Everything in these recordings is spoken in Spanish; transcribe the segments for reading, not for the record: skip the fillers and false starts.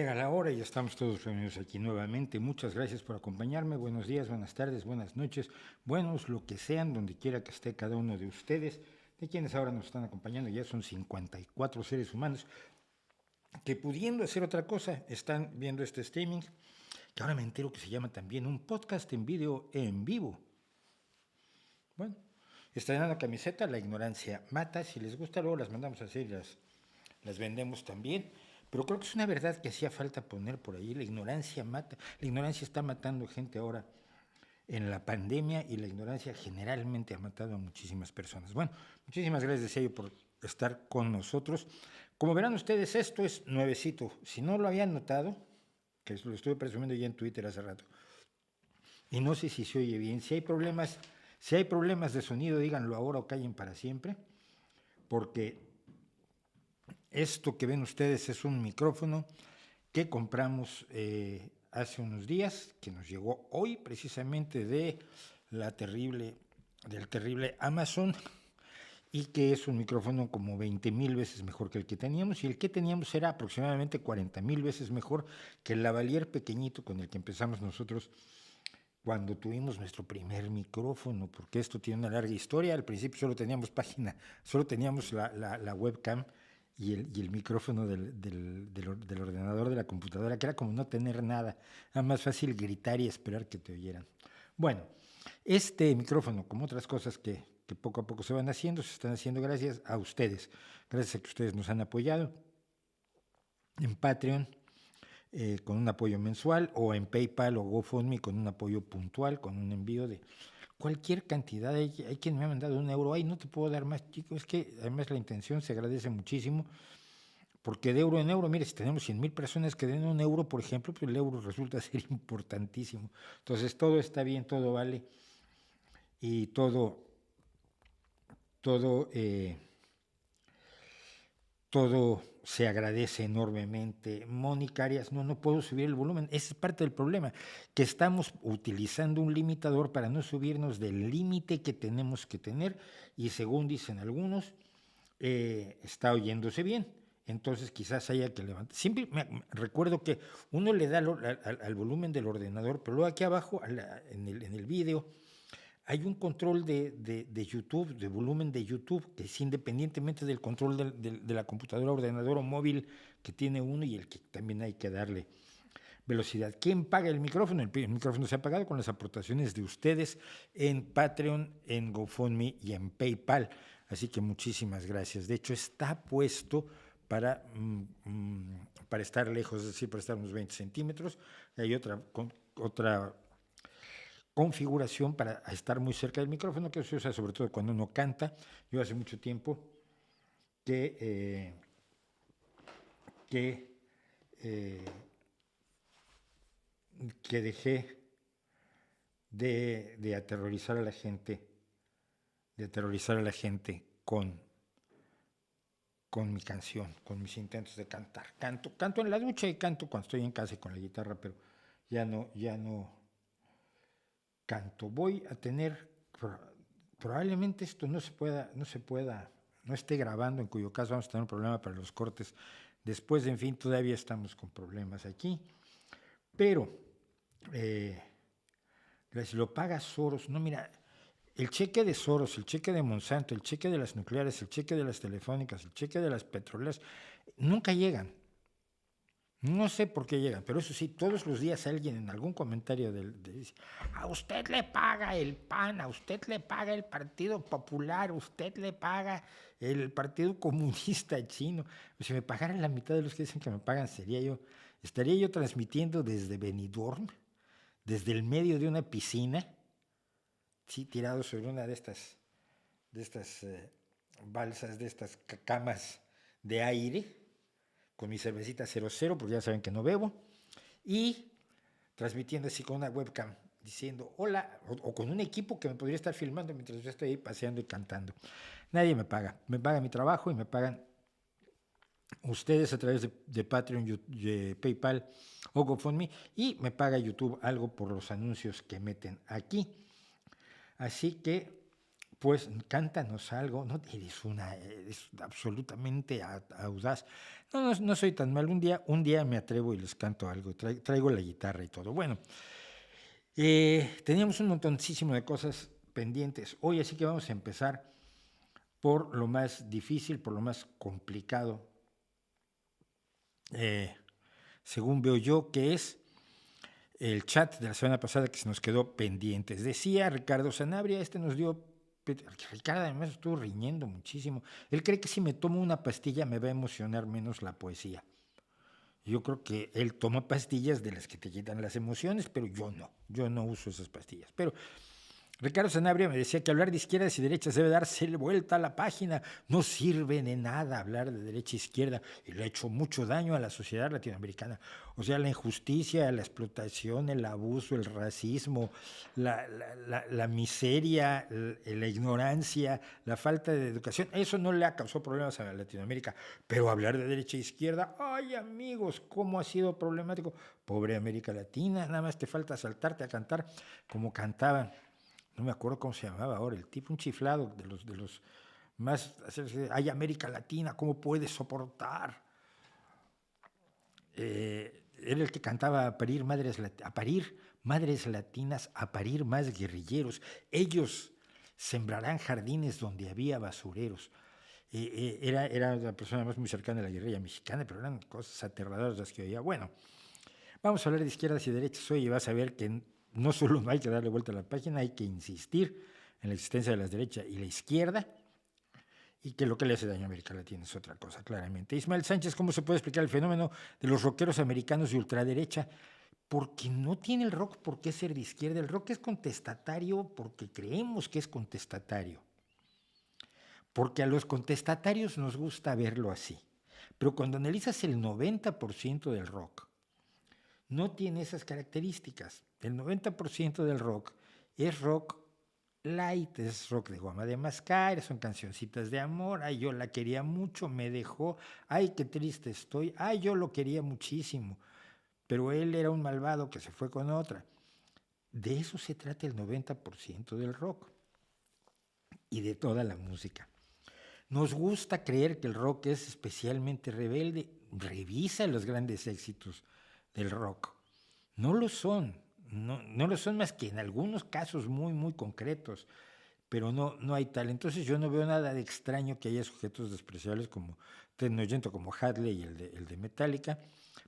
llega la hora y ya estamos todos reunidos aquí nuevamente. Muchas gracias por acompañarme. Buenos días, buenas tardes, buenas noches, buenos lo que sean, donde quiera que esté cada uno de ustedes, de quienes ahora nos están acompañando. Ya son 54 seres humanos que, pudiendo hacer otra cosa, están viendo este streaming, que ahora me entero que se llama también un podcast en vídeo en vivo. Bueno, estrenando camiseta, La ignorancia mata. Si les gusta, luego las mandamos a hacer y las vendemos también. Pero creo que es una verdad que hacía falta poner por ahí. La ignorancia mata. La ignorancia está matando gente ahora en la pandemia y la ignorancia generalmente ha matado a muchísimas personas. Bueno, muchísimas gracias, decía yo, por estar con nosotros. Como verán ustedes, esto es nuevecito. Si no lo habían notado, que lo estuve presumiendo ya en Twitter hace rato, y no sé si se oye bien, si hay problemas de sonido, díganlo ahora o callen para siempre, porque esto que ven ustedes es un micrófono que compramos hace unos días, que nos llegó hoy precisamente del terrible Amazon, y que es un micrófono como 20,000 veces mejor que el que teníamos, y el que teníamos era aproximadamente 40,000 veces mejor que el lavalier pequeñito con el que empezamos nosotros cuando tuvimos nuestro primer micrófono, porque esto tiene una larga historia. Al principio solo teníamos solo teníamos la webcam y el micrófono del ordenador, de la computadora, que era como no tener nada, era más fácil gritar y esperar que te oyeran. Bueno, este micrófono, como otras cosas que poco a poco se van haciendo, se están haciendo gracias a ustedes, gracias a que ustedes nos han apoyado en Patreon, con un apoyo mensual, o en PayPal o GoFundMe con un apoyo puntual, con un envío de cualquier cantidad. Hay quien me ha mandado €1. Ay, no te puedo dar más, chicos. Es que además la intención se agradece muchísimo, porque de euro en euro, mire, si tenemos 100,000 personas que den €1, por ejemplo, pues el euro resulta ser importantísimo. Entonces todo está bien, todo vale, y todo se agradece enormemente. Mónica Arias, no puedo subir el volumen. Esa es parte del problema, que estamos utilizando un limitador para no subirnos del límite que tenemos que tener, y según dicen algunos, está oyéndose bien. Entonces quizás haya que levantar. Siempre recuerdo que uno le da al volumen del ordenador, pero luego aquí abajo, en el vídeo, hay un control de YouTube, de volumen de YouTube, que es independientemente del control de la computadora, ordenador o móvil que tiene uno, y el que también hay que darle velocidad. ¿Quién paga el micrófono? El micrófono se ha pagado con las aportaciones de ustedes en Patreon, en GoFundMe y en PayPal. Así que muchísimas gracias. De hecho, está puesto para estar lejos, es decir, para estar unos 20 centímetros. Hay otra configuración para estar muy cerca del micrófono, que se usa sobre todo cuando uno canta. Yo hace mucho tiempo que dejé de aterrorizar a la gente, con mi canción, con mis intentos de cantar. Canto en la ducha y canto cuando estoy en casa y con la guitarra, pero ya no canto. Voy a tener, probablemente esto no esté grabando, en cuyo caso vamos a tener un problema para los cortes después. En fin, todavía estamos con problemas aquí, pero si lo paga Soros, no, mira, el cheque de Soros, el cheque de Monsanto, el cheque de las nucleares, el cheque de las telefónicas, el cheque de las petroleras, nunca llegan. No sé por qué llegan, pero eso sí, todos los días alguien en algún comentario dice: a usted le paga el PAN, a usted le paga el Partido Popular, a usted le paga el Partido Comunista Chino. Si me pagaran la mitad de los que dicen que me pagan, estaría yo transmitiendo desde Benidorm, desde el medio de una piscina, sí, tirado sobre una de estas balsas, de estas camas de aire, con mi cervecita 00, porque ya saben que no bebo, y transmitiendo así con una webcam, diciendo hola, o con un equipo que me podría estar filmando mientras yo estoy ahí paseando y cantando. Nadie me paga mi trabajo, y me pagan ustedes a través de Patreon, de PayPal o GoFundMe, y me paga YouTube algo por los anuncios que meten aquí. Así que, pues cántanos algo, no eres absolutamente audaz. No soy tan mal, un día me atrevo y les canto algo, traigo la guitarra y todo. Bueno, teníamos un montoncísimo de cosas pendientes hoy, así que vamos a empezar por lo más difícil, por lo más complicado, según veo yo, que es el chat de la semana pasada que se nos quedó pendiente. Decía Ricardo Sanabria, nos dio... Ricardo además estuvo riñendo muchísimo. Él cree que si me tomo una pastilla me va a emocionar menos la poesía. Yo creo que él toma pastillas de las que te quitan las emociones, pero yo no uso esas pastillas. Pero Ricardo Sanabria me decía que hablar de izquierdas y derechas debe darse vuelta a la página. No sirve de nada hablar de derecha e izquierda y le ha hecho mucho daño a la sociedad latinoamericana. O sea, la injusticia, la explotación, el abuso, el racismo, la miseria, la ignorancia, la falta de educación, eso no le ha causado problemas a Latinoamérica. Pero hablar de derecha e izquierda, ay amigos, ¿cómo ha sido problemático? Pobre América Latina, nada más te falta saltarte a cantar como cantaban. No me acuerdo cómo se llamaba ahora, el tipo, un chiflado de los más... Ay, América Latina, ¿cómo puedes soportar? Era el que cantaba a parir madres latinas, a parir más guerrilleros. Ellos sembrarán jardines donde había basureros. Era la persona más muy cercana a la guerrilla mexicana, pero eran cosas aterradoras las que oía. Bueno, vamos a hablar de izquierdas y derechas hoy y vas a ver que no solo no hay que darle vuelta a la página, hay que insistir en la existencia de la derecha y la izquierda, y que lo que le hace daño a América Latina es otra cosa, claramente. Ismael Sánchez, ¿cómo se puede explicar el fenómeno de los rockeros americanos de ultraderecha? Porque no tiene el rock por qué ser de izquierda. El rock es contestatario porque creemos que es contestatario. Porque a los contestatarios nos gusta verlo así. Pero cuando analizas el 90% del rock, no tiene esas características. El 90% del rock es rock light, es rock de goma de mascar, son cancioncitas de amor, ay, yo la quería mucho, me dejó, ay, qué triste estoy, ay, yo lo quería muchísimo, pero él era un malvado que se fue con otra. De eso se trata el 90% del rock y de toda la música. Nos gusta creer que el rock es especialmente rebelde. Revisa los grandes éxitos del rock. No lo son, no lo son más que en algunos casos muy, muy concretos, pero no hay tal. Entonces yo no veo nada de extraño que haya sujetos despreciables como Ted Nugent o como Hadley y el de Metallica.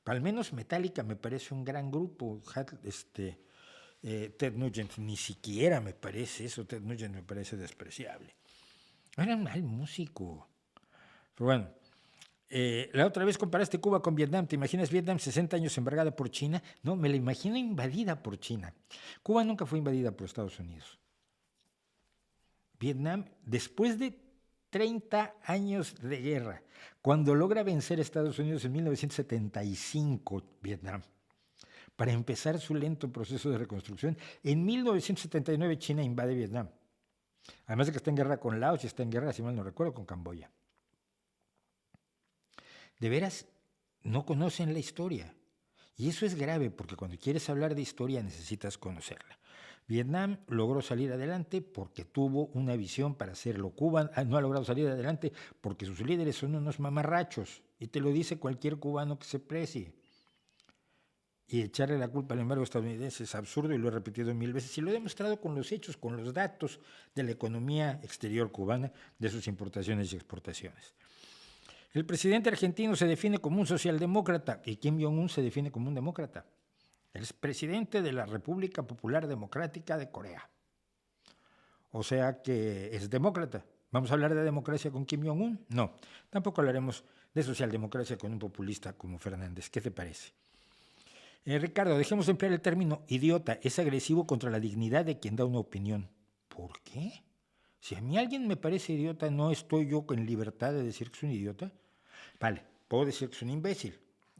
Al menos Metallica me parece un gran grupo. Ted Nugent ni siquiera me parece eso, Ted Nugent me parece despreciable. Era un mal músico. Pero bueno, la otra vez comparaste Cuba con Vietnam. ¿Te imaginas Vietnam 60 años embargada por China? No, me la imagino invadida por China. Cuba nunca fue invadida por Estados Unidos. Vietnam, después de 30 años de guerra, cuando logra vencer a Estados Unidos en 1975, Vietnam, para empezar su lento proceso de reconstrucción, en 1979 China invade Vietnam. Además de que está en guerra con Laos y está en guerra, si mal no recuerdo, con Camboya. De veras, no conocen la historia. Y eso es grave porque cuando quieres hablar de historia necesitas conocerla. Vietnam logró salir adelante porque tuvo una visión para hacerlo. Cuba no ha logrado salir adelante porque sus líderes son unos mamarrachos. Y te lo dice cualquier cubano que se precie. Y echarle la culpa al embargo estadounidense es absurdo y lo he repetido 1000 veces y lo he demostrado con los hechos, con los datos de la economía exterior cubana, de sus importaciones y exportaciones. El presidente argentino se define como un socialdemócrata y Kim Jong-un se define como un demócrata. Es presidente de la República Popular Democrática de Corea. O sea que es demócrata. ¿Vamos a hablar de democracia con Kim Jong-un? No. Tampoco hablaremos de socialdemocracia con un populista como Fernández. ¿Qué te parece? Ricardo, dejemos de emplear el término idiota. Es agresivo contra la dignidad de quien da una opinión. ¿Por qué? Si a mí alguien me parece idiota, ¿no estoy yo en libertad de decir que es un idiota? Vale, puedo decir que es un imbécil,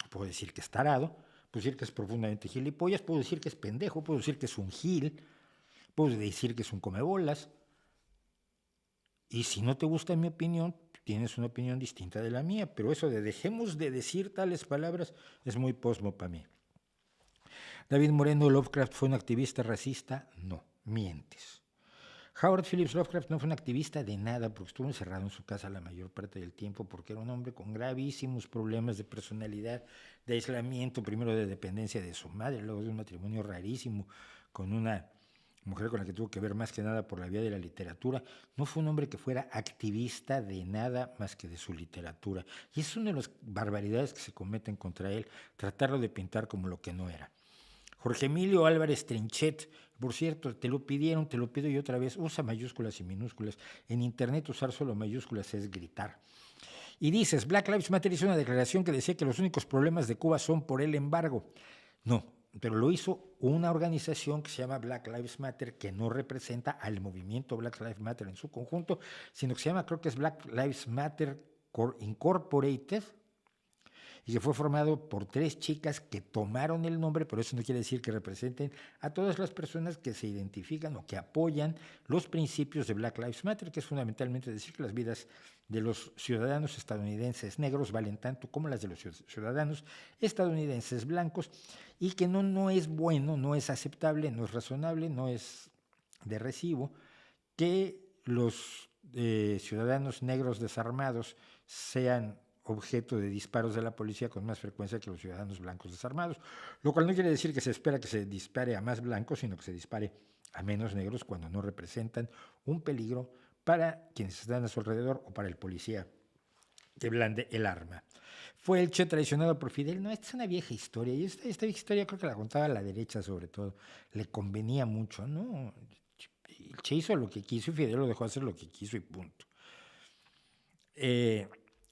puedo decir que es tarado, puedo decir que es profundamente gilipollas, puedo decir que es pendejo, puedo decir que es un gil, puedo decir que es un comebolas. Y si no te gusta mi opinión, tienes una opinión distinta de la mía, pero eso de dejemos de decir tales palabras es muy posmo para mí. David Moreno, ¿Lovecraft fue un activista racista? No, mientes. Howard Phillips Lovecraft no fue un activista de nada porque estuvo encerrado en su casa la mayor parte del tiempo porque era un hombre con gravísimos problemas de personalidad, de aislamiento, primero de dependencia de su madre, luego de un matrimonio rarísimo con una mujer con la que tuvo que ver más que nada por la vía de la literatura. No fue un hombre que fuera activista de nada más que de su literatura. Y es una de las barbaridades que se cometen contra él, tratarlo de pintar como lo que no era. Jorge Emilio Álvarez Trinchet, por cierto, te lo pidieron, te lo pido yo otra vez, usa mayúsculas y minúsculas. En internet usar solo mayúsculas es gritar. Y dices, Black Lives Matter hizo una declaración que decía que los únicos problemas de Cuba son por el embargo. No, pero lo hizo una organización que se llama Black Lives Matter, que no representa al movimiento Black Lives Matter en su conjunto, sino que se llama, creo que es Black Lives Matter Incorporated, y que fue formado por 3 chicas que tomaron el nombre, pero eso no quiere decir que representen a todas las personas que se identifican o que apoyan los principios de Black Lives Matter, que es fundamentalmente decir que las vidas de los ciudadanos estadounidenses negros valen tanto como las de los ciudadanos estadounidenses blancos, y que no es bueno, no es aceptable, no es razonable, no es de recibo que los ciudadanos negros desarmados sean objeto de disparos de la policía con más frecuencia que los ciudadanos blancos desarmados, lo cual no quiere decir que se espera que se dispare a más blancos, sino que se dispare a menos negros cuando no representan un peligro para quienes están a su alrededor o para el policía que blande el arma. ¿Fue el Che traicionado por Fidel? No, esta es una vieja historia, y esta vieja historia creo que la contaba la derecha sobre todo, le convenía mucho, ¿no? El Che hizo lo que quiso y Fidel lo dejó hacer lo que quiso y punto.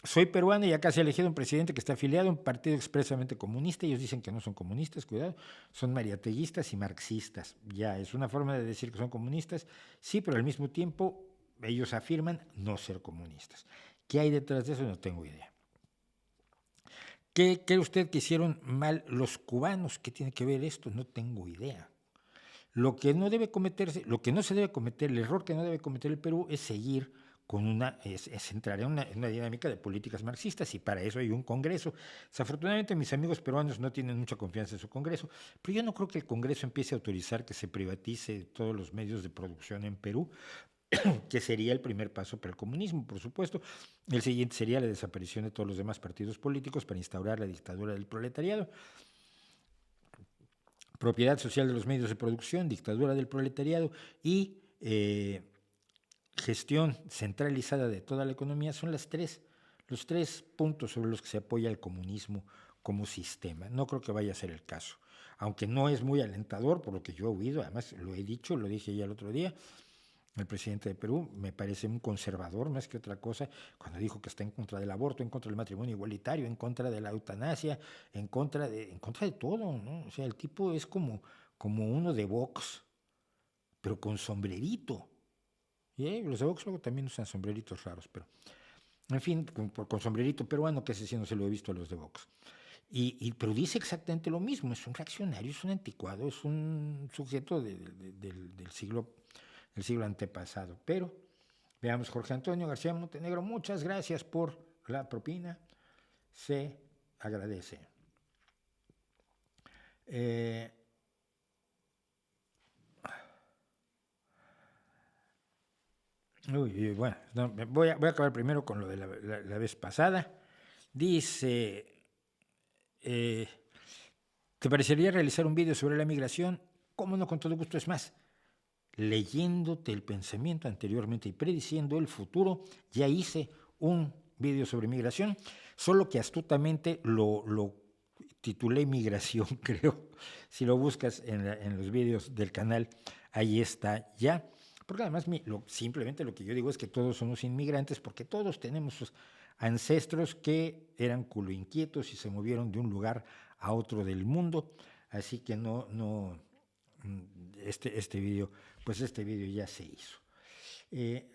Soy peruano y acá se ha elegido un presidente que está afiliado a un partido expresamente comunista. Ellos dicen que no son comunistas, cuidado, son mariateguistas y marxistas. Ya, es una forma de decir que son comunistas, sí, pero al mismo tiempo ellos afirman no ser comunistas. ¿Qué hay detrás de eso? No tengo idea. ¿Qué cree usted que hicieron mal los cubanos? ¿Qué tiene que ver esto? No tengo idea. Lo que no debe cometerse, lo que no se debe cometer, el error que no debe cometer el Perú es seguir con es entrar en una dinámica de políticas marxistas, y para eso hay un Congreso. Desafortunadamente mis amigos peruanos no tienen mucha confianza en su Congreso, pero yo no creo que el Congreso empiece a autorizar que se privatice todos los medios de producción en Perú, que sería el primer paso para el comunismo, por supuesto. El siguiente sería la desaparición de todos los demás partidos políticos para instaurar la dictadura del proletariado. Propiedad social de los medios de producción, dictadura del proletariado y gestión centralizada de toda la economía son los 3 puntos sobre los que se apoya el comunismo como sistema. No creo que vaya a ser el caso, aunque no es muy alentador por lo que yo he oído. Además, lo he dicho, lo dije ya el otro día, el presidente de Perú me parece un conservador más que otra cosa, cuando dijo que está en contra del aborto, en contra del matrimonio igualitario, en contra de la eutanasia, en contra de todo, ¿no? O sea, el tipo es como uno de Vox, pero con sombrerito. Y los de Vox luego también usan sombreritos raros, pero en fin, con sombrerito peruano, que ese sí no se lo he visto a los de Vox. Pero dice exactamente lo mismo, es un reaccionario, es un anticuado, es un sujeto del siglo antepasado. Pero veamos, Jorge Antonio García Montenegro, muchas gracias por la propina, se agradece. Bueno, no, voy a acabar primero con lo de la vez pasada. Dice, ¿te parecería realizar un vídeo sobre la migración? ¿Cómo no? Con todo gusto. Es más, leyéndote el pensamiento anteriormente y prediciendo el futuro, ya hice un vídeo sobre migración, solo que astutamente lo titulé Migración, creo. Si lo buscas en los vídeos del canal, ahí está ya. Porque además simplemente lo que yo digo es que todos somos inmigrantes, porque todos tenemos sus ancestros que eran culo inquietos y se movieron de un lugar a otro del mundo. Así que este vídeo ya se hizo.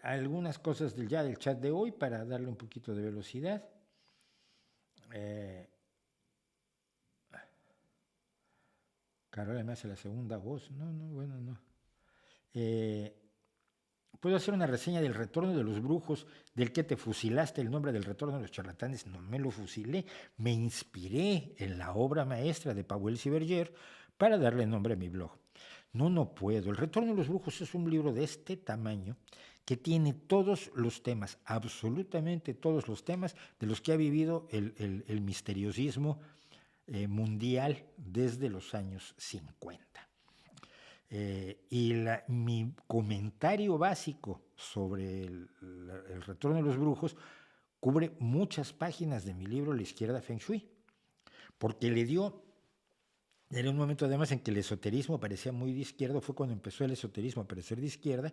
Algunas cosas del chat de hoy para darle un poquito de velocidad. Carola me hace la segunda voz. No. ¿Puedo hacer una reseña del Retorno de los Brujos, del que te fusilaste el nombre del Retorno de los Charlatanes? No me lo fusilé, me inspiré en la obra maestra de Pauwels y Berger para darle nombre a mi blog. No, no puedo. El Retorno de los Brujos es un libro de este tamaño que tiene todos los temas, absolutamente todos los temas de los que ha vivido el misteriosismo mundial desde los años 50. Mi comentario básico sobre el Retorno de los Brujos cubre muchas páginas de mi libro La Izquierda Feng Shui, porque era un momento además en que el esoterismo parecía muy de izquierda, fue cuando empezó el esoterismo a parecer de izquierda,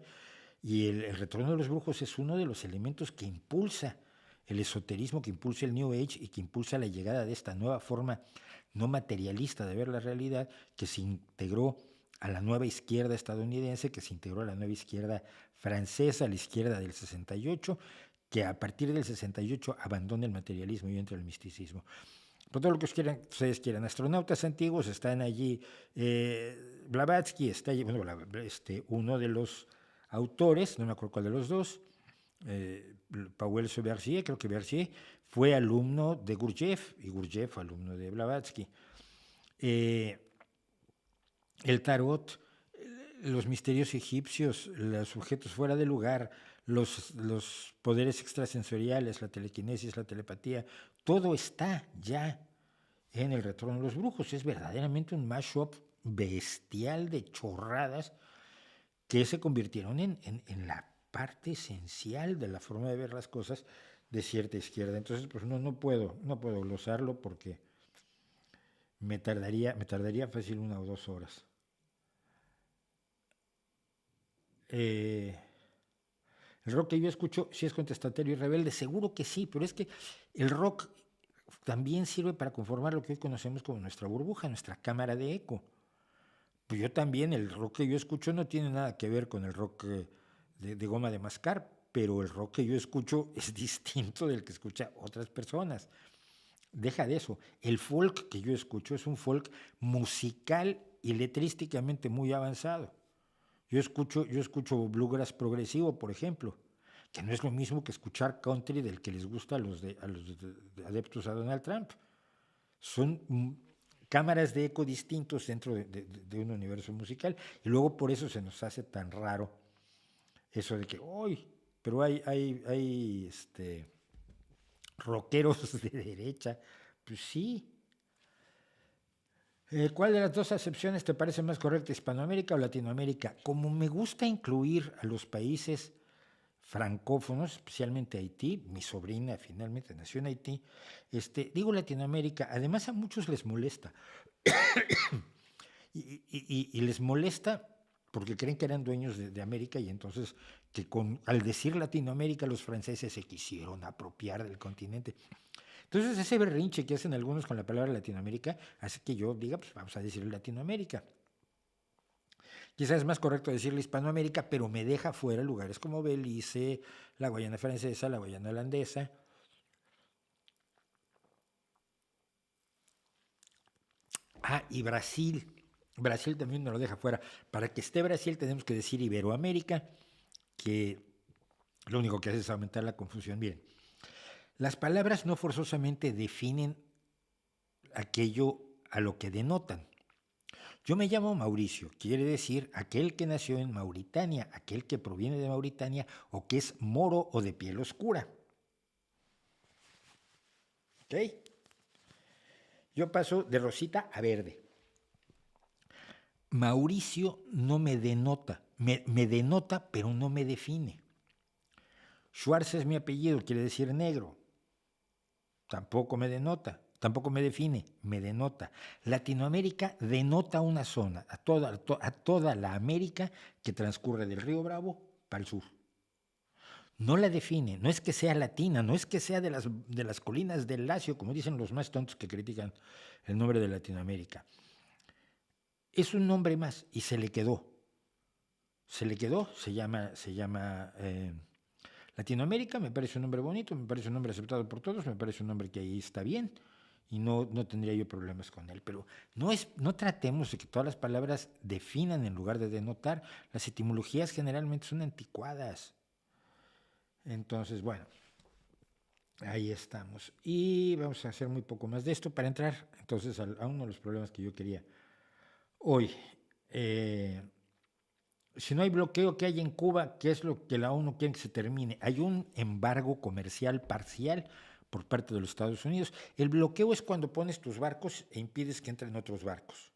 y el Retorno de los Brujos es uno de los elementos que impulsa el esoterismo, que impulsa el New Age y que impulsa la llegada de esta nueva forma no materialista de ver la realidad, que se integró a la nueva izquierda estadounidense, que se integró a la nueva izquierda francesa, a la izquierda del 68, que a partir del 68 abandona el materialismo y entra el misticismo. Por todo lo que ustedes quieran, astronautas antiguos, están allí, Blavatsky está allí, bueno, uno de los autores, no me acuerdo cuál de los dos, Paul Bergier, creo que Bergier, fue alumno de Gurdjieff, y Gurdjieff alumno de Blavatsky. El tarot, los misterios egipcios, los objetos fuera de lugar, los poderes extrasensoriales, la telequinesis, la telepatía, todo está ya en el Retorno de los Brujos. Es verdaderamente un mashup bestial de chorradas que se convirtieron en la parte esencial de la forma de ver las cosas de cierta izquierda. Entonces, pues no puedo glosarlo porque me tardaría fácil 1 o 2 horas. El rock que yo escucho, si es contestatario y rebelde, seguro que sí, pero es que el rock también sirve para conformar lo que hoy conocemos como nuestra burbuja, nuestra cámara de eco. Pues yo también, el rock que yo escucho no tiene nada que ver con el rock de goma de mascar, pero el rock que yo escucho es distinto del que escuchan otras personas. Deja de eso. El folk que yo escucho es un folk musical y letrísticamente muy avanzado. Yo escucho bluegrass progresivo, por ejemplo, que no es lo mismo que escuchar country del que les gusta a los adeptos a Donald Trump. Son cámaras de eco distintos dentro de un universo musical, y luego por eso se nos hace tan raro eso de que, ¡ay! Pero hay rockeros de derecha. Pues sí. ¿Cuál de las dos acepciones te parece más correcta, Hispanoamérica o Latinoamérica? Como me gusta incluir a los países francófonos, especialmente Haití, mi sobrina finalmente nació en Haití, digo Latinoamérica, además a muchos les molesta. y les molesta porque creen que eran dueños de América, y entonces que al decir Latinoamérica los franceses se quisieron apropiar del continente. Entonces ese berrinche que hacen algunos con la palabra Latinoamérica hace que yo diga, pues vamos a decir Latinoamérica. Quizás es más correcto decirle Hispanoamérica, pero me deja fuera lugares como Belice, la Guayana francesa, la Guayana holandesa. Y Brasil. Brasil también nos lo deja fuera. Para que esté Brasil tenemos que decir Iberoamérica, que lo único que hace es aumentar la confusión. Miren, las palabras no forzosamente definen aquello a lo que denotan. Yo me llamo Mauricio, quiere decir aquel que nació en Mauritania, aquel que proviene de Mauritania o que es moro o de piel oscura. ¿Ok? Yo paso de rosita a verde. Mauricio no me denota, me denota, pero no me define. Schwarz es mi apellido, quiere decir negro. Tampoco me denota, tampoco me define, me denota. Latinoamérica denota una zona, a toda la América que transcurre del río Bravo para el sur. No la define, no es que sea latina, no es que sea de las colinas del Lacio, como dicen los más tontos que critican el nombre de Latinoamérica. Es un nombre más y se le quedó. Se llama Latinoamérica, me parece un nombre bonito, me parece un nombre aceptado por todos, me parece un nombre que ahí está bien y no tendría yo problemas con él. Pero no tratemos de que todas las palabras definan en lugar de denotar. Las etimologías generalmente son anticuadas. Entonces, bueno, ahí estamos. Y vamos a hacer muy poco más de esto para entrar entonces a uno de los problemas que yo quería hoy Eh, si no hay bloqueo, ¿qué hay en Cuba? ¿Qué es lo que la ONU quiere que se termine? Hay un embargo comercial parcial por parte de los Estados Unidos. El bloqueo es cuando pones tus barcos e impides que entren otros barcos.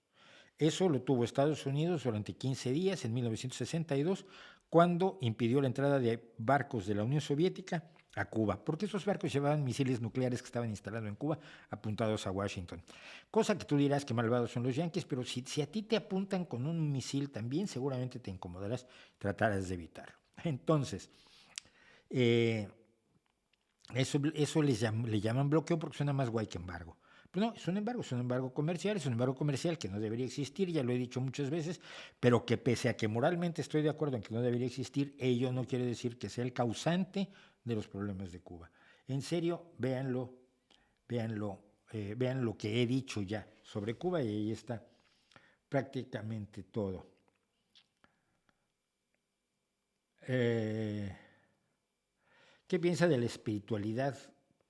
Eso lo tuvo Estados Unidos durante 15 días en 1962, cuando impidió la entrada de barcos de la Unión Soviética a Cuba, porque esos barcos llevaban misiles nucleares que estaban instalados en Cuba apuntados a Washington. Cosa que tú dirás que malvados son los yanquis, pero si a ti te apuntan con un misil también, seguramente te incomodarás, tratarás de evitarlo. Entonces, eh, eso le llaman bloqueo porque suena más guay que embargo. Pero no, es un embargo comercial, es un embargo comercial que no debería existir, ya lo he dicho muchas veces, pero que pese a que moralmente estoy de acuerdo en que no debería existir, ello no quiere decir que sea el causante de los problemas de Cuba. En serio, vean lo que he dicho ya sobre Cuba y ahí está prácticamente todo. Eh, ¿Qué piensa de la espiritualidad?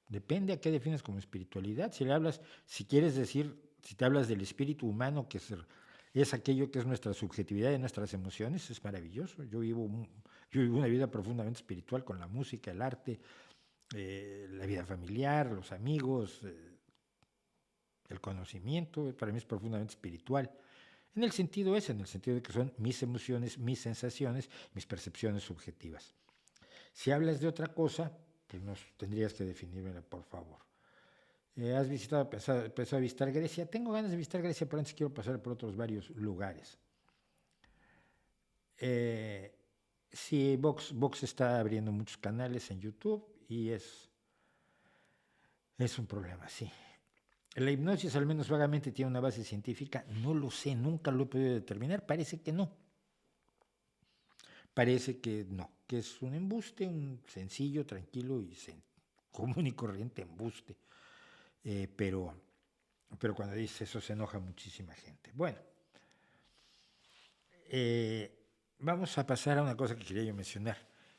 Depende a qué defines como espiritualidad. Si quieres decir, si te hablas del espíritu humano, es aquello que es nuestra subjetividad y nuestras emociones, es maravilloso. Yo vivo una vida profundamente espiritual con la música, el arte, la vida familiar, los amigos, el conocimiento. Para mí es profundamente espiritual. En el sentido de que son mis emociones, mis sensaciones, mis percepciones subjetivas. Si hablas de otra cosa, pues nos tendrías que definirme, por favor. ¿Has pensado a visitar Grecia? Tengo ganas de visitar Grecia, pero antes quiero pasar por otros varios lugares. Eh, sí, Vox está abriendo muchos canales en YouTube y es un problema, sí. La hipnosis, al menos vagamente, tiene una base científica. No lo sé, nunca lo he podido determinar. Parece que no. Parece que no, que es un embuste, un sencillo, tranquilo y común y corriente embuste. Pero cuando dice eso se enoja muchísima gente. Bueno, vamos a pasar a una cosa que quería yo mencionar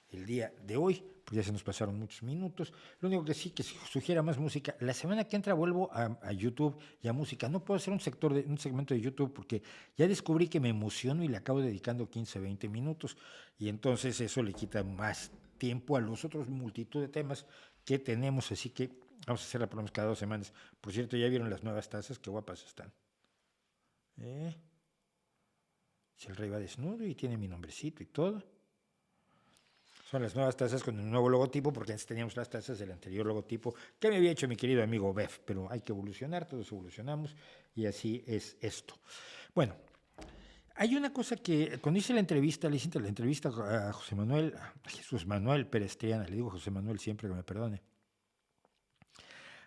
el día de hoy, porque ya se nos pasaron muchos minutos. Lo único que sí, que sugiera más música. La semana que entra vuelvo a YouTube y a música. No puedo hacer un segmento de YouTube porque ya descubrí que me emociono y le acabo dedicando 15, 20 minutos. Y entonces eso le quita más tiempo a los otros multitud de temas que tenemos. Así que vamos a hacerla por lo menos cada 2 semanas. Por cierto, ya vieron las nuevas tazas, qué guapas están. Si el rey va desnudo y tiene mi nombrecito y todo. Son las nuevas tazas con el nuevo logotipo, porque antes teníamos las tazas del anterior logotipo que me había hecho mi querido amigo Bef, pero hay que evolucionar, todos evolucionamos y así es esto. Bueno, hay una cosa que cuando hice la entrevista, le hice la entrevista a Jesús Manuel Pérez Triana, le digo José Manuel siempre, que me perdone,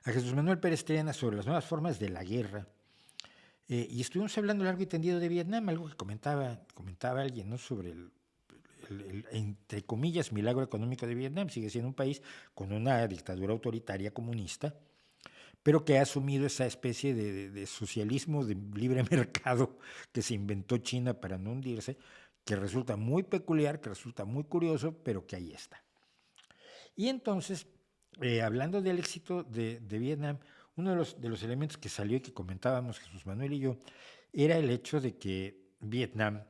a Jesús Manuel Pérez Triana sobre las nuevas formas de la guerra. Y estuvimos hablando largo y tendido de Vietnam, algo que comentaba alguien, ¿no? Sobre entre comillas, milagro económico de Vietnam. Sigue siendo un país con una dictadura autoritaria comunista, pero que ha asumido esa especie de socialismo de libre mercado que se inventó China para no hundirse, que resulta muy peculiar, que resulta muy curioso, pero que ahí está. Y entonces, hablando del éxito de Vietnam, uno de los elementos que salió y que comentábamos Jesús Manuel y yo, era el hecho de que Vietnam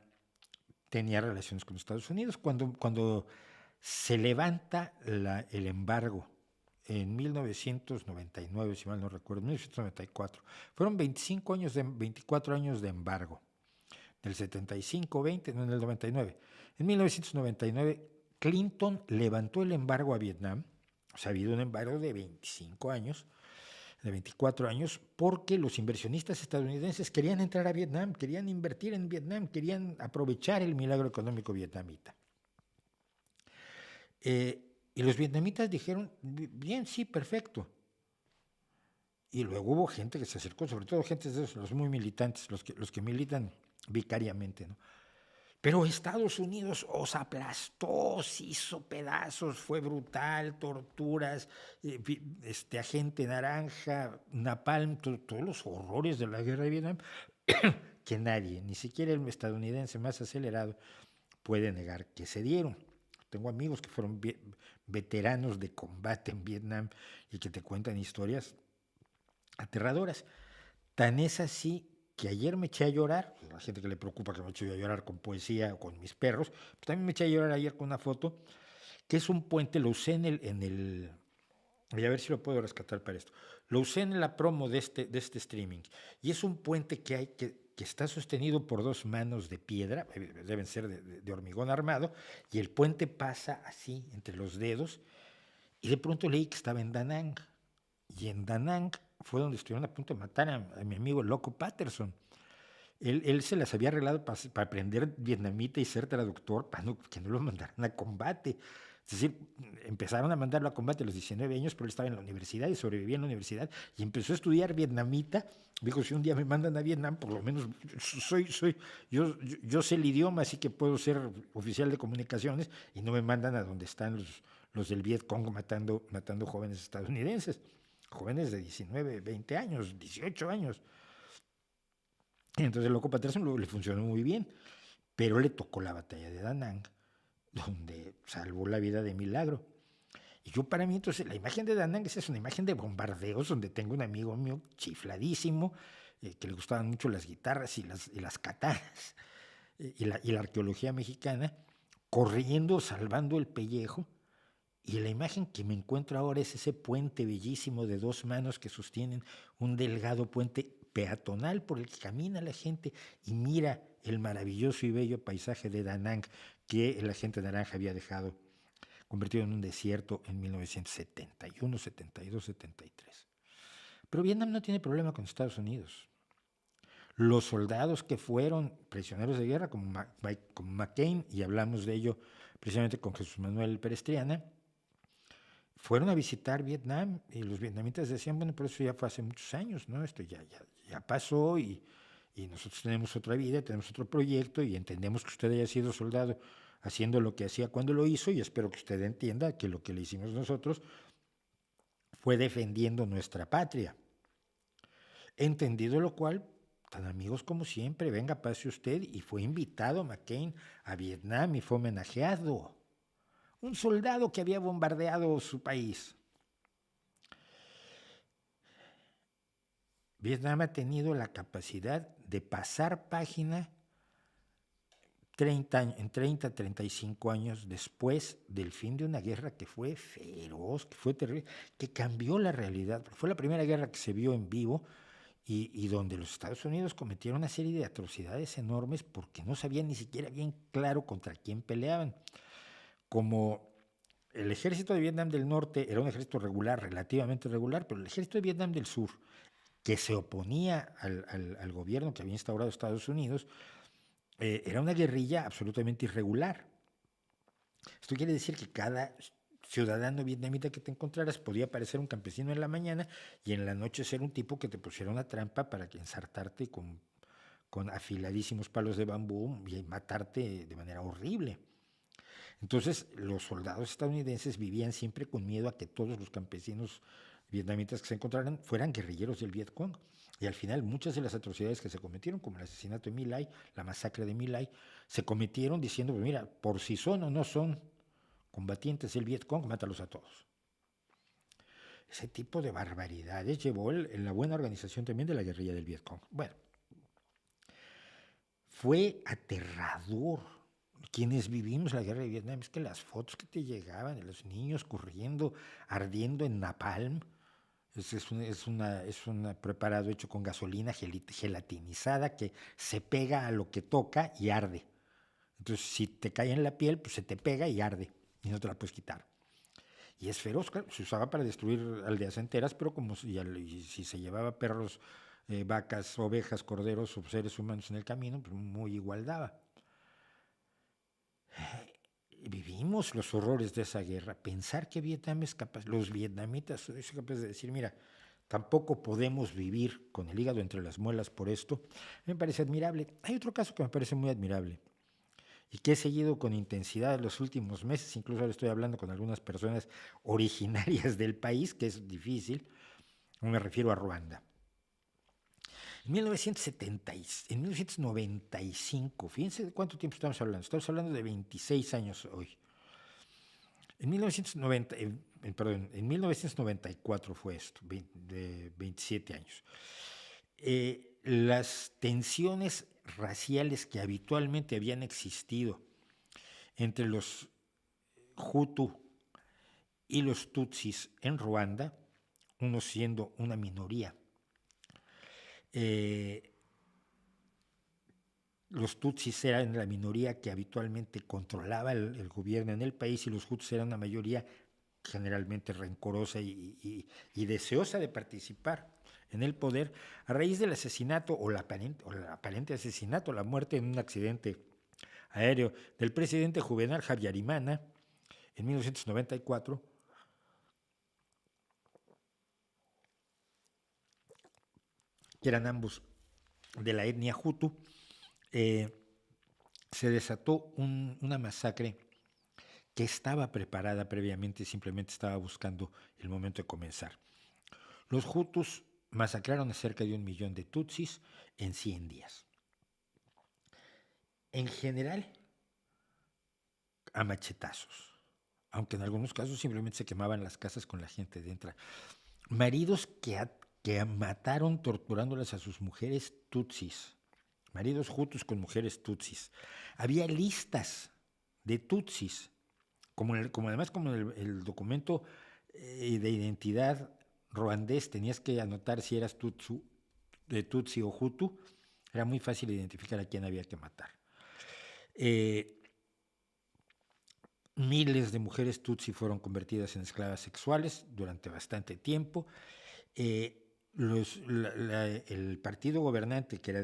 tenía relaciones con Estados Unidos. Cuando se levanta el embargo en 1999, si mal no recuerdo, 1994, fueron 24 años de embargo, del 75, 20, no, en el 99. En 1999, Clinton levantó el embargo a Vietnam, o sea, ha habido un embargo de 25 años, de 24 años, porque los inversionistas estadounidenses querían entrar a Vietnam, querían invertir en Vietnam, querían aprovechar el milagro económico vietnamita. Y los vietnamitas dijeron, bien, sí, perfecto. Y luego hubo gente que se acercó, sobre todo gente de los muy militantes, los que militan vicariamente, ¿no? Pero Estados Unidos os aplastó, se hizo pedazos, fue brutal, torturas, agente naranja, napalm, todos los horrores de la guerra de Vietnam, que nadie, ni siquiera el estadounidense más acelerado, puede negar que se dieron. Tengo amigos que fueron veteranos de combate en Vietnam y que te cuentan historias aterradoras. Tan es así que ayer me eché a llorar. La gente que le preocupa que me eche a llorar con poesía o con mis perros, pues también me eché a llorar ayer con una foto, que es un puente, lo usé voy a ver si lo puedo rescatar para esto. Lo usé en la promo de este streaming. Y es un puente que está sostenido por dos manos de piedra, deben ser de hormigón armado, y el puente pasa así entre los dedos. Y de pronto leí que estaba en Da Nang. Y en Da Nang fue donde estuvieron a punto de matar a mi amigo el loco Patterson. Él se las había arreglado para aprender vietnamita y ser traductor para que no lo mandaran a combate. Es decir, empezaron a mandarlo a combate a los 19 años, pero él estaba en la universidad y sobrevivía en la universidad y empezó a estudiar vietnamita. Dijo, si un día me mandan a Vietnam, por lo menos yo sé el idioma, así que puedo ser oficial de comunicaciones y no me mandan a donde están los del Vietcong matando jóvenes estadounidenses, jóvenes de 19, 20 años, 18 años. Entonces el loco Patterson le funcionó muy bien, pero le tocó la batalla de Da Nang, donde salvó la vida de milagro. Y yo para mí, entonces, la imagen de Da Nang es una imagen de bombardeos, donde tengo un amigo mío chifladísimo, que le gustaban mucho las guitarras y las katanas, y la arqueología mexicana, corriendo, salvando el pellejo. Y la imagen que me encuentro ahora es ese puente bellísimo de dos manos que sostienen un delgado puente peatonal por el que camina la gente y mira el maravilloso y bello paisaje de Da Nang que el agente naranja había dejado convertido en un desierto en 1971, 72, 73. Pero Vietnam no tiene problema con Estados Unidos. Los soldados que fueron prisioneros de guerra, como McCain, y hablamos de ello precisamente con Jesús Manuel Perestriana, fueron a visitar Vietnam y los vietnamitas decían, bueno, pero eso ya fue hace muchos años, ¿no? Esto ya pasó y nosotros tenemos otra vida, tenemos otro proyecto y entendemos que usted haya sido soldado haciendo lo que hacía cuando lo hizo y espero que usted entienda que lo que le hicimos nosotros fue defendiendo nuestra patria. Entendido lo cual, tan amigos como siempre, venga, pase usted, y fue invitado McCain a Vietnam y fue homenajeado. Un soldado que había bombardeado su país. Vietnam ha tenido la capacidad de pasar página en 30, 35 años después del fin de una guerra que fue feroz, que fue terrible, que cambió la realidad. Fue la primera guerra que se vio en vivo y donde los Estados Unidos cometieron una serie de atrocidades enormes porque no sabían ni siquiera bien claro contra quién peleaban. Como el ejército de Vietnam del Norte era un ejército regular, relativamente regular, pero el ejército de Vietnam del Sur, que se oponía al gobierno que había instaurado Estados Unidos, era una guerrilla absolutamente irregular. Esto quiere decir que cada ciudadano vietnamita que te encontraras podía parecer un campesino en la mañana y en la noche ser un tipo que te pusiera una trampa para ensartarte con afiladísimos palos de bambú y matarte de manera horrible. Entonces, los soldados estadounidenses vivían siempre con miedo a que todos los campesinos vietnamitas que se encontraran fueran guerrilleros del Vietcong. Y al final, muchas de las atrocidades que se cometieron, como el asesinato de My Lai, la masacre de My Lai, se cometieron diciendo, pues mira, por si son o no son combatientes del Vietcong, mátalos a todos. Ese tipo de barbaridades llevó en la buena organización también de la guerrilla del Vietcong. Bueno, fue aterrador. Quienes vivimos la guerra de Vietnam, es que las fotos que te llegaban de los niños corriendo, ardiendo en napalm, es un preparado hecho con gasolina gelatinizada que se pega a lo que toca y arde. Entonces, si te cae en la piel, pues se te pega y arde y no te la puedes quitar. Y es feroz, claro, se usaba para destruir aldeas enteras, pero como si se llevaba perros, vacas, ovejas, corderos o seres humanos en el camino, pues muy igual daba. Vivimos los horrores de esa guerra. Pensar que Vietnam es capaz, los vietnamitas son capaces de decir, mira, tampoco podemos vivir con el hígado entre las muelas por esto, me parece admirable. Hay otro caso que me parece muy admirable y que he seguido con intensidad en los últimos meses, incluso ahora estoy hablando con algunas personas originarias del país, que es difícil, me refiero a Ruanda. En 1995, fíjense de cuánto tiempo estamos hablando de 26 años hoy. En 1994 fue esto, de 27 años. las tensiones raciales que habitualmente habían existido entre los Hutu y los Tutsis en Ruanda, unos siendo una minoría. Los Tutsis eran la minoría que habitualmente controlaba el gobierno en el país y los Hutus eran una mayoría generalmente rencorosa y deseosa de participar en el poder a raíz del asesinato o el aparente asesinato, la muerte en un accidente aéreo del presidente Juvenal Habyarimana en 1994, que eran ambos de la etnia Hutu. Se desató una masacre que estaba preparada previamente, simplemente estaba buscando el momento de comenzar. Los Hutus masacraron a cerca de 1 millón de Tutsis en 100 días. En general, a machetazos, aunque en algunos casos simplemente se quemaban las casas con la gente dentro. Maridos que mataron torturándolas a sus mujeres Tutsis, maridos Hutus con mujeres Tutsis. Había listas de Tutsis, como en el documento de identidad ruandés tenías que anotar si eras Tutsi o Hutu, era muy fácil identificar a quién había que matar. Miles de mujeres Tutsi fueron convertidas en esclavas sexuales durante bastante tiempo. El partido gobernante, que era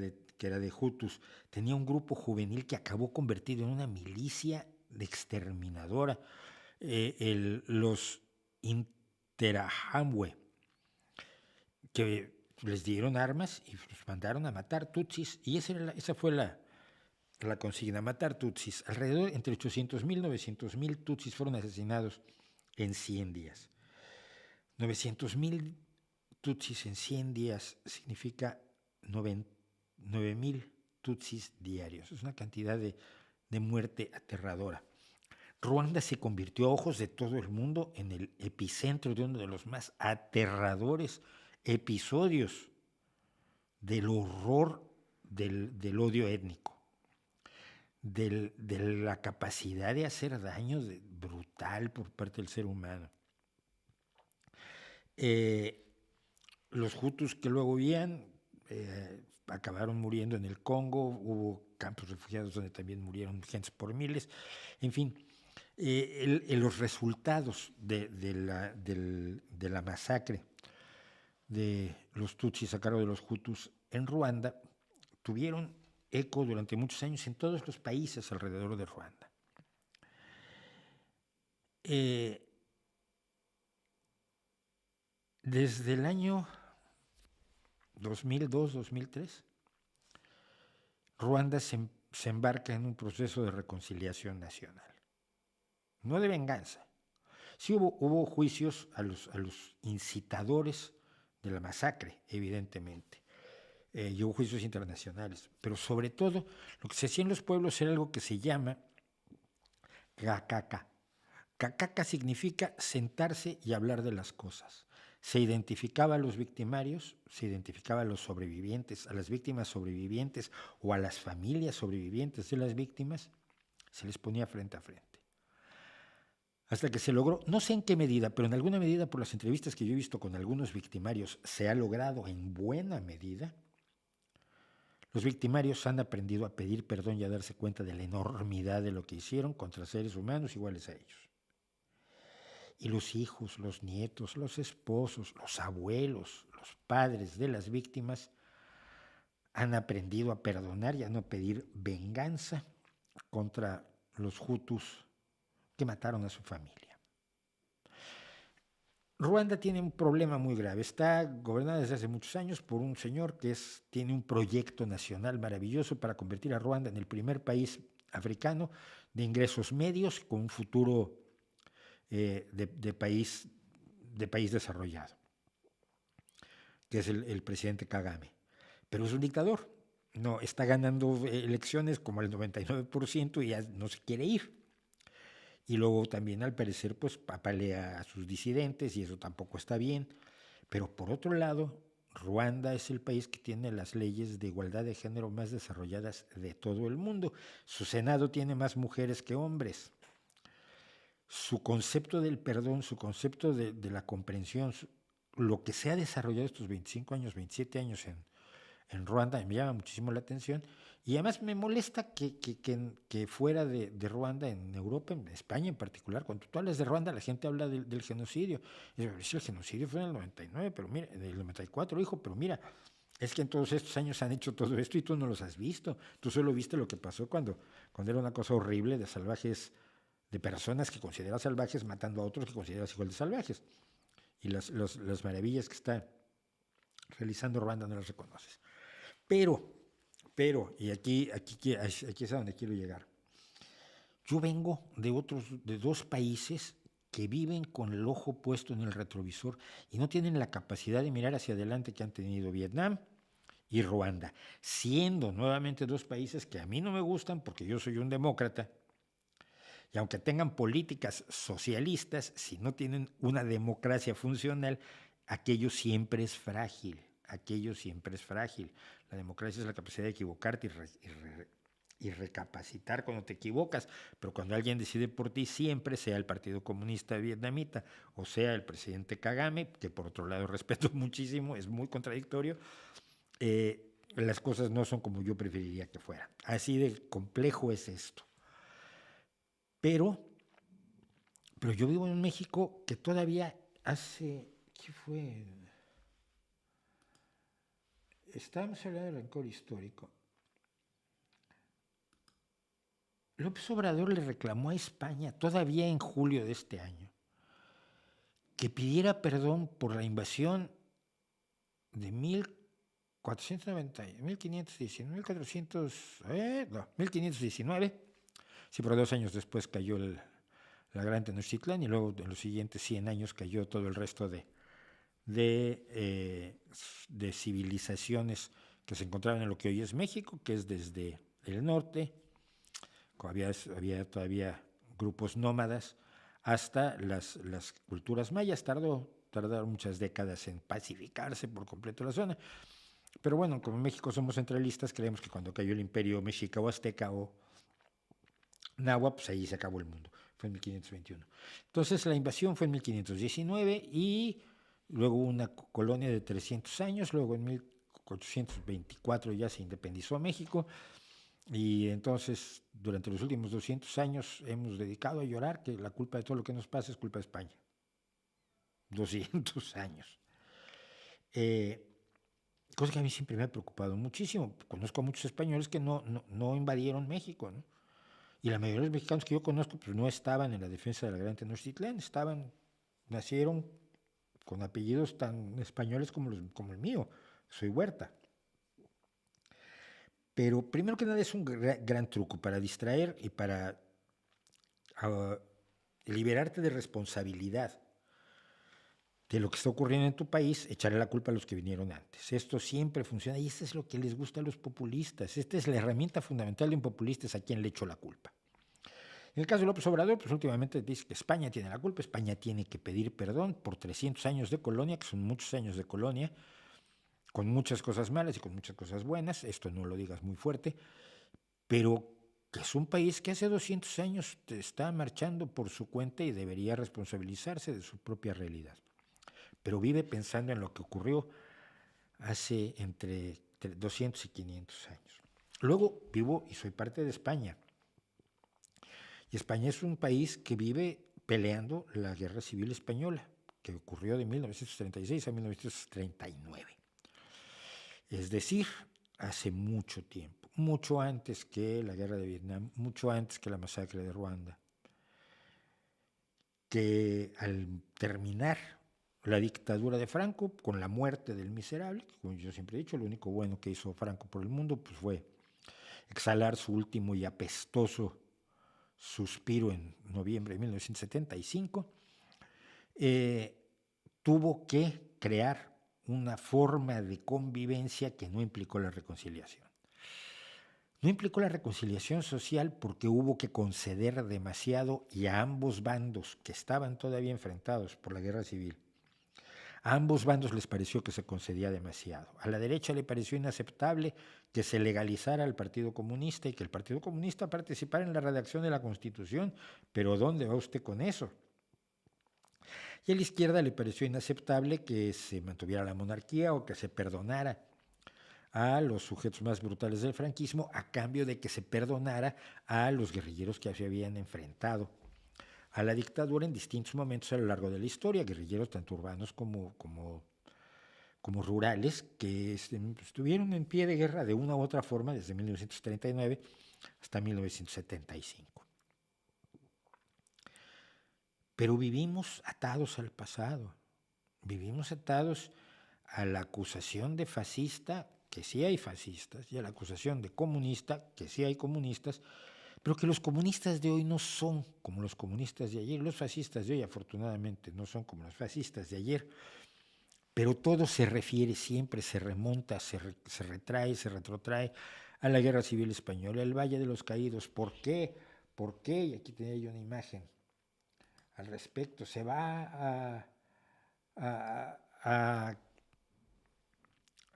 de Hutus, tenía un grupo juvenil que acabó convertido en una milicia exterminadora. Los Interahamwe, que les dieron armas y los mandaron a matar Tutsis, y esa fue la consigna, matar Tutsis. Alrededor entre 800,000 y 900,000 Tutsis fueron asesinados en 100 días. 900,000 Tutsis en 100 días significa 9,000 Tutsis diarios. Es una cantidad de muerte aterradora. Ruanda se convirtió a ojos de todo el mundo en el epicentro de uno de los más aterradores episodios del horror del odio étnico, de la capacidad de hacer daño brutal por parte del ser humano. Los Hutus que luego habían acabaron muriendo en el Congo, hubo campos refugiados donde también murieron gentes por miles, en fin. Los resultados de la masacre de los Tutsis a cargo de los Hutus en Ruanda tuvieron eco durante muchos años en todos los países alrededor de Ruanda. Desde el año 2002-2003, Ruanda se embarca en un proceso de reconciliación nacional. No de venganza. Sí hubo juicios a los incitadores de la masacre, evidentemente. Y hubo juicios internacionales. Pero sobre todo, lo que se hacía en los pueblos era algo que se llama Gakaka. Gakaka significa sentarse y hablar de las cosas. Se identificaba a los victimarios, se identificaba a los sobrevivientes, a las víctimas sobrevivientes o a las familias sobrevivientes de las víctimas, se les ponía frente a frente. Hasta que se logró, no sé en qué medida, pero en alguna medida por las entrevistas que yo he visto con algunos victimarios, se ha logrado en buena medida. Los victimarios han aprendido a pedir perdón y a darse cuenta de la enormidad de lo que hicieron contra seres humanos iguales a ellos. Y los hijos, los nietos, los esposos, los abuelos, los padres de las víctimas han aprendido a perdonar y a no pedir venganza contra los Hutus que mataron a su familia. Ruanda tiene un problema muy grave. Está gobernada desde hace muchos años por un señor que tiene un proyecto nacional maravilloso para convertir a Ruanda en el primer país africano de ingresos medios con un futuro de país desarrollado, que es el presidente Kagame. Pero es un dictador. No, está ganando elecciones como el 99% y ya no se quiere ir. Y luego también, al parecer, pues apalea a sus disidentes y eso tampoco está bien. Pero por otro lado, Ruanda es el país que tiene las leyes de igualdad de género más desarrolladas de todo el mundo. Su Senado tiene más mujeres que hombres. Su concepto del perdón, su concepto de la comprensión, lo que se ha desarrollado estos 25 años, 27 años en Ruanda, me llama muchísimo la atención. Y además me molesta que fuera de Ruanda, en Europa, en España en particular, cuando tú hablas de Ruanda, la gente habla del genocidio. Y yo, el genocidio fue en el 99, pero mira, en el 94, hijo, pero mira, es que en todos estos años han hecho todo esto y tú no los has visto. Tú solo viste lo que pasó cuando era una cosa horrible de salvajes, de personas que consideras salvajes matando a otros que consideras igual de salvajes. Y las maravillas que está realizando Ruanda no las reconoces. Pero, y aquí es a donde quiero llegar. Yo vengo de dos países que viven con el ojo puesto en el retrovisor y no tienen la capacidad de mirar hacia adelante que han tenido Vietnam y Ruanda, siendo nuevamente dos países que a mí no me gustan porque yo soy un demócrata, y aunque tengan políticas socialistas, si no tienen una democracia funcional, aquello siempre es frágil. Aquello siempre es frágil. La democracia es la capacidad de equivocarte y recapacitar cuando te equivocas, pero cuando alguien decide por ti, siempre sea el Partido Comunista Vietnamita o sea el presidente Kagame, que por otro lado respeto muchísimo, es muy contradictorio, las cosas no son como yo preferiría que fueran. Así de complejo es esto. Pero yo vivo en México que todavía hace, ¿qué fue? Estábamos hablando del rencor histórico. López Obrador le reclamó a España, todavía en julio de este año, que pidiera perdón por la invasión de 1519, sí, pero 2 años después cayó la gran Tenochtitlán y luego en los siguientes 100 años cayó todo el resto de civilizaciones que se encontraban en lo que hoy es México, que es desde el norte, había todavía grupos nómadas, hasta las culturas mayas. Tardaron muchas décadas en pacificarse por completo la zona. Pero bueno, como en México somos centralistas, creemos que cuando cayó el imperio mexica o azteca o náhuatl, pues ahí se acabó el mundo. Fue en 1521. Entonces la invasión fue en 1519 y luego una colonia de 300 años, luego en 1824 ya se independizó México. Y entonces, durante los últimos 200 años hemos dedicado a llorar que la culpa de todo lo que nos pasa es culpa de España. 200 años. Cosa que a mí siempre me ha preocupado muchísimo. Conozco a muchos españoles que no invadieron México, ¿no? Y la mayoría de los mexicanos que yo conozco pues, no estaban en la defensa de la gran Tenochtitlán, nacieron con apellidos tan españoles como el mío. Soy Huerta. Pero primero que nada es un gran truco para distraer y para liberarte de responsabilidad de lo que está ocurriendo en tu país, echarle la culpa a los que vinieron antes. Esto siempre funciona y esto es lo que les gusta a los populistas. Esta es la herramienta fundamental de un populista, es a quien le echo la culpa. En el caso de López Obrador, pues últimamente dice que España tiene la culpa, España tiene que pedir perdón por 300 años de colonia, que son muchos años de colonia, con muchas cosas malas y con muchas cosas buenas, esto no lo digas muy fuerte, pero que es un país que hace 200 años está marchando por su cuenta y debería responsabilizarse de su propia realidad. Pero vive pensando en lo que ocurrió hace entre 200 y 500 años. Luego vivo y soy parte de España. Y España es un país que vive peleando la Guerra Civil Española, que ocurrió de 1936 a 1939. Es decir, hace mucho tiempo, mucho antes que la Guerra de Vietnam, mucho antes que la masacre de Ruanda, que al terminar la dictadura de Franco, con la muerte del miserable, que como yo siempre he dicho, lo único bueno que hizo Franco por el mundo pues fue exhalar su último y apestoso suspiro en noviembre de 1975, tuvo que crear una forma de convivencia que no implicó la reconciliación. No implicó la reconciliación social porque hubo que conceder demasiado y a ambos bandos que estaban todavía enfrentados por la guerra civil, A ambos bandos les pareció que se concedía demasiado. A la derecha le pareció inaceptable que se legalizara al Partido Comunista y que el Partido Comunista participara en la redacción de la Constitución. Pero ¿dónde va usted con eso? Y a la izquierda le pareció inaceptable que se mantuviera la monarquía o que se perdonara a los sujetos más brutales del franquismo a cambio de que se perdonara a los guerrilleros que se habían enfrentado a la dictadura en distintos momentos a lo largo de la historia, guerrilleros tanto urbanos como rurales, que estuvieron en pie de guerra de una u otra forma desde 1939 hasta 1975. Pero vivimos atados al pasado, vivimos atados a la acusación de fascista, que sí hay fascistas, y a la acusación de comunista, que sí hay comunistas, pero que los comunistas de hoy no son como los comunistas de ayer. Los fascistas de hoy, afortunadamente, no son como los fascistas de ayer, pero todo se refiere siempre, se remonta, se retrae, se retrotrae a la Guerra Civil Española, el Valle de los Caídos. ¿Por qué? ¿Por qué? Y aquí tenía yo una imagen al respecto. Se va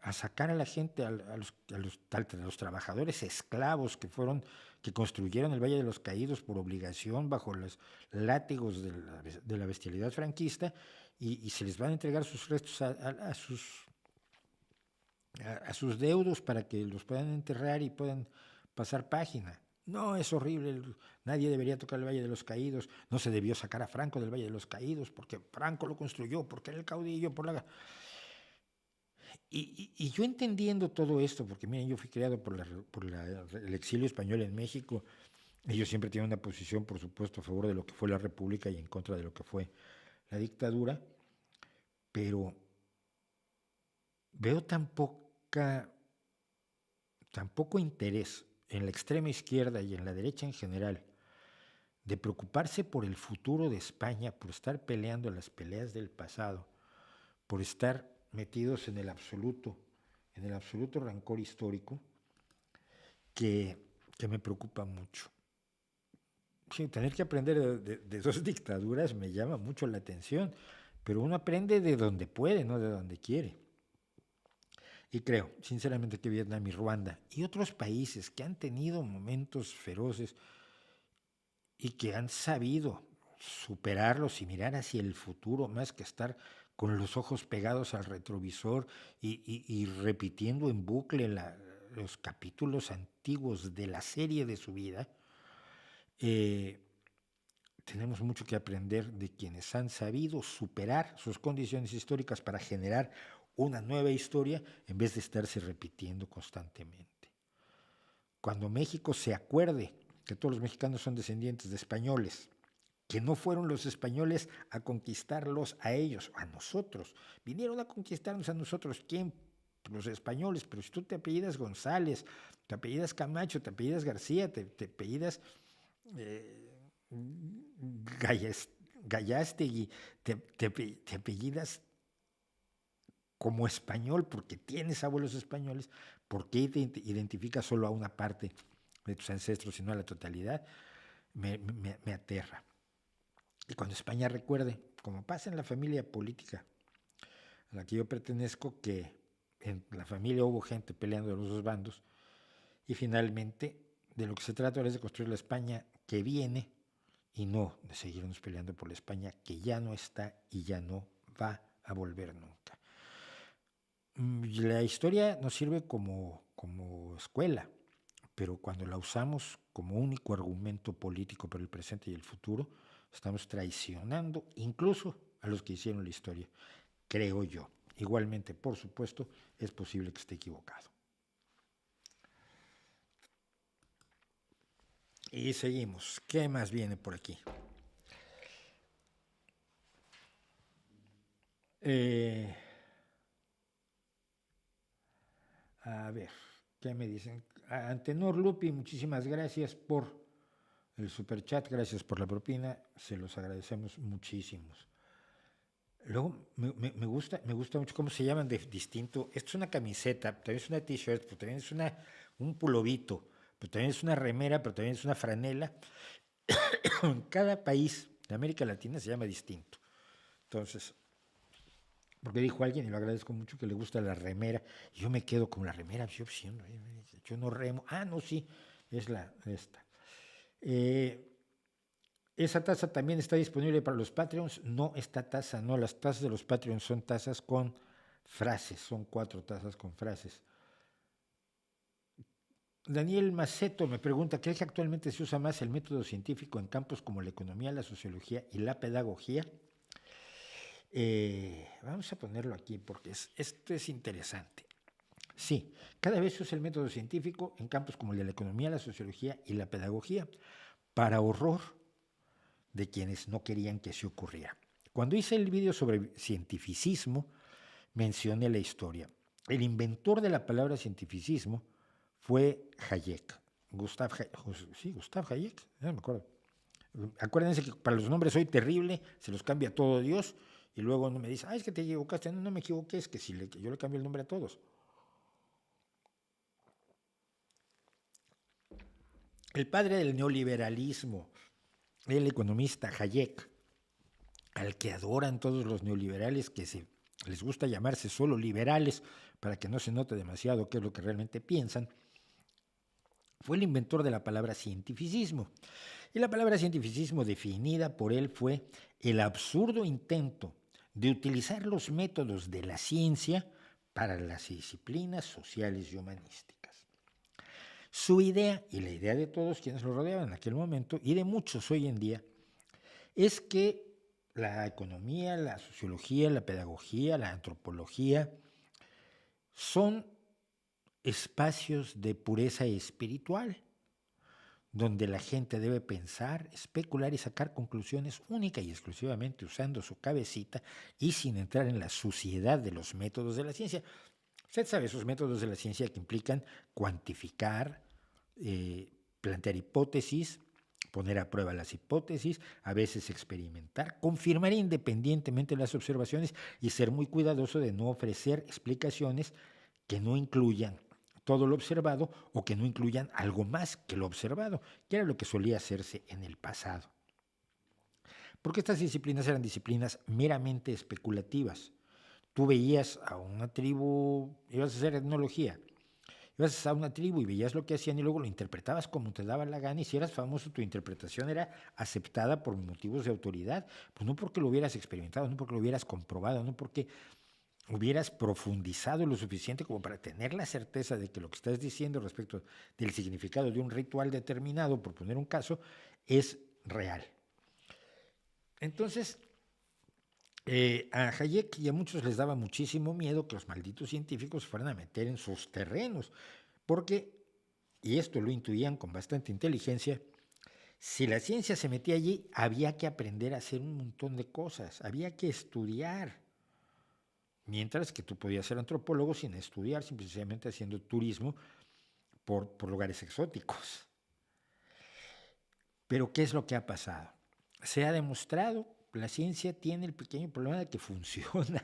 a sacar a la gente, a los trabajadores esclavos que construyeron el Valle de los Caídos por obligación bajo los látigos de la bestialidad franquista, y se les van a entregar sus restos a sus deudos para que los puedan enterrar y puedan pasar página. No, es horrible, nadie debería tocar el Valle de los Caídos, no se debió sacar a Franco del Valle de los Caídos porque Franco lo construyó, porque era el caudillo, Y yo entendiendo todo esto, porque miren, yo fui criado por el exilio español en México, y yo siempre tenía una posición, por supuesto, a favor de lo que fue la República y en contra de lo que fue la dictadura, pero veo tan poco interés en la extrema izquierda y en la derecha en general de preocuparse por el futuro de España, por estar peleando las peleas del pasado, por estar metidos en el absoluto rencor histórico, que me preocupa mucho. Sí, tener que aprender de dos dictaduras me llama mucho la atención, pero uno aprende de donde puede, no de donde quiere. Y creo, sinceramente, que Vietnam y Ruanda y otros países que han tenido momentos feroces y que han sabido superarlos y mirar hacia el futuro más que estar con los ojos pegados al retrovisor y repitiendo en bucle los capítulos antiguos de la serie de su vida, tenemos mucho que aprender de quienes han sabido superar sus condiciones históricas para generar una nueva historia en vez de estarse repitiendo constantemente. Cuando México se acuerde que todos los mexicanos son descendientes de españoles, que no fueron los españoles a conquistarlos a ellos, a nosotros. Vinieron a conquistarnos a nosotros. ¿Quién? Los españoles. Pero si tú te apellidas González, te apellidas Camacho, te apellidas García, te apellidas Gallastegui, te apellidas como español porque tienes abuelos españoles, ¿por qué te identificas solo a una parte de tus ancestros y no a la totalidad? Me aterra. Y cuando España recuerde, como pasa en la familia política a la que yo pertenezco, que en la familia hubo gente peleando de los dos bandos, y finalmente de lo que se trata ahora es de construir la España que viene y no de seguirnos peleando por la España que ya no está y ya no va a volver nunca. La historia nos sirve como escuela, pero cuando la usamos como único argumento político para el presente y el futuro, estamos traicionando incluso a los que hicieron la historia, creo yo. Igualmente, por supuesto, es posible que esté equivocado. Y seguimos. ¿Qué más viene por aquí? A ver, ¿qué me dicen? Antenor Lupi, muchísimas gracias por el superchat, gracias por la propina, se los agradecemos muchísimos. Luego me gusta mucho cómo se llaman de distinto. Esto es una camiseta, también es una t-shirt, pero también es un pulovito, pero también es una remera, pero también es una franela. En cada país de América Latina se llama distinto. Entonces, porque dijo alguien, y lo agradezco mucho, que le gusta la remera, y yo me quedo con la remera, yo no remo, no, sí, es esta. Esa taza también está disponible para los Patreons. No, esta taza, no, las tazas de los Patreons son tazas con frases, son 4 tazas con frases. Daniel Maceto me pregunta, ¿cree que actualmente se usa más el método científico en campos como la economía, la sociología y la pedagogía? Vamos a ponerlo aquí porque esto es interesante. Sí, cada vez se usa el método científico en campos como el de la economía, la sociología y la pedagogía, para horror de quienes no querían que se ocurriera. Cuando hice el vídeo sobre cientificismo, mencioné la historia. El inventor de la palabra cientificismo fue Hayek. Gustav Hayek, no me acuerdo. Acuérdense que para los nombres soy terrible, se los cambia todo Dios, y luego no me dice, es que te equivocaste. No, no me equivoqué, es que yo le cambio el nombre a todos. El padre del neoliberalismo, el economista Hayek, al que adoran todos los neoliberales, que les gusta llamarse solo liberales para que no se note demasiado qué es lo que realmente piensan, fue el inventor de la palabra cientificismo. Y la palabra cientificismo definida por él fue el absurdo intento de utilizar los métodos de la ciencia para las disciplinas sociales y humanísticas. Su idea, y la idea de todos quienes lo rodeaban en aquel momento, y de muchos hoy en día, es que la economía, la sociología, la pedagogía, la antropología son espacios de pureza espiritual, donde la gente debe pensar, especular y sacar conclusiones única y exclusivamente usando su cabecita y sin entrar en la suciedad de los métodos de la ciencia. Usted sabe esos métodos de la ciencia que implican cuantificar, plantear hipótesis, poner a prueba las hipótesis, a veces experimentar, confirmar independientemente las observaciones y ser muy cuidadoso de no ofrecer explicaciones que no incluyan todo lo observado o que no incluyan algo más que lo observado, que era lo que solía hacerse en el pasado. Porque estas disciplinas eran disciplinas meramente especulativas. Tú veías a una tribu, ibas a hacer etnología, ibas a una tribu y veías lo que hacían y luego lo interpretabas como te daba la gana, y si eras famoso tu interpretación era aceptada por motivos de autoridad, pues no porque lo hubieras experimentado, no porque lo hubieras comprobado, no porque hubieras profundizado lo suficiente como para tener la certeza de que lo que estás diciendo respecto del significado de un ritual determinado, por poner un caso, es real. Entonces, a Hayek y a muchos les daba muchísimo miedo que los malditos científicos fueran a meter en sus terrenos, porque, y esto lo intuían con bastante inteligencia, si la ciencia se metía allí, había que aprender a hacer un montón de cosas, había que estudiar. Mientras que tú podías ser antropólogo sin estudiar, simplemente haciendo turismo por lugares exóticos. Pero ¿qué es lo que ha pasado? Se ha demostrado, la ciencia tiene el pequeño problema de que funciona.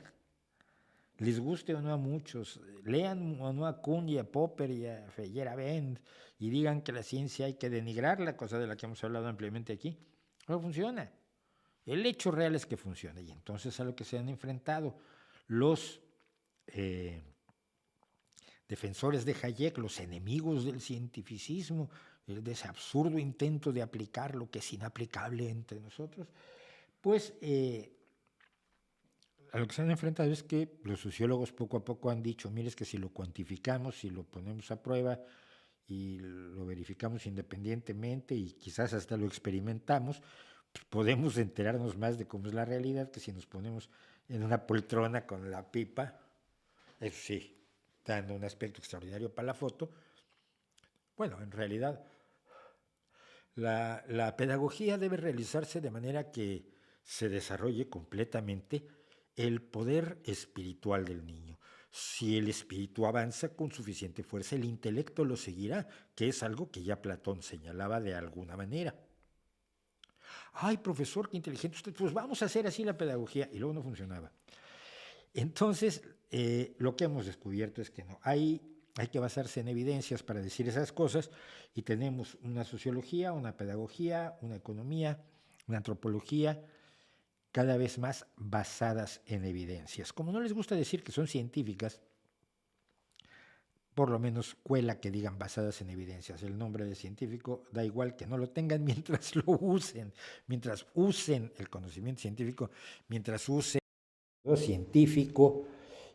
Les guste o no a muchos, lean o no a Kuhn y a Popper y a Feyerabend y digan que la ciencia hay que denigrarla, cosa de la que hemos hablado ampliamente aquí. No funciona. El hecho real es que funciona, y entonces a lo que se han enfrentado los defensores de Hayek, los enemigos del cientificismo, de ese absurdo intento de aplicar lo que es inaplicable entre nosotros, pues a lo que se han enfrentado es que los sociólogos poco a poco han dicho, mire, es que si lo cuantificamos, si lo ponemos a prueba y lo verificamos independientemente y quizás hasta lo experimentamos, pues podemos enterarnos más de cómo es la realidad que si nos ponemos en una poltrona con la pipa, eso sí, dando un aspecto extraordinario para la foto. Bueno, en realidad la pedagogía debe realizarse de manera que se desarrolle completamente el poder espiritual del niño. Si el espíritu avanza con suficiente fuerza, el intelecto lo seguirá, que es algo que ya Platón señalaba de alguna manera. Ay, profesor, qué inteligente usted, pues vamos a hacer así la pedagogía, y luego no funcionaba. Entonces, lo que hemos descubierto es que no, hay que basarse en evidencias para decir esas cosas, y tenemos una sociología, una pedagogía, una economía, una antropología cada vez más basadas en evidencias. Como no les gusta decir que son científicas, por lo menos cuela que digan basadas en evidencias. El nombre de científico da igual que no lo tengan mientras lo usen, mientras usen el conocimiento científico, mientras usen lo científico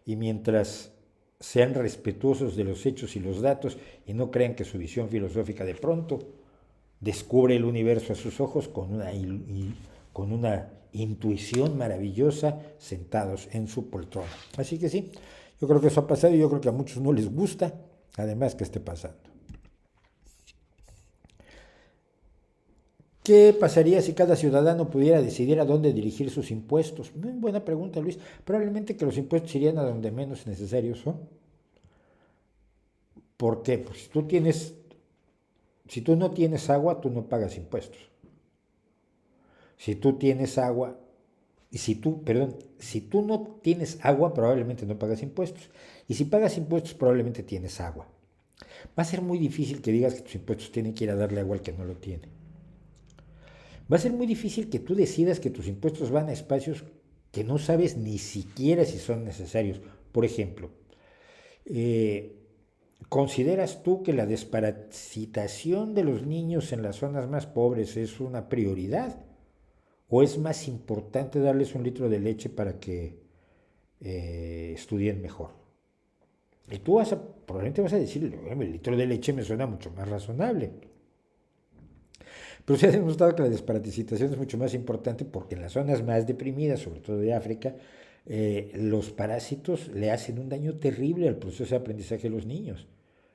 y mientras sean respetuosos de los hechos y los datos y no crean que su visión filosófica de pronto descubre el universo a sus ojos con una intuición maravillosa sentados en su poltrona. Así que sí, yo creo que eso ha pasado y yo creo que a muchos no les gusta, además que esté pasando. ¿Qué pasaría si cada ciudadano pudiera decidir a dónde dirigir sus impuestos? Muy buena pregunta, Luis. Probablemente que los impuestos irían a donde menos necesarios son. ¿Por qué? Pues si tú no tienes agua, tú no pagas impuestos. Si tú tienes agua, si tú no tienes agua, probablemente no pagas impuestos. Y si pagas impuestos, probablemente tienes agua. Va a ser muy difícil que digas que tus impuestos tienen que ir a darle agua al que no lo tiene. Va a ser muy difícil que tú decidas que tus impuestos van a espacios que no sabes ni siquiera si son necesarios. Por ejemplo, ¿consideras tú que la desparasitación de los niños en las zonas más pobres es una prioridad? ¿O es más importante darles un litro de leche para que estudien mejor? Y tú probablemente vas a decir, el litro de leche me suena mucho más razonable. Pero se ha demostrado que la desparasitación es mucho más importante porque en las zonas más deprimidas, sobre todo de África, los parásitos le hacen un daño terrible al proceso de aprendizaje de los niños.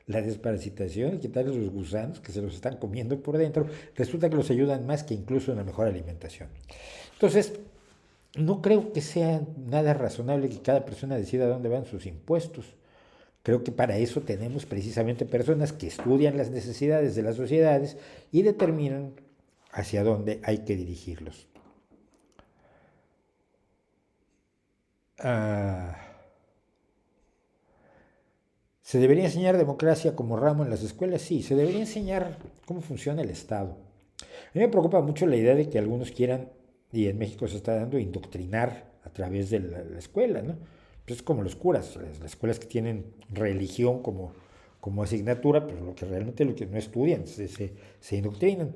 La desparasitación, quitarles los gusanos que se los están comiendo por dentro, resulta que los ayudan más que incluso una mejor alimentación. Entonces, no creo que sea nada razonable que cada persona decida dónde van sus impuestos. Creo que para eso tenemos precisamente personas que estudian las necesidades de las sociedades y determinan hacia dónde hay que dirigirlos. ¿Se debería enseñar democracia como ramo en las escuelas? Sí, se debería enseñar cómo funciona el Estado. A mí me preocupa mucho la idea de que algunos quieran, y en México se está dando, indoctrinar a través de la escuela, ¿no? Pues es como los curas, las escuelas que tienen religión como asignatura, pero lo que no estudian, se indoctrinan.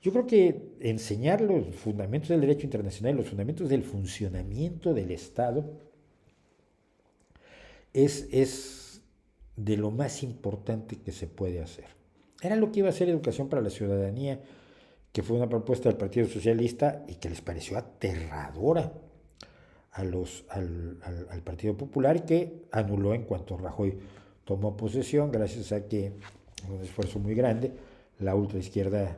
Yo creo que enseñar los fundamentos del derecho internacional, los fundamentos del funcionamiento del Estado, es de lo más importante que se puede hacer. Era lo que iba a ser Educación para la Ciudadanía, que fue una propuesta del Partido Socialista y que les pareció aterradora al Partido Popular y que anuló en cuanto Rajoy tomó posesión, gracias a que, un esfuerzo muy grande, la ultraizquierda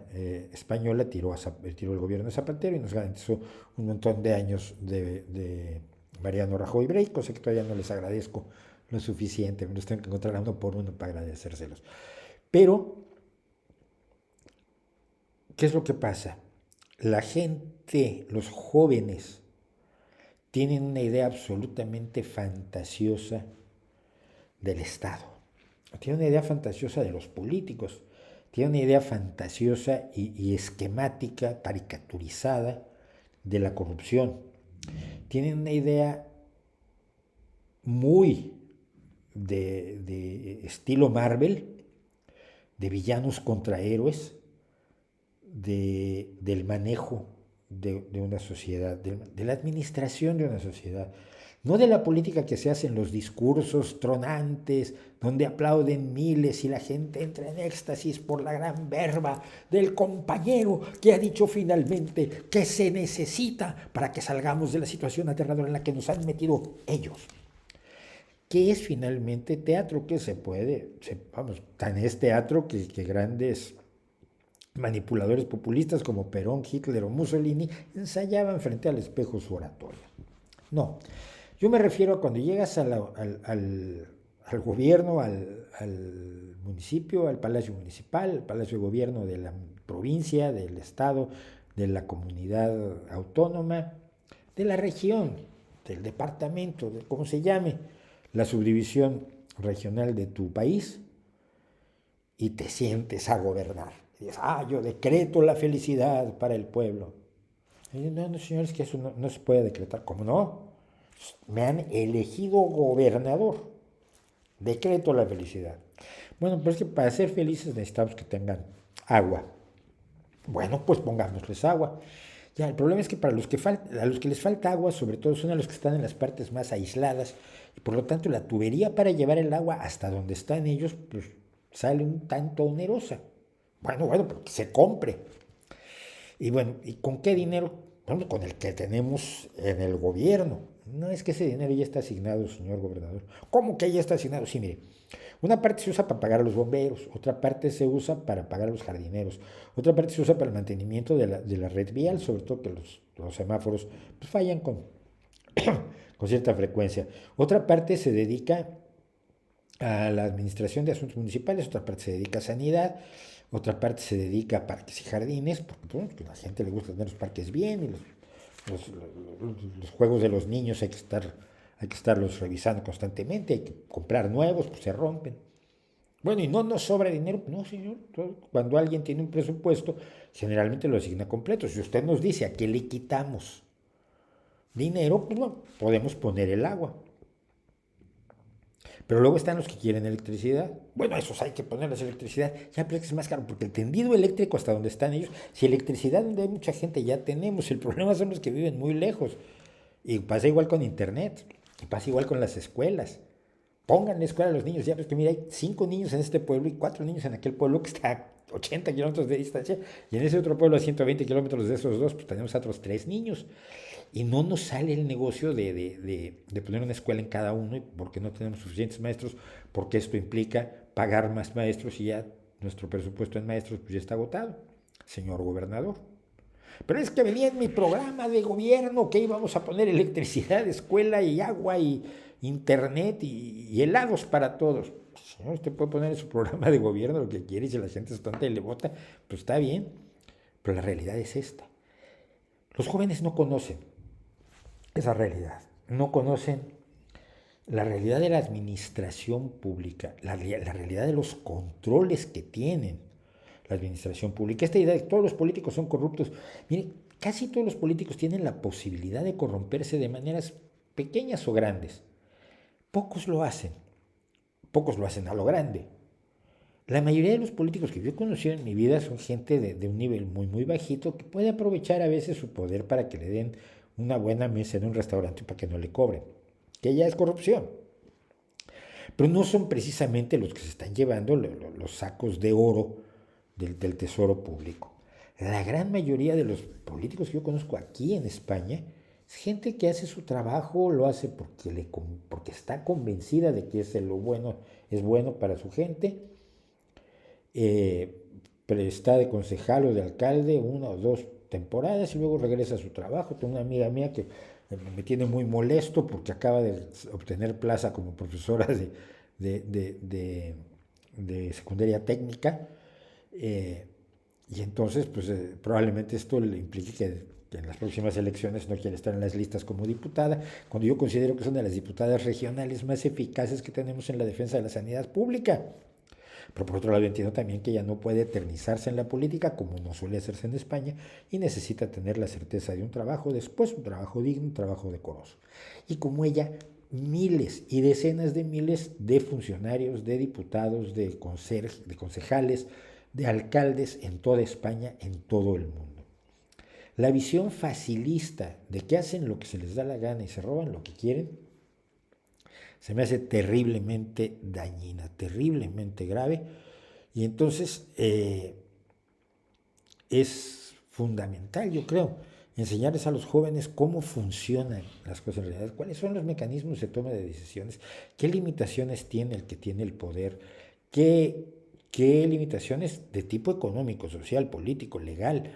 española tiró el gobierno de Zapatero y nos garantizó un montón de años de Mariano Rajoy Brey, cosa que todavía no les agradezco lo suficiente, me los tengo que encontrar uno por uno para agradecérselos. Pero, ¿qué es lo que pasa? La gente, los jóvenes, tienen una idea absolutamente fantasiosa del Estado. Tienen una idea fantasiosa de los políticos. Tienen una idea fantasiosa y esquemática, caricaturizada de la corrupción. Tienen una idea muy de estilo Marvel, de villanos contra héroes, del manejo de una sociedad, de la administración de una sociedad, no de la política que se hace en los discursos tronantes, donde aplauden miles y la gente entra en éxtasis por la gran verba del compañero que ha dicho finalmente que se necesita para que salgamos de la situación aterradora en la que nos han metido ellos. ¿Qué es finalmente teatro? Que tan es teatro que grandes manipuladores populistas como Perón, Hitler o Mussolini ensayaban frente al espejo su oratoria. No, yo me refiero a cuando llegas al gobierno, al municipio, al palacio municipal, al palacio de gobierno de la provincia, del estado, de la comunidad autónoma, de la región, del departamento, de cómo se llame, la subdivisión regional de tu país, y te sientes a gobernar. Y dices, yo decreto la felicidad para el pueblo. Y no, no, señores, que eso no se puede decretar. ¿Cómo no? Me han elegido gobernador. Decreto la felicidad. Bueno, pero es que para ser felices necesitamos que tengan agua. Bueno, pues pongámosles agua. Ya, el problema es que para a los que les falta agua, sobre todo son a los que están en las partes más aisladas, y por lo tanto la tubería para llevar el agua hasta donde están ellos, pues sale un tanto onerosa. Bueno, pero que se compre. Y bueno, ¿y con qué dinero? Bueno, con el que tenemos en el gobierno. No es que ese dinero ya está asignado, señor gobernador. ¿Cómo que ya está asignado? Sí, mire, una parte se usa para pagar a los bomberos, otra parte se usa para pagar a los jardineros, otra parte se usa para el mantenimiento de la red vial, sobre todo que los semáforos pues, fallan con cierta frecuencia. Otra parte se dedica a la administración de asuntos municipales, otra parte se dedica a sanidad, otra parte se dedica a parques y jardines, porque bueno, a la gente le gusta tener los parques bien y los juegos de los niños hay que estarlos revisando constantemente, hay que comprar nuevos, pues se rompen. Bueno, y no nos sobra dinero, no señor, cuando alguien tiene un presupuesto, generalmente lo asigna completo. Si usted nos dice a qué le quitamos dinero, pues bueno, podemos poner el agua. Pero luego están los que quieren electricidad. Bueno, esos hay que ponerles electricidad. Ya, pero es más caro, porque el tendido eléctrico hasta donde están ellos, si electricidad donde hay mucha gente ya tenemos, el problema son los que viven muy lejos. Y pasa igual con internet, y pasa igual con las escuelas. Pongan la escuela a los niños, ya, pues que mira, hay 5 niños en este pueblo y 4 niños en aquel pueblo que está a 80 kilómetros de distancia, y en ese otro pueblo a 120 kilómetros de esos dos, pues tenemos a otros 3 niños. Y no nos sale el negocio de poner una escuela en cada uno, porque no tenemos suficientes maestros, porque esto implica pagar más maestros y ya nuestro presupuesto en maestros pues ya está agotado, señor gobernador. Pero es que venía en mi programa de gobierno que íbamos a poner electricidad, escuela y agua y internet y helados para todos. Señor, usted puede poner en su programa de gobierno lo que quiere y si la gente es tonta y le vota, pues está bien. Pero la realidad es esta. Los jóvenes no conocen esa realidad. No conocen la realidad de la administración pública, la realidad de los controles que tienen la administración pública. Esta idea de que todos los políticos son corruptos. Miren, casi todos los políticos tienen la posibilidad de corromperse de maneras pequeñas o grandes. Pocos lo hacen a lo grande. La mayoría de los políticos que yo he conocido en mi vida son gente de un nivel muy, muy bajito que puede aprovechar a veces su poder para que le den una buena mesa en un restaurante para que no le cobren, que ya es corrupción. Pero no son precisamente los que se están llevando los sacos de oro del tesoro público. La gran mayoría de los políticos que yo conozco aquí en España es gente que hace su trabajo, lo hace porque está convencida de que es bueno para su gente, está de concejal o de alcalde 1 o 2 temporadas y luego regresa a su trabajo. Tengo una amiga mía que me tiene muy molesto porque acaba de obtener plaza como profesora de secundaria técnica. Y entonces, pues probablemente esto le implique que en las próximas elecciones no quiere estar en las listas como diputada, cuando yo considero que es una de las diputadas regionales más eficaces que tenemos en la defensa de la sanidad pública. Pero por otro lado entiendo también que ella no puede eternizarse en la política como no suele hacerse en España y necesita tener la certeza de un trabajo después, un trabajo digno, un trabajo decoroso. Y como ella, miles y decenas de miles de funcionarios, de diputados, de concejales, de alcaldes en toda España, en todo el mundo. La visión facilista de que hacen lo que se les da la gana y se roban lo que quieren, se me hace terriblemente dañina, terriblemente grave. Y entonces es fundamental, yo creo, enseñarles a los jóvenes cómo funcionan las cosas en realidad, cuáles son los mecanismos de toma de decisiones, qué limitaciones tiene el que tiene el poder, qué limitaciones de tipo económico, social, político, legal,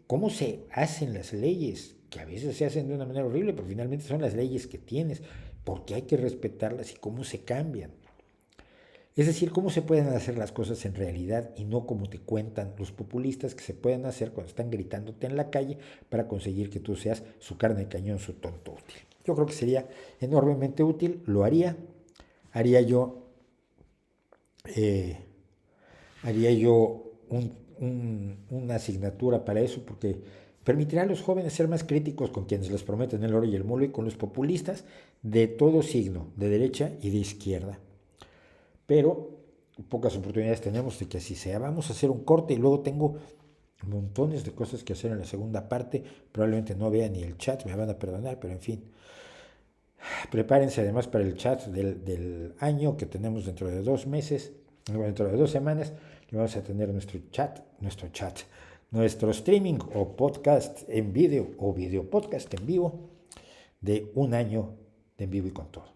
cómo se hacen las leyes, que a veces se hacen de una manera horrible, pero finalmente son las leyes que tienes, porque hay que respetarlas y cómo se cambian. Es decir, cómo se pueden hacer las cosas en realidad y no como te cuentan los populistas que se pueden hacer cuando están gritándote en la calle para conseguir que tú seas su carne de cañón, su tonto útil. Yo creo que sería enormemente útil, lo haría. Haría yo, eh, haría yo una asignatura para eso porque Permitirá a los jóvenes ser más críticos con quienes les prometen el oro y el mole y con los populistas de todo signo, de derecha y de izquierda. Pero pocas oportunidades tenemos de que así sea. Vamos a hacer un corte y luego tengo montones de cosas que hacer en la segunda parte. Probablemente no vea ni el chat, me van a perdonar, pero en fin. Prepárense además para el chat del año que tenemos dentro de 2 meses, dentro de 2 semanas, que vamos a tener nuestro streaming o podcast en vídeo o video podcast en vivo de 1 año de En Vivo y Con Todo.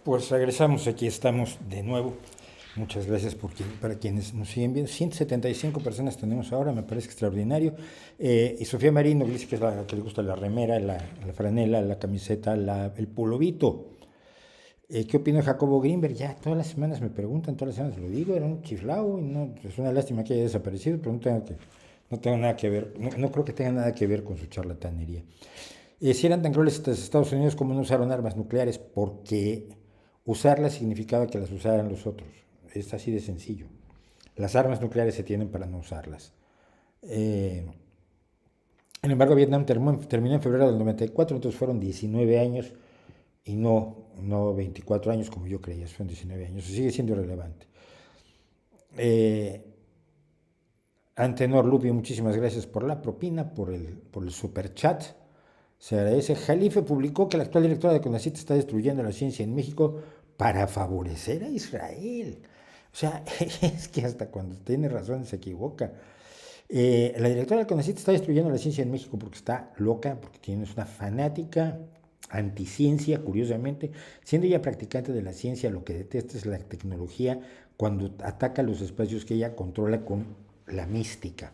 Pues regresamos, aquí estamos de nuevo. Muchas gracias para quienes nos siguen viendo. 175 personas tenemos ahora, me parece extraordinario. Y Sofía Marino dice que es la que le gusta la remera, la franela, la camiseta, el pulovito. ¿Qué opina Jacobo Greenberg? Ya todas las semanas me preguntan, todas las semanas lo digo, era un chiflao y no, es una lástima que haya desaparecido, pero no tengo nada que ver, no creo que tenga nada que ver con su charlatanería. Si eran tan crueles Estados Unidos como no usaron armas nucleares, porque usarlas significaba que las usaran los otros. Es así de sencillo. Las armas nucleares se tienen para no usarlas. Sin embargo, Vietnam terminó en febrero del 94, entonces fueron 19 años y no 24 años como yo creía, fueron 19 años. Sigue siendo relevante. Antenor Lupi, muchísimas gracias por la propina, por el super chat. Se agradece. Jalife publicó que la actual directora de CONACYT está destruyendo la ciencia en México para favorecer a Israel. O sea, es que hasta cuando tiene razón se equivoca. La directora de CONACYT está destruyendo la ciencia en México porque está loca, porque es una fanática anticiencia, curiosamente. Siendo ella practicante de la ciencia, lo que detesta es la tecnología cuando ataca los espacios que ella controla con la mística.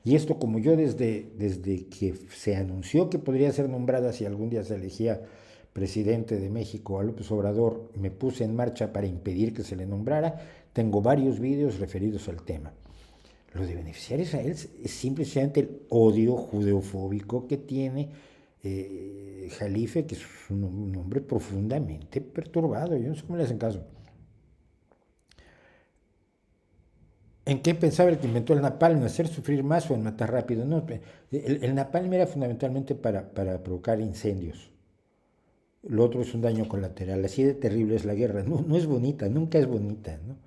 Y esto, como yo desde que se anunció que podría ser nombrada, si algún día se elegía presidente de México a López Obrador, me puse en marcha para impedir que se le nombrara. Tengo varios vídeos referidos al tema. Lo de beneficiar a Israel es simplemente el odio judeofóbico que tiene Jalife, que es un hombre profundamente perturbado. Yo no sé cómo le hacen caso. ¿En qué pensaba el que inventó el napalm? ¿En hacer sufrir más o en matar rápido? No, el napalm era fundamentalmente para provocar incendios. Lo otro es un daño colateral. Así de terrible es la guerra. No es bonita, nunca es bonita, ¿no?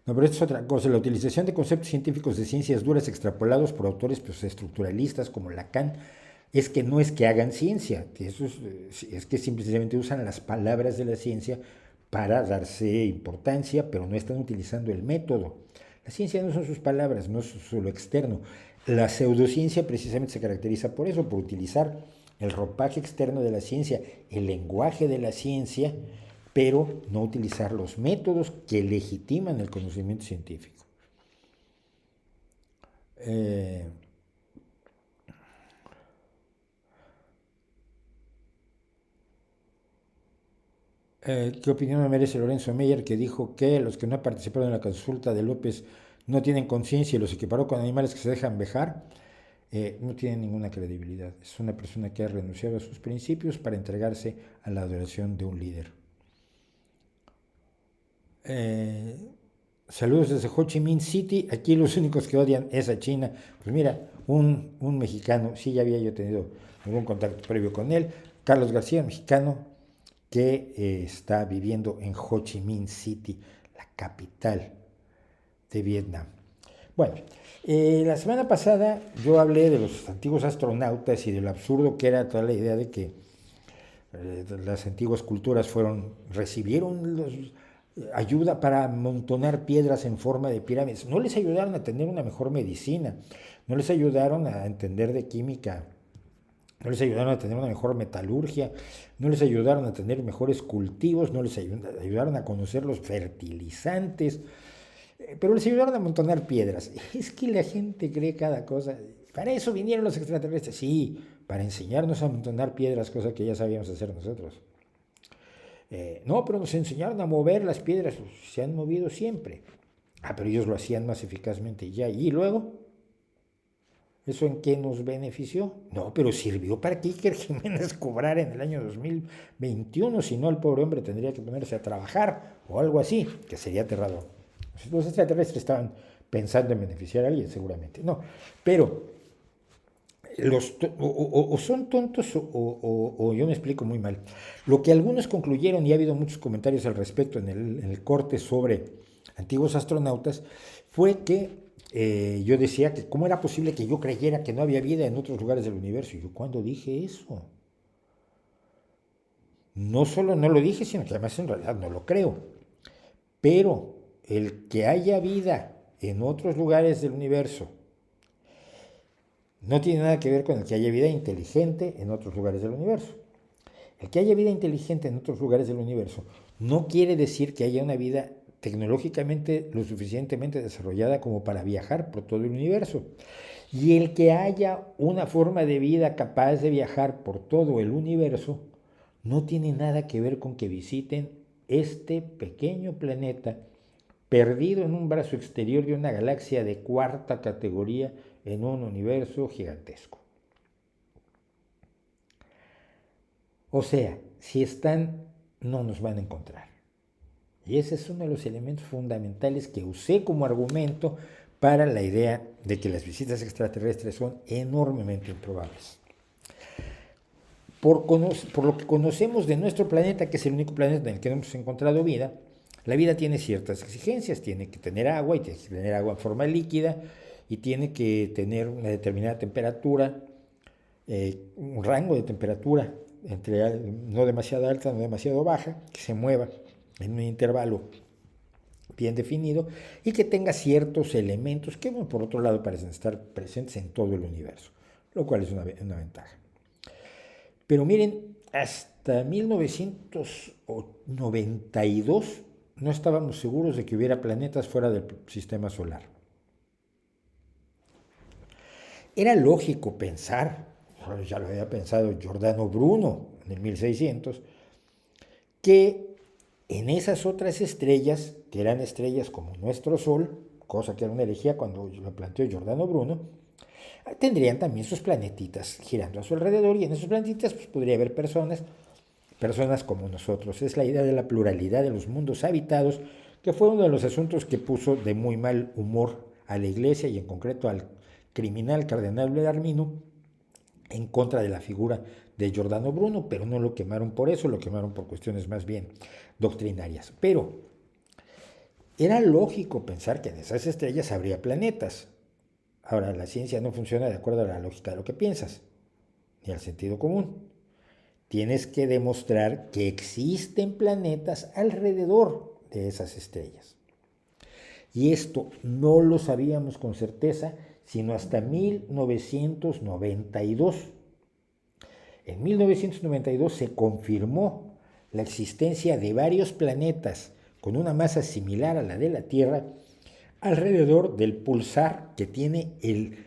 No, pero esto es otra cosa. La utilización de conceptos científicos de ciencias duras extrapolados por autores pues, estructuralistas como Lacan es que no es que hagan ciencia, es que simplemente usan las palabras de la ciencia para darse importancia, pero no están utilizando el método. La ciencia no son sus palabras, no es lo externo. La pseudociencia precisamente se caracteriza por eso, por utilizar el ropaje externo de la ciencia, el lenguaje de la ciencia, pero no utilizar los métodos que legitiman el conocimiento científico. ¿Qué opinión me merece Lorenzo Meyer, que dijo que los que no participaron en la consulta de López no tienen conciencia y los equiparó con animales que se dejan vejar? No tiene ninguna credibilidad. Es una persona que ha renunciado a sus principios para entregarse a la adoración de un líder. Saludos desde Ho Chi Minh City. Aquí los únicos que odian es a China. Pues mira, un mexicano, sí, ya había yo tenido algún contacto previo con él, Carlos García, mexicano, que está viviendo en Ho Chi Minh City, la capital de Vietnam. Bueno, la semana pasada yo hablé de los antiguos astronautas y de lo absurdo que era toda la idea de que las antiguas culturas recibieron ayuda para amontonar piedras en forma de pirámides. No les ayudaron a tener una mejor medicina, no les ayudaron a entender de química, no les ayudaron a tener una mejor metalurgia, no les ayudaron a tener mejores cultivos, no les ayudaron a conocer los fertilizantes, pero les ayudaron a amontonar piedras. Es que la gente cree cada cosa. Para eso vinieron los extraterrestres. Sí, para enseñarnos a amontonar piedras, cosa que ya sabíamos hacer nosotros. No, pero nos enseñaron a mover las piedras. Se han movido siempre. Pero ellos lo hacían más eficazmente ya. Y luego, ¿eso en qué nos benefició? No, pero sirvió para que Iker Jiménez cobrara en el año 2021. Si no, el pobre hombre tendría que ponerse a trabajar o algo así, que sería aterrador. Los extraterrestres estaban pensando en beneficiar a alguien, seguramente. No, pero o son tontos o yo me explico muy mal. Lo que algunos concluyeron, y ha habido muchos comentarios al respecto en el corte sobre antiguos astronautas, fue que yo decía que cómo era posible que yo creyera que no había vida en otros lugares del universo. Y yo, ¿cuándo dije eso? No solo no lo dije, sino que además en realidad no lo creo. Pero el que haya vida en otros lugares del universo no tiene nada que ver con el que haya vida inteligente en otros lugares del universo. El que haya vida inteligente en otros lugares del universo no quiere decir que haya una vida tecnológicamente lo suficientemente desarrollada como para viajar por todo el universo. Y el que haya una forma de vida capaz de viajar por todo el universo no tiene nada que ver con que visiten este pequeño planeta perdido en un brazo exterior de una galaxia de cuarta categoría en un universo gigantesco. O sea, si están, no nos van a encontrar. Y ese es uno de los elementos fundamentales que usé como argumento para la idea de que las visitas extraterrestres son enormemente improbables. Por lo que conocemos de nuestro planeta, que es el único planeta en el que no hemos encontrado vida, la vida tiene ciertas exigencias, tiene que tener agua, y tiene que tener agua en forma líquida, y tiene que tener una determinada temperatura, un rango de temperatura, no demasiado alta, no demasiado baja, que se mueva en un intervalo bien definido y que tenga ciertos elementos que, por otro lado, parecen estar presentes en todo el universo, lo cual es una ventaja. Pero miren, hasta 1992 no estábamos seguros de que hubiera planetas fuera del sistema solar. Era lógico pensar, ya lo había pensado Giordano Bruno en el 1600, que en esas otras estrellas, que eran estrellas como nuestro Sol, cosa que era una herejía cuando lo planteó Giordano Bruno, tendrían también sus planetitas girando a su alrededor, y en esos planetitas pues, podría haber personas como nosotros. Es la idea de la pluralidad de los mundos habitados, que fue uno de los asuntos que puso de muy mal humor a la Iglesia y en concreto al criminal cardenal Bellarmino en contra de la figura de Giordano Bruno, pero no lo quemaron por eso, lo quemaron por cuestiones más bien doctrinarias. Pero era lógico pensar que en esas estrellas habría planetas. Ahora, la ciencia no funciona de acuerdo a la lógica de lo que piensas, ni al sentido común. Tienes que demostrar que existen planetas alrededor de esas estrellas. Y esto no lo sabíamos con certeza sino hasta 1992. En 1992 se confirmó la existencia de varios planetas con una masa similar a la de la Tierra alrededor del pulsar que tiene el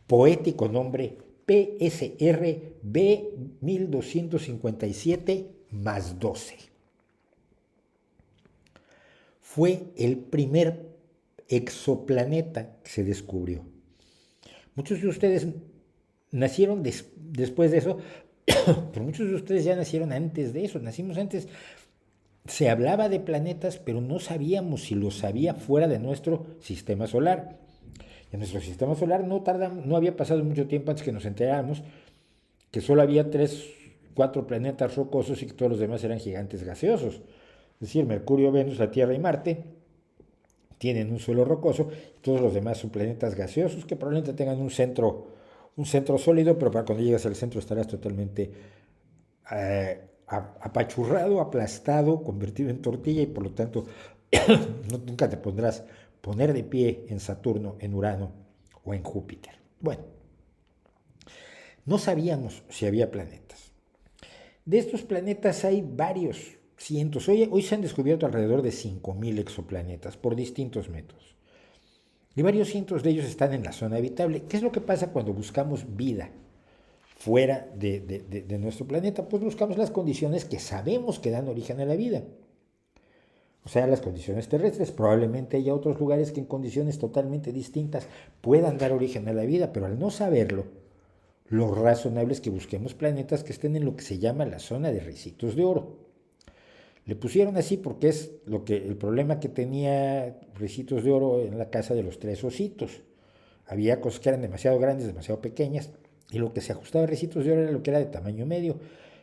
poético nombre PSR B1257+12. Fue el primer exoplaneta que se descubrió. Muchos de ustedes nacieron después de eso, pero muchos de ustedes ya nacieron antes de eso, nacimos antes. Se hablaba de planetas, pero no sabíamos si los había fuera de nuestro sistema solar. En nuestro sistema solar no había pasado mucho tiempo antes que nos enteráramos que solo había 3, 4 planetas rocosos y que todos los demás eran gigantes gaseosos. Es decir, Mercurio, Venus, la Tierra y Marte tienen un suelo rocoso, y todos los demás son planetas gaseosos que probablemente tengan un centro sólido, pero para cuando llegas al centro estarás totalmente apachurrado, aplastado, convertido en tortilla, y por lo tanto nunca te podrás poner de pie en Saturno, en Urano o en Júpiter. Bueno, no sabíamos si había planetas. De estos planetas hay varios cientos. Hoy se han descubierto alrededor de 5.000 exoplanetas por distintos métodos. Y varios cientos de ellos están en la zona habitable. ¿Qué es lo que pasa cuando buscamos vida fuera de nuestro planeta? Pues buscamos las condiciones que sabemos que dan origen a la vida. O sea, las condiciones terrestres. Probablemente haya otros lugares que en condiciones totalmente distintas puedan dar origen a la vida, pero al no saberlo, lo razonable es que busquemos planetas que estén en lo que se llama la zona de Ricitos de Oro. Le pusieron así porque es el problema que tenía Ricitos de Oro en la casa de los 3 ositos. Había cosas que eran demasiado grandes, demasiado pequeñas, y lo que se ajustaba a Ricitos de Oro era lo que era de tamaño medio.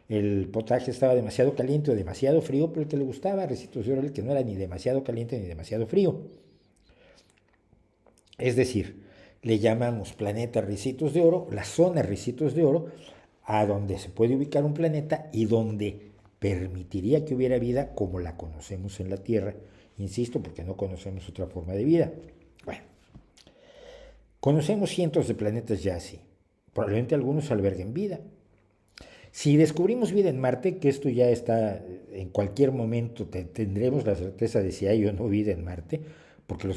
El potaje estaba demasiado caliente o demasiado frío, pero el que le gustaba a Ricitos de Oro era el que no era ni demasiado caliente ni demasiado frío. Es decir, le llamamos planeta Ricitos de Oro, la zona Ricitos de Oro, a donde se puede ubicar un planeta y donde permitiría que hubiera vida como la conocemos en la Tierra insisto, porque no conocemos otra forma de vida. Bueno, conocemos cientos de planetas ya así, probablemente algunos alberguen vida. Si descubrimos vida en Marte, que esto ya está, en cualquier momento tendremos la certeza de si hay o no vida en Marte, porque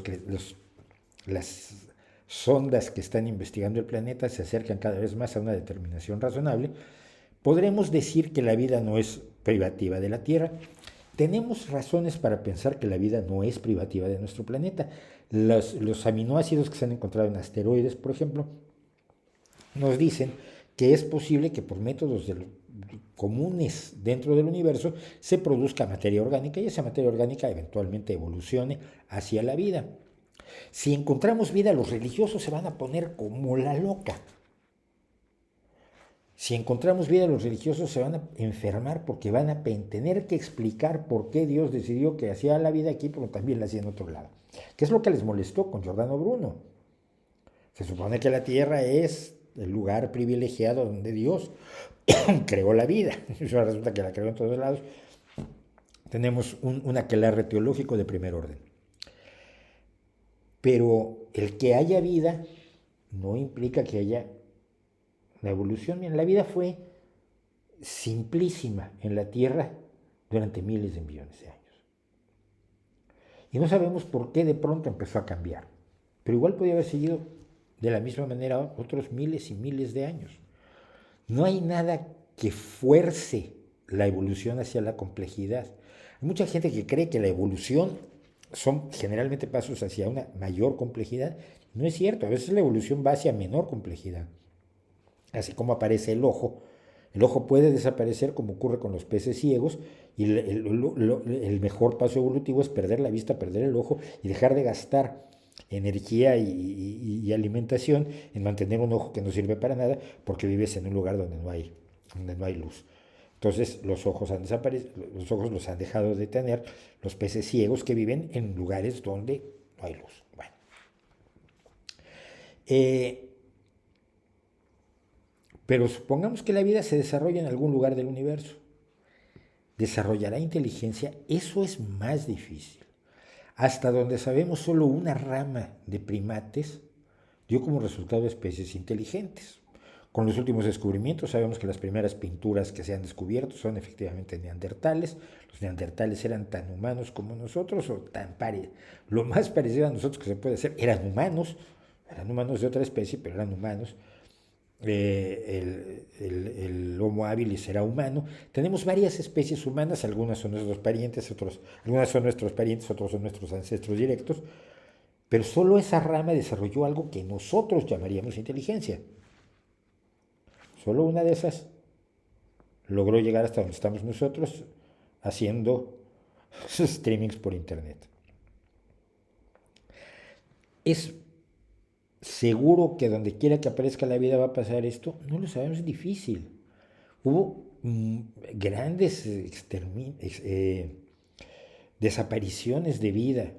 las sondas que están investigando el planeta se acercan cada vez más a una determinación razonable, podremos decir que la vida no es privativa de la Tierra. Tenemos razones para pensar que la vida no es privativa de nuestro planeta. Los aminoácidos que se han encontrado en asteroides, por ejemplo, nos dicen que es posible que por métodos comunes dentro del universo se produzca materia orgánica y esa materia orgánica eventualmente evolucione hacia la vida. Si encontramos vida, los religiosos se van a poner como la loca. Si encontramos vida, los religiosos se van a enfermar porque van a tener que explicar por qué Dios decidió que hacía la vida aquí, pero también la hacía en otro lado. ¿Qué es lo que les molestó con Giordano Bruno? Se supone que la Tierra es el lugar privilegiado donde Dios creó la vida. Eso resulta que la creó en todos lados. Tenemos un aquelarre teológico de primer orden. Pero el que haya vida no implica que haya la evolución. La vida fue simplísima en la Tierra durante miles de millones de años. Y no sabemos por qué de pronto empezó a cambiar. Pero igual podía haber seguido de la misma manera otros miles y miles de años. No hay nada que fuerce la evolución hacia la complejidad. Hay mucha gente que cree que la evolución son generalmente pasos hacia una mayor complejidad. No es cierto, a veces la evolución va hacia menor complejidad. Así como aparece el ojo puede desaparecer como ocurre con los peces ciegos y el mejor paso evolutivo es perder la vista, perder el ojo y dejar de gastar energía y alimentación en mantener un ojo que no sirve para nada porque vives en un lugar donde no hay luz. Entonces los ojos los han dejado de tener los peces ciegos que viven en lugares donde no hay luz. Bueno. Pero supongamos que la vida se desarrolla en algún lugar del universo. ¿Desarrollará inteligencia? Eso es más difícil. Hasta donde sabemos, solo una rama de primates dio como resultado especies inteligentes. Con los últimos descubrimientos sabemos que las primeras pinturas que se han descubierto son efectivamente neandertales. Los neandertales eran tan humanos como nosotros, o lo más parecido a nosotros que se puede hacer. Eran humanos de otra especie, pero eran humanos. El Homo habilis era humano. Tenemos varias especies humanas, algunas son nuestros parientes, algunas son nuestros parientes, otros son nuestros ancestros directos, pero solo esa rama desarrolló algo que nosotros llamaríamos inteligencia. Solo una de esas logró llegar hasta donde estamos nosotros haciendo streamings por internet. Es seguro que donde quiera que aparezca la vida va a pasar esto. No lo sabemos, es difícil. Hubo grandes desapariciones de vida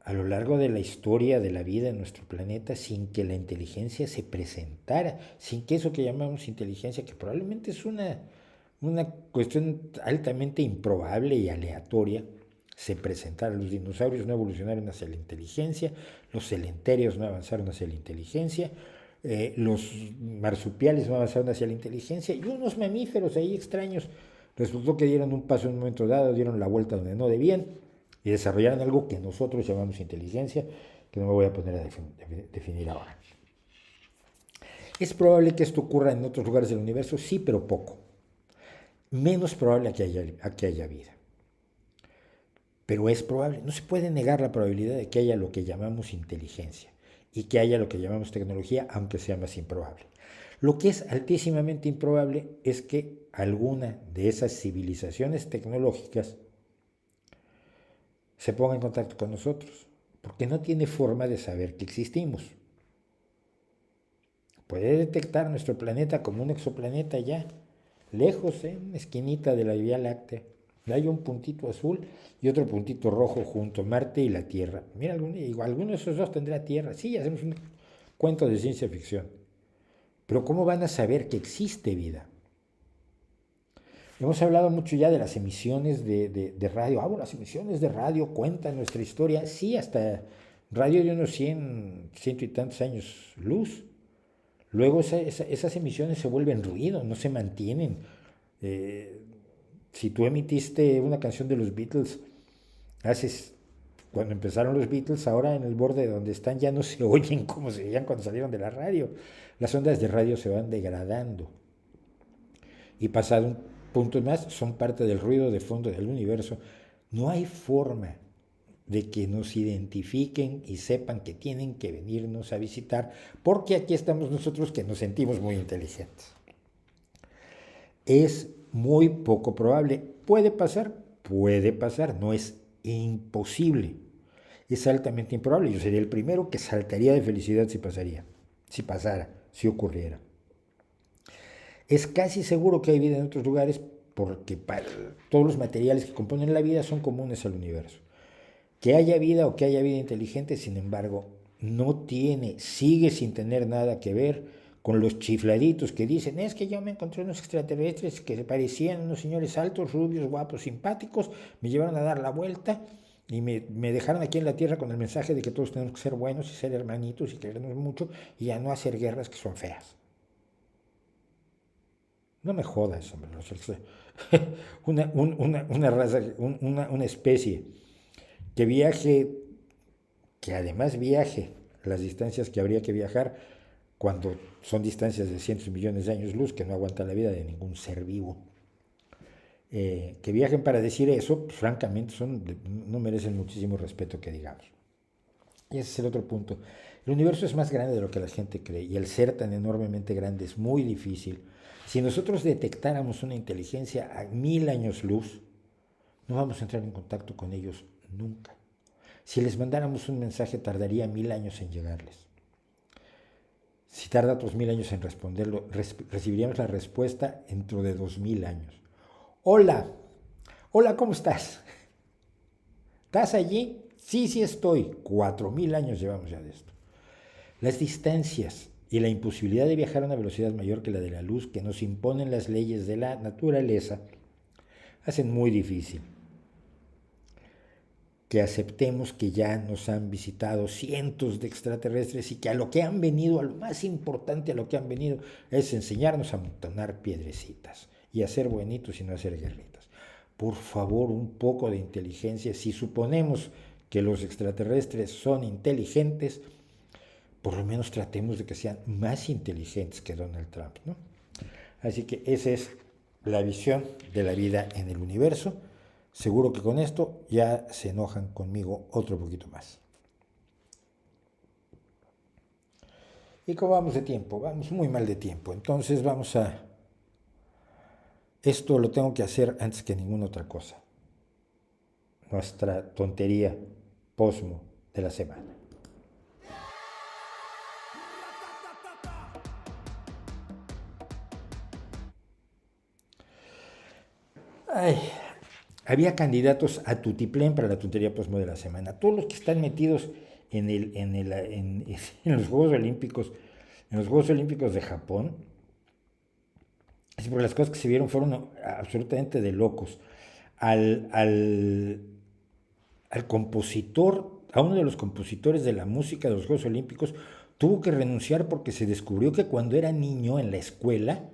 a lo largo de la historia de la vida en nuestro planeta sin que la inteligencia se presentara, sin que eso que llamamos inteligencia, que probablemente es una cuestión altamente improbable y aleatoria, se presentara. Los dinosaurios no evolucionaron hacia la inteligencia, los celenterios no avanzaron hacia la inteligencia, los marsupiales no avanzaron hacia la inteligencia, y unos mamíferos ahí extraños resultó que dieron un paso en un momento dado, dieron la vuelta donde no debían y desarrollaron algo que nosotros llamamos inteligencia, que no me voy a poner a definir ahora. ¿Es probable que esto ocurra en otros lugares del universo? Sí, pero poco. Menos probable que haya vida. Pero es probable. No se puede negar la probabilidad de que haya lo que llamamos inteligencia y que haya lo que llamamos tecnología, aunque sea más improbable. Lo que es altísimamente improbable es que alguna de esas civilizaciones tecnológicas se ponga en contacto con nosotros, porque no tiene forma de saber que existimos. Puede detectar nuestro planeta como un exoplaneta ya, lejos, en una esquinita de la Vía Láctea. Hay un puntito azul y otro puntito rojo junto a Marte y la Tierra. Mira, alguno de esos dos tendrá Tierra. Sí, hacemos un cuento de ciencia ficción. Pero ¿cómo van a saber que existe vida? Hemos hablado mucho ya de las emisiones de radio. Bueno, las emisiones de radio cuentan nuestra historia. Sí, hasta radio de unos 100, ciento y tantos años luz. Luego esas emisiones se vuelven ruido, no se mantienen. Eh, si tú emitiste una canción de los Beatles hace cuando empezaron los Beatles, ahora en el borde donde están ya no se oyen como se oían cuando salieron de la radio. Las ondas de radio se van degradando. Y pasado un punto más, son parte del ruido de fondo del universo. No hay forma de que nos identifiquen y sepan que tienen que venirnos a visitar, porque aquí estamos nosotros que nos sentimos muy inteligentes. Es muy poco probable. Puede pasar, no es imposible. Es altamente improbable. Yo sería el primero que saltaría de felicidad si pasara, si ocurriera. Es casi seguro que hay vida en otros lugares porque todos los materiales que componen la vida son comunes al universo. Que haya vida o que haya vida inteligente, sin embargo, sigue sin tener nada que ver con los chifladitos que dicen, es que yo me encontré unos extraterrestres que parecían unos señores altos, rubios, guapos, simpáticos, me llevaron a dar la vuelta y me dejaron aquí en la Tierra con el mensaje de que todos tenemos que ser buenos y ser hermanitos y querernos mucho y ya no hacer guerras que son feas. No me jodas, hombre. Una raza, una especie que viaje, que además viaje las distancias que habría que viajar cuando son distancias de cientos de millones de años luz que no aguantan la vida de ningún ser vivo. Que viajen para decir eso, pues, francamente, no merecen muchísimo respeto que digamos. Y ese es el otro punto. El universo es más grande de lo que la gente cree y el ser tan enormemente grande es muy difícil. Si nosotros detectáramos una inteligencia a 1000 años luz, no vamos a entrar en contacto con ellos nunca. Si les mandáramos un mensaje, tardaría 1000 años en llegarles. Si tarda otros 1000 años en responderlo, recibiríamos la respuesta dentro de 2000 años. Hola, ¿cómo estás? ¿Estás allí? Sí estoy. 4000 años llevamos ya de esto. Las distancias y la imposibilidad de viajar a una velocidad mayor que la de la luz que nos imponen las leyes de la naturaleza hacen muy difícil que aceptemos que ya nos han visitado cientos de extraterrestres y que a lo que han venido, a lo más importante a lo que han venido, es enseñarnos a amontonar piedrecitas y a ser buenitos y no a hacer guerritas. Por favor, un poco de inteligencia. Si suponemos que los extraterrestres son inteligentes, por lo menos tratemos de que sean más inteligentes que Donald Trump, ¿no? Así que esa es la visión de la vida en el universo. Seguro que con esto ya se enojan conmigo otro poquito más. ¿Y cómo vamos de tiempo? Vamos muy mal de tiempo. Entonces esto lo tengo que hacer antes que ninguna otra cosa. Nuestra tontería posmo de la semana. Había candidatos a tutiplén para la tontería posmo de la semana. Todos los que están metidos en los Juegos Olímpicos, de Japón, es porque las cosas que se vieron fueron absolutamente de locos. Al compositor, a uno de los compositores de la música de los Juegos Olímpicos, tuvo que renunciar porque se descubrió que cuando era niño en la escuela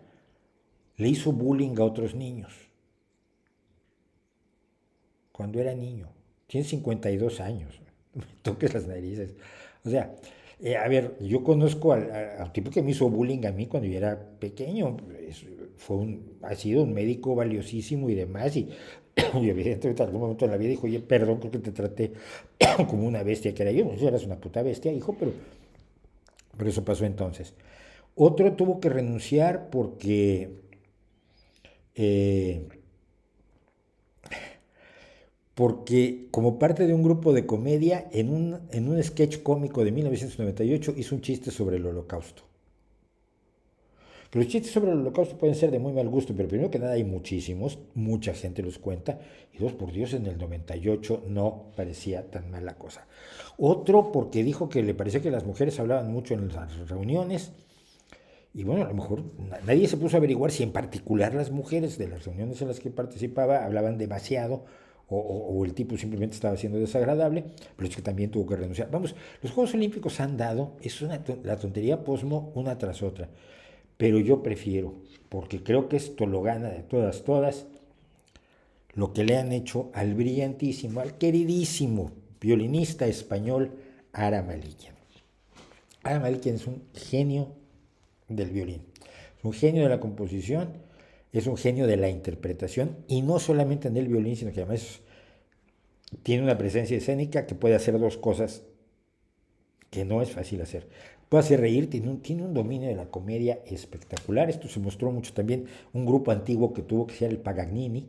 le hizo bullying a otros niños. Cuando era niño. Tiene 52 años. Me toques las narices. O sea, yo conozco al tipo que me hizo bullying a mí cuando yo era pequeño. Ha sido un médico valiosísimo y demás. Y evidentemente en algún momento de la vida dijo, oye, perdón, creo que te traté como una bestia que era yo. Pues eras una puta bestia, hijo, pero eso pasó entonces. Otro tuvo que renunciar porque como parte de un grupo de comedia, en un sketch cómico de 1998 hizo un chiste sobre el Holocausto. Que los chistes sobre el Holocausto pueden ser de muy mal gusto, pero primero que nada hay muchísimos, mucha gente los cuenta, y dos, por Dios, en el 98 no parecía tan mala cosa. Otro porque dijo que le parecía que las mujeres hablaban mucho en las reuniones, Y bueno, a lo mejor nadie se puso a averiguar si en particular las mujeres de las reuniones en las que participaba hablaban demasiado o el tipo simplemente estaba siendo desagradable, pero es que también tuvo que renunciar. Vamos, los Juegos Olímpicos han dado, es la tontería posmo una tras otra, pero yo prefiero, porque creo que esto lo gana de todas, todas, lo que le han hecho al brillantísimo, al queridísimo violinista español Ara Malikian. Ara Malikian es un genio del violín, es un genio de la composición, es un genio de la interpretación, y no solamente en el violín, sino que además tiene una presencia escénica que puede hacer dos cosas que no es fácil hacer. Puede hacer reír, tiene un dominio de la comedia espectacular. Esto se mostró mucho también un grupo antiguo que tuvo que ser el Paganini,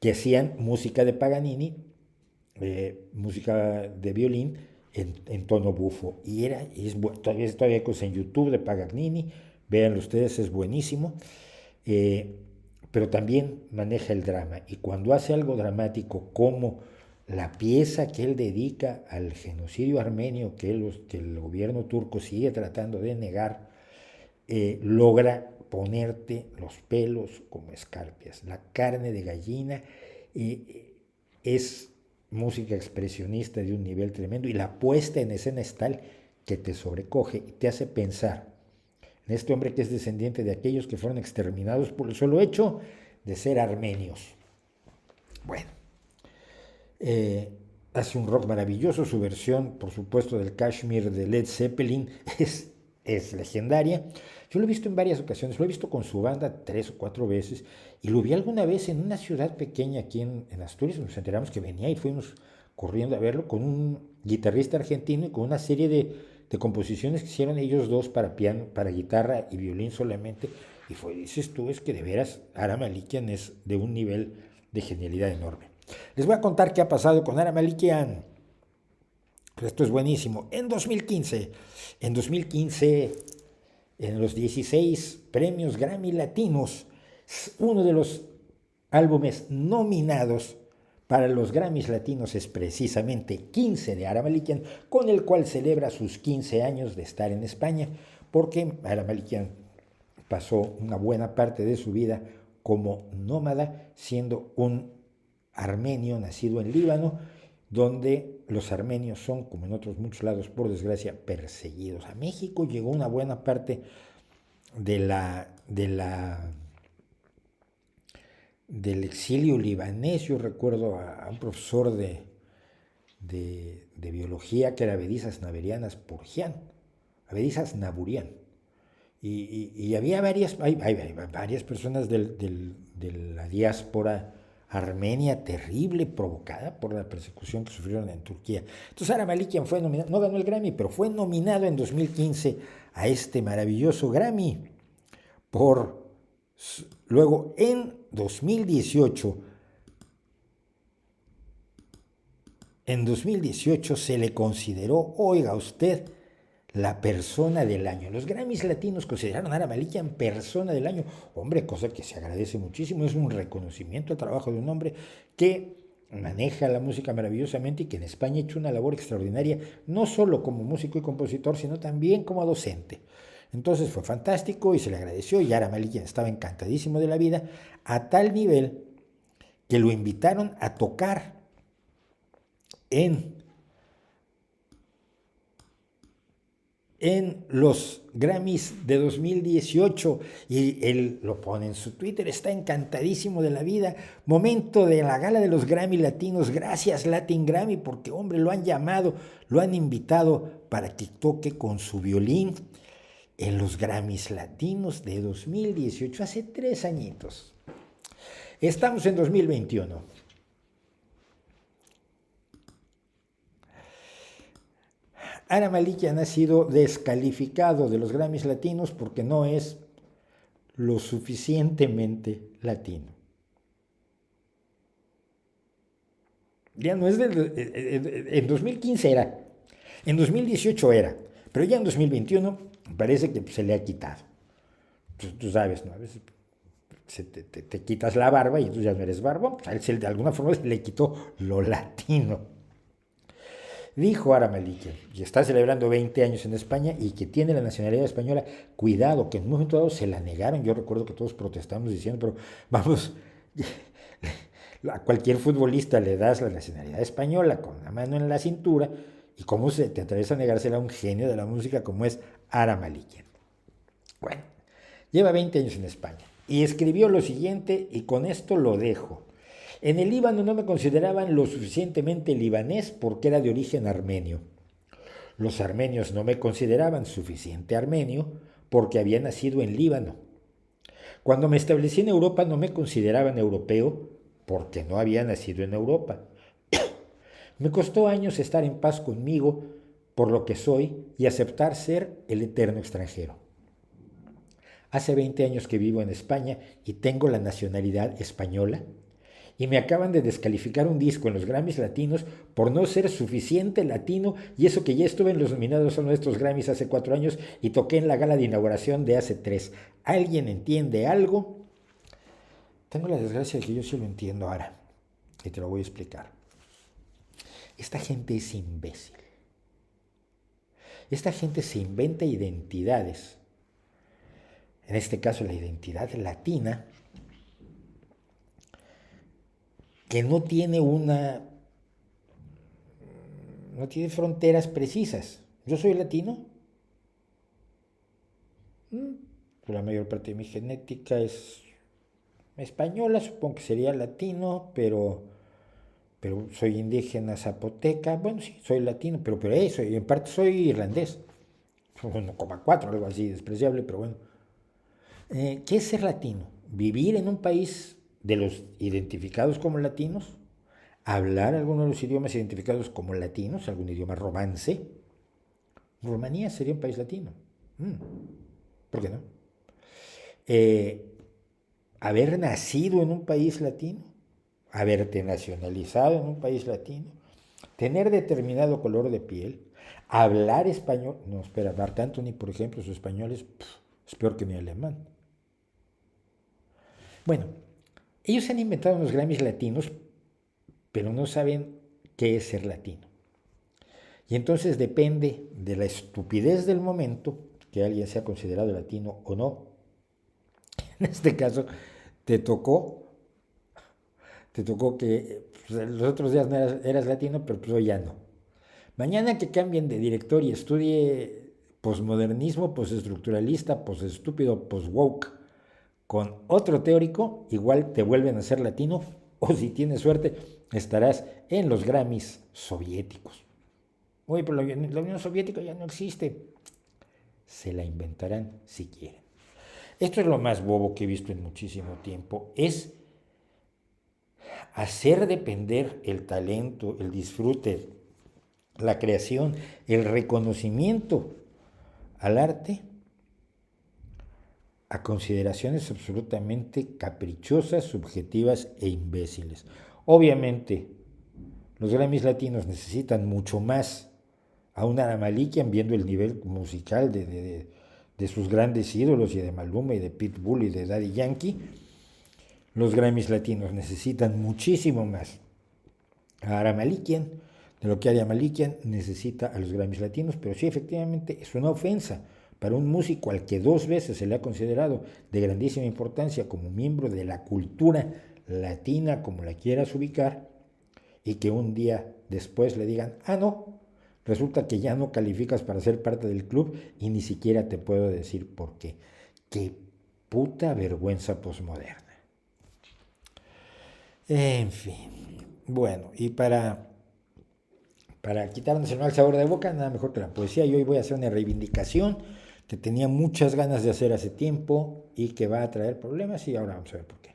que hacían música de Paganini, música de violín en tono bufo. Y todavía hay cosas en YouTube de Paganini, véanlo ustedes, es buenísimo. Pero también maneja el drama. Y cuando hace algo dramático como la pieza que él dedica al genocidio armenio que el gobierno turco sigue tratando de negar, logra ponerte los pelos como escarpias. La carne de gallina es música expresionista de un nivel tremendo, y la puesta en escena es tal que te sobrecoge y te hace pensar en este hombre que es descendiente de aquellos que fueron exterminados por el solo hecho de ser armenios. Bueno, hace un rock maravilloso, su versión, por supuesto, del Kashmir de Led Zeppelin es legendaria. Yo lo he visto en varias ocasiones, lo he visto con su banda 3 o 4 veces, y lo vi alguna vez en una ciudad pequeña aquí en Asturias. Nos enteramos que venía y fuimos corriendo a verlo con un guitarrista argentino y con una serie de composiciones que hicieron ellos dos para piano, para guitarra y violín solamente. Y dices tú, es que de veras Ara Malikian es de un nivel de genialidad enorme. Les voy a contar qué ha pasado con Ara Malikian. Esto es buenísimo. En 2015, en los 16 premios Grammy Latinos, uno de los álbumes nominados para los Grammys Latinos es precisamente 15 de Ara Malikian, con el cual celebra sus 15 años de estar en España, porque Ara Malikian pasó una buena parte de su vida como nómada, siendo un armenio nacido en Líbano, donde los armenios son, como en otros muchos lados, por desgracia, perseguidos. A México llegó una buena parte del exilio libanés. Yo recuerdo a un profesor de biología que era Abedizas Naburian. Y había varias personas de la diáspora armenia terrible, provocada por la persecución que sufrieron en Turquía. Entonces Ara Malikian fue nominado, no ganó el Grammy, pero fue nominado en 2015 a este maravilloso Grammy. Luego en 2018 se le consideró, oiga usted, la persona del año. Los Grammys latinos consideraron a Ara Malikian persona del año. Hombre, cosa que se agradece muchísimo. Es un reconocimiento al trabajo de un hombre que maneja la música maravillosamente y que en España ha hecho una labor extraordinaria, no solo como músico y compositor, sino también como docente. Entonces fue fantástico y se le agradeció, y Ara Malikian estaba encantadísimo de la vida, a tal nivel que lo invitaron a tocar en los Grammys de 2018, y él lo pone en su Twitter, está encantadísimo de la vida, momento de la gala de los Grammy Latinos, gracias Latin Grammy, porque hombre, lo han llamado, lo han invitado para que toque con su violín en los Grammys Latinos de 2018, hace 3 añitos. Estamos en 2021. Ara Malikian ha sido descalificado de los Grammys Latinos porque no es lo suficientemente latino. Ya no es en 2015 era, en 2018 era, pero ya en 2021 parece que se le ha quitado. Tú sabes, ¿no? A veces te quitas la barba y entonces ya no eres barbón. Pues a él de alguna forma se le quitó lo latino. Dijo Ara Malikian, y está celebrando 20 años en España y que tiene la nacionalidad española. Cuidado, que en un momento dado se la negaron. Yo recuerdo que todos protestamos diciendo, pero vamos, a cualquier futbolista le das la nacionalidad española con la mano en la cintura, y cómo te atreves a negársela a un genio de la música como es Ara Malikian. Bueno, lleva 20 años en España y escribió lo siguiente, y con esto lo dejo. En el Líbano no me consideraban lo suficientemente libanés porque era de origen armenio. Los armenios no me consideraban suficiente armenio porque había nacido en Líbano. Cuando me establecí en Europa no me consideraban europeo porque no había nacido en Europa. Me costó años estar en paz conmigo por lo que soy y aceptar ser el eterno extranjero. Hace 20 años que vivo en España y tengo la nacionalidad española, y me acaban de descalificar un disco en los Grammys latinos por no ser suficiente latino, y eso que ya estuve en los nominados a nuestros Grammys hace 4 años y toqué en la gala de inauguración de hace 3. ¿Alguien entiende algo? Tengo la desgracia de que yo sí lo entiendo ahora, y te lo voy a explicar. Esta gente es imbécil. Esta gente se inventa identidades. En este caso, la identidad latina, que no tiene fronteras precisas. Yo soy latino. La mayor parte de mi genética es española, supongo que sería latino, pero soy indígena zapoteca. Bueno, sí, soy latino, pero eso, y en parte soy irlandés. 1,4, algo así, despreciable, pero bueno. ¿Qué es ser latino? Vivir en un país de los identificados como latinos, hablar alguno de los idiomas identificados como latinos, algún idioma romance. Rumanía sería un país latino. ¿Por qué no? Haber nacido en un país latino, haberte nacionalizado en un país latino, tener determinado color de piel, hablar español. No, espera, Marc Anthony, por ejemplo, su español es peor que mi alemán. Bueno, ellos han inventado unos Grammys latinos, pero no saben qué es ser latino. Y entonces depende de la estupidez del momento que alguien sea considerado latino o no. En este caso, te tocó que los otros días no eras latino, pero pues hoy ya no. Mañana que cambien de director y estudie posmodernismo, postestructuralista, postestúpido, postwoke, con otro teórico, igual te vuelven a ser latino, o si tienes suerte, estarás en los Grammys soviéticos. Oye, pero la Unión Soviética ya no existe. Se la inventarán si quieren. Esto es lo más bobo que he visto en muchísimo tiempo, es hacer depender el talento, el disfrute, la creación, el reconocimiento al arte a consideraciones absolutamente caprichosas, subjetivas e imbéciles. Obviamente, los Grammys latinos necesitan mucho más a un Ara Malikian, viendo el nivel musical de sus grandes ídolos, y de Maluma, y de Pitbull, y de Daddy Yankee. Los Grammys latinos necesitan muchísimo más a Ara Malikian de lo que Ara Malikian necesita a los Grammys latinos, pero sí, efectivamente, es una ofensa para un músico al que 2 veces se le ha considerado de grandísima importancia como miembro de la cultura latina, como la quieras ubicar, y que un día después le digan, no, resulta que ya no calificas para ser parte del club, y ni siquiera te puedo decir por qué. ¡Qué puta vergüenza posmoderna! En fin, bueno, y para quitarnos el mal sabor de boca, nada mejor que la poesía. Y hoy voy a hacer una reivindicación que tenía muchas ganas de hacer hace tiempo y que va a traer problemas, y ahora vamos a ver por qué.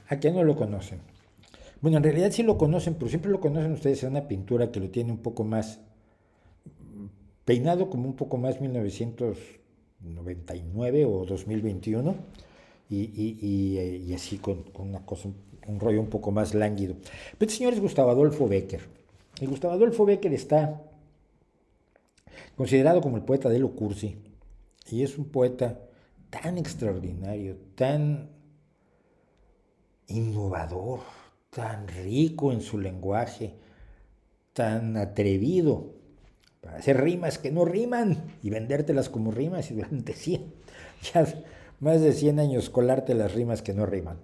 ¿A qué no lo conocen? Bueno, en realidad sí lo conocen, pero siempre lo conocen ustedes en una pintura que lo tiene un poco más peinado, como un poco más 1999 o 2021, y así con una cosa, un rollo un poco más lánguido. Pero este señor es Gustavo Adolfo Bécquer. Y Gustavo Adolfo Bécquer está considerado como el poeta de lo cursi, y es un poeta tan extraordinario, tan innovador, tan rico en su lenguaje, tan atrevido para hacer rimas que no riman y vendértelas como rimas y durante 100, ya más de 100 años colarte las rimas que no riman.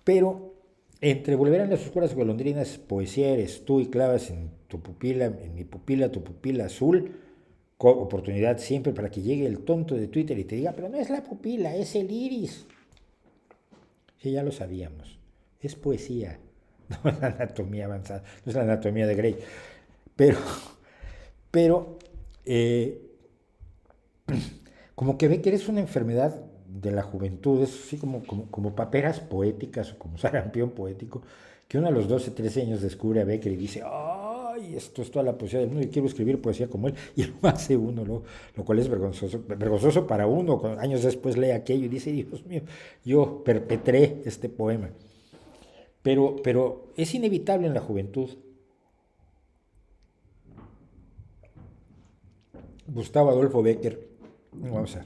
Pero entre volverán las oscuras golondrinas, poesía eres tú y clavas en tu pupila, en mi pupila, tu pupila azul, oportunidad siempre para que llegue el tonto de Twitter y te diga, pero no es la pupila, es el iris. Sí, ya lo sabíamos. Es poesía, no es la anatomía avanzada, no es la anatomía de Grey. Pero, pero como que ve que eres una enfermedad de la juventud, es así como paperas poéticas o como sarampión poético, que uno a los 12, 13 años descubre a Becker y dice, ¡ay, esto es toda la poesía del mundo y quiero escribir poesía como él! Y lo hace uno, lo cual es vergonzoso para uno. Años después lee aquello y dice, Dios mío, yo perpetré este poema. Pero es inevitable en la juventud. Gustavo Adolfo Bécquer, vamos a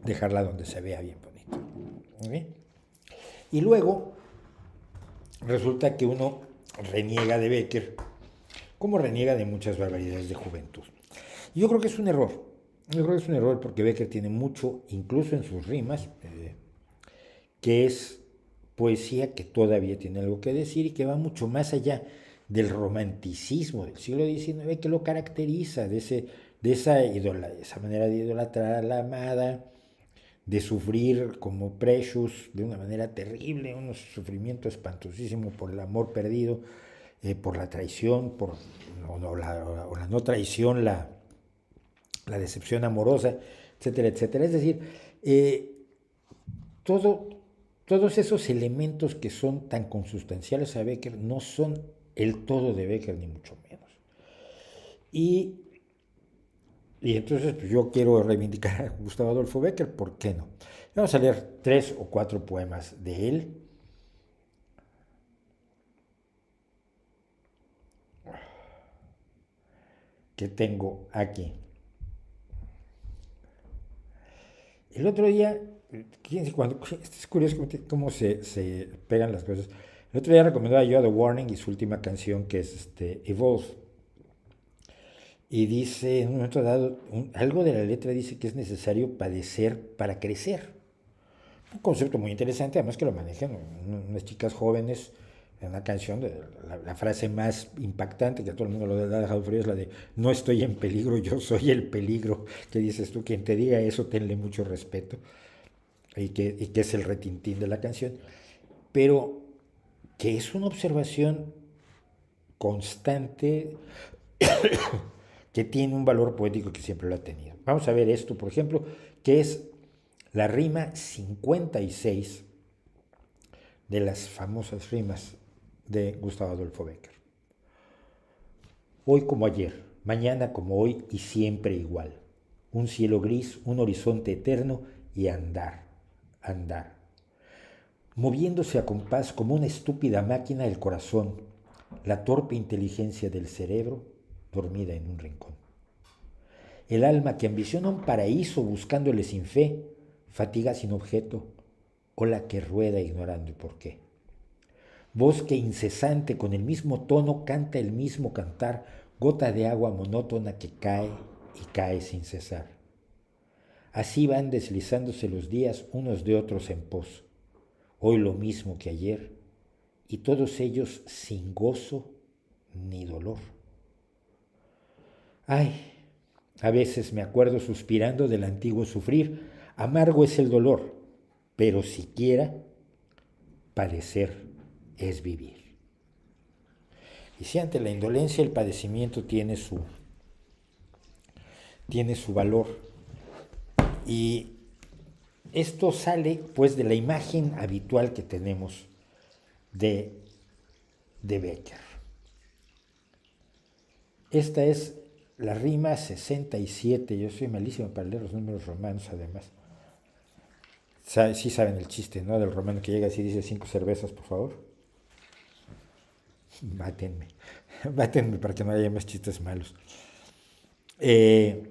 dejarla donde se vea bien bonito. ¿Sí? Y luego resulta que uno reniega de Bécquer, como reniega de muchas barbaridades de juventud. Y yo creo que es un error. Yo creo que es un error porque Bécquer tiene mucho, incluso en sus rimas, que es poesía que todavía tiene algo que decir y que va mucho más allá del romanticismo del siglo XIX que lo caracteriza, de esa manera de idolatrar a la amada, de sufrir como Precious de una manera terrible, un sufrimiento espantosísimo por el amor perdido, por la traición, o la no traición, la decepción amorosa, etcétera, etcétera. Es decir, todo, todos esos elementos que son tan consustanciales a Bécquer no son el todo de Bécquer, ni mucho menos. Y entonces pues, yo quiero reivindicar a Gustavo Adolfo Bécquer, ¿por qué no? Vamos a leer 3 o 4 poemas de él. Que tengo aquí. El otro día, es curioso cómo se pegan las cosas. El otro día recomendaba yo a The Warning y su última canción, que es Evolve. Y dice, en un momento dado, algo de la letra dice que es necesario padecer para crecer. Un concepto muy interesante, además que lo manejan unas chicas jóvenes en una canción, la frase más impactante que a todo el mundo lo ha dejado frío es la de no estoy en peligro, yo soy el peligro. Que dices tú, quien te diga eso, tenle mucho respeto. Y que es el retintín de la canción. Pero que es una observación constante que tiene un valor poético que siempre lo ha tenido. Vamos a ver esto, por ejemplo, que es la rima 56 de las famosas rimas de Gustavo Adolfo Bécquer. Hoy como ayer, mañana como hoy y siempre igual. Un cielo gris, un horizonte eterno y andar, andar. Moviéndose a compás como una estúpida máquina el corazón, la torpe inteligencia del cerebro dormida en un rincón. El alma que ambiciona un paraíso buscándole sin fe, fatiga sin objeto, o la que rueda ignorando el porqué. Voz que incesante con el mismo tono canta el mismo cantar, gota de agua monótona que cae y cae sin cesar. Así van deslizándose los días unos de otros en pos, hoy lo mismo que ayer, y todos ellos sin gozo ni dolor. Ay, a veces me acuerdo suspirando del antiguo sufrir, amargo es el dolor, pero siquiera padecer es vivir. Y si ante la indolencia el padecimiento tiene su valor, y esto sale pues de la imagen habitual que tenemos de de Becker. Esta es la rima 67. Yo soy malísimo para leer los números romanos, además. Sí saben el chiste, ¿no? Del romano que llega así y dice 5 cervezas, por favor. Mátenme. Mátenme para que no haya más chistes malos. Qué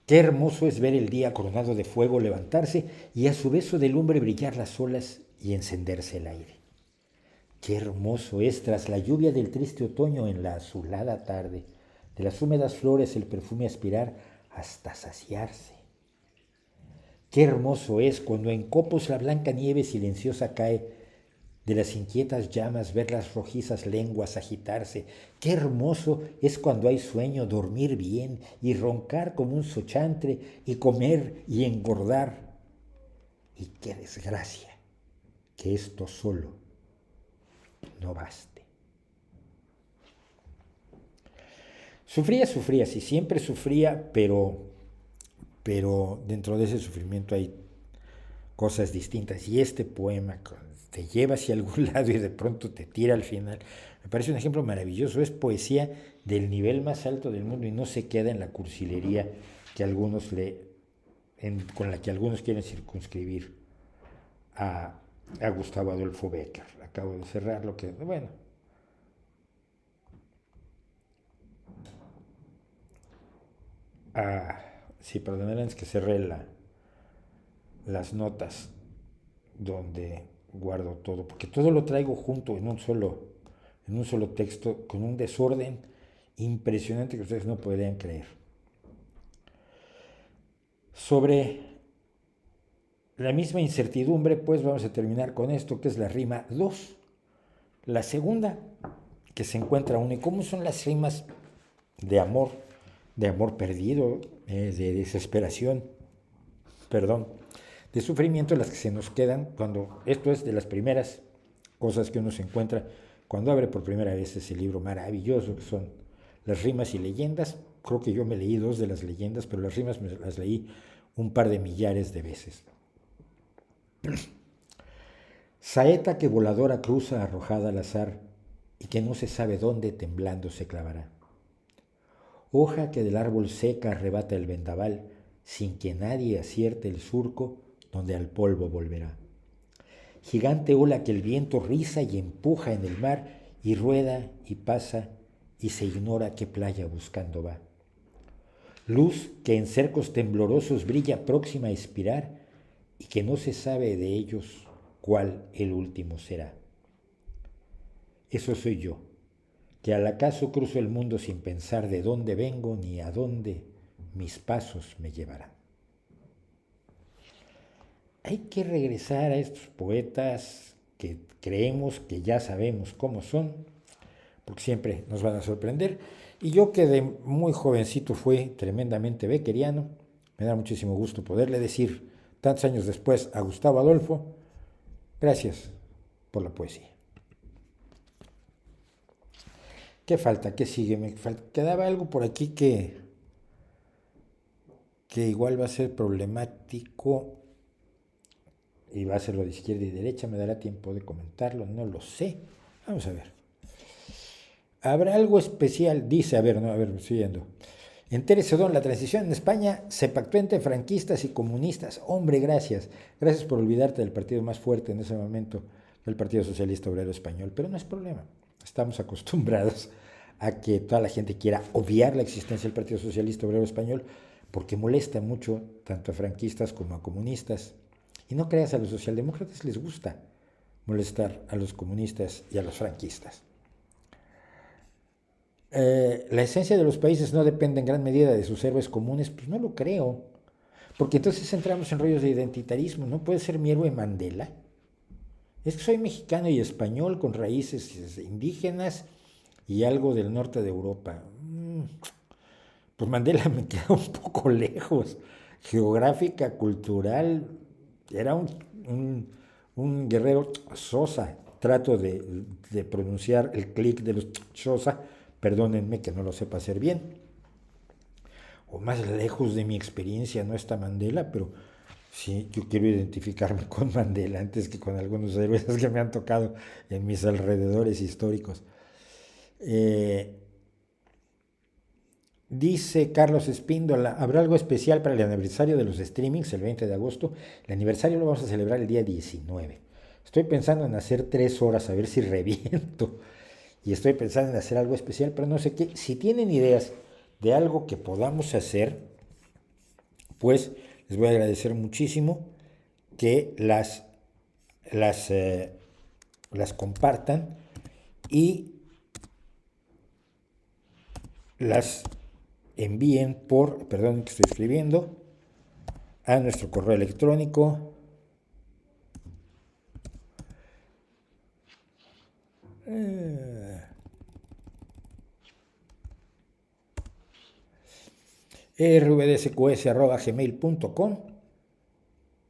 hermoso es ver el día coronado de fuego levantarse y a su beso de lumbre brillar las olas y encenderse el aire. Qué hermoso es tras la lluvia del triste otoño en la azulada tarde, de las húmedas flores el perfume aspirar hasta saciarse. Qué hermoso es cuando en copos la blanca nieve silenciosa cae, de las inquietas llamas ver las rojizas lenguas agitarse. Qué hermoso es cuando hay sueño dormir bien y roncar como un sochantre y comer y engordar. Y qué desgracia que esto solo no baste. Sufría, sí, siempre sufría, pero dentro de ese sufrimiento hay cosas distintas. Y este poema te lleva hacia algún lado y de pronto te tira al final. Me parece un ejemplo maravilloso. Es poesía del nivel más alto del mundo y no se queda en la cursilería que algunos con la que algunos quieren circunscribir a Gustavo Adolfo Bécquer. Acabo de cerrar lo que... Bueno. Sí, perdón, es que cerré las notas donde guardo todo, porque todo lo traigo junto en un solo texto, con un desorden impresionante que ustedes no podrían creer. Sobre la misma incertidumbre, pues vamos a terminar con esto, que es la rima 2. La segunda que se encuentra uno. ¿Y cómo son las rimas de amor perdido, de desesperación, de sufrimiento, las que se nos quedan cuando esto es de las primeras cosas que uno se encuentra cuando abre por primera vez ese libro maravilloso que son las rimas y leyendas? Creo que yo me leí 2 de las leyendas, pero las rimas me las leí un par de millares de veces. Saeta que voladora cruza arrojada al azar y que no se sabe dónde temblando se clavará. Hoja que del árbol seca arrebata el vendaval sin que nadie acierte el surco donde al polvo volverá. Gigante ola que el viento riza y empuja en el mar y rueda y pasa y se ignora qué playa buscando va. Luz que en cercos temblorosos brilla próxima a expirar y que no se sabe de ellos cuál el último será. Eso soy yo, que al acaso cruzo el mundo sin pensar de dónde vengo ni a dónde mis pasos me llevarán. Hay que regresar a estos poetas que creemos que ya sabemos cómo son, porque siempre nos van a sorprender. Y yo que de muy jovencito fui tremendamente beckeriano, me da muchísimo gusto poderle decir, tantos años después, a Gustavo Adolfo, gracias por la poesía. ¿Qué falta? ¿Qué sigue? Quedaba algo por aquí que igual va a ser problemático y va a ser lo de izquierda y derecha. ¿Me dará tiempo de comentarlo? No lo sé. Vamos a ver. ¿Habrá algo especial? Dice, me estoy yendo. En Teresodón, la transición en España se pactó entre franquistas y comunistas. Hombre, gracias. Gracias por olvidarte del partido más fuerte en ese momento, el Partido Socialista Obrero Español. Pero no es problema. Estamos acostumbrados a que toda la gente quiera obviar la existencia del Partido Socialista Obrero Español porque molesta mucho tanto a franquistas como a comunistas. Y no creas, a los socialdemócratas les gusta molestar a los comunistas y a los franquistas. La esencia de los países no depende en gran medida de sus héroes comunes, pues no lo creo. Porque entonces entramos en rollos de identitarismo. ¿No puede ser mi héroe Mandela? Es que soy mexicano y español con raíces indígenas y algo del norte de Europa. Pues Mandela me queda un poco lejos. Geográfica, cultural, era un guerrero Xhosa. Trato de pronunciar el clic de los Xhosa, perdónenme que no lo sepa hacer bien. O más lejos de mi experiencia no está Mandela, pero Sí, yo quiero identificarme con Mandela antes que con algunos héroes que me han tocado en mis alrededores históricos. Eh, Dice Carlos Espíndola, ¿habrá algo especial para el aniversario de los streamings el 20 de agosto? El aniversario lo vamos a celebrar el día 19. Estoy pensando en hacer 3 horas a ver si reviento. Y estoy pensando en hacer algo especial, pero no sé qué. Si tienen ideas de algo que podamos hacer, pues les voy a agradecer muchísimo que las, eh, las compartan y las envíen perdón que estoy escribiendo, a nuestro correo electrónico rvdsqs@gmail.com,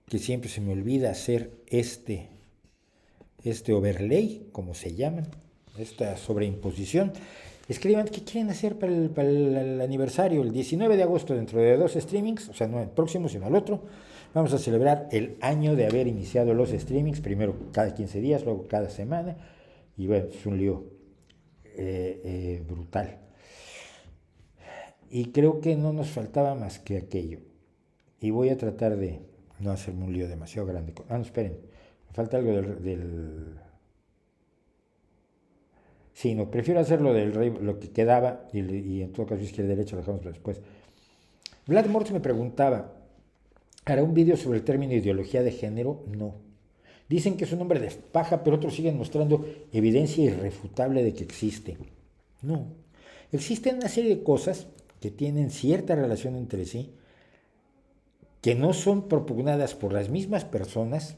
que siempre se me olvida hacer este overlay, como se llaman, esta sobreimposición. Escriban qué quieren hacer para el aniversario, el 19 de agosto, dentro de 2 streamings, o sea, no el próximo, sino el otro. Vamos a celebrar el año de haber iniciado los streamings, primero cada 15 días, luego cada semana, y bueno, es un lío brutal. Y creo que no nos faltaba más que aquello. Y voy a tratar de no hacerme un lío demasiado grande. No, esperen, me falta algo Sí, no, prefiero hacerlo del rey, lo que quedaba, y en todo caso izquierda y derecha lo dejamos para después. Vlad Morse me preguntaba, ¿hará un vídeo sobre el término ideología de género? No. Dicen que es un hombre de paja, pero otros siguen mostrando evidencia irrefutable de que existe. No. Existen una serie de cosas que tienen cierta relación entre sí, que no son propugnadas por las mismas personas,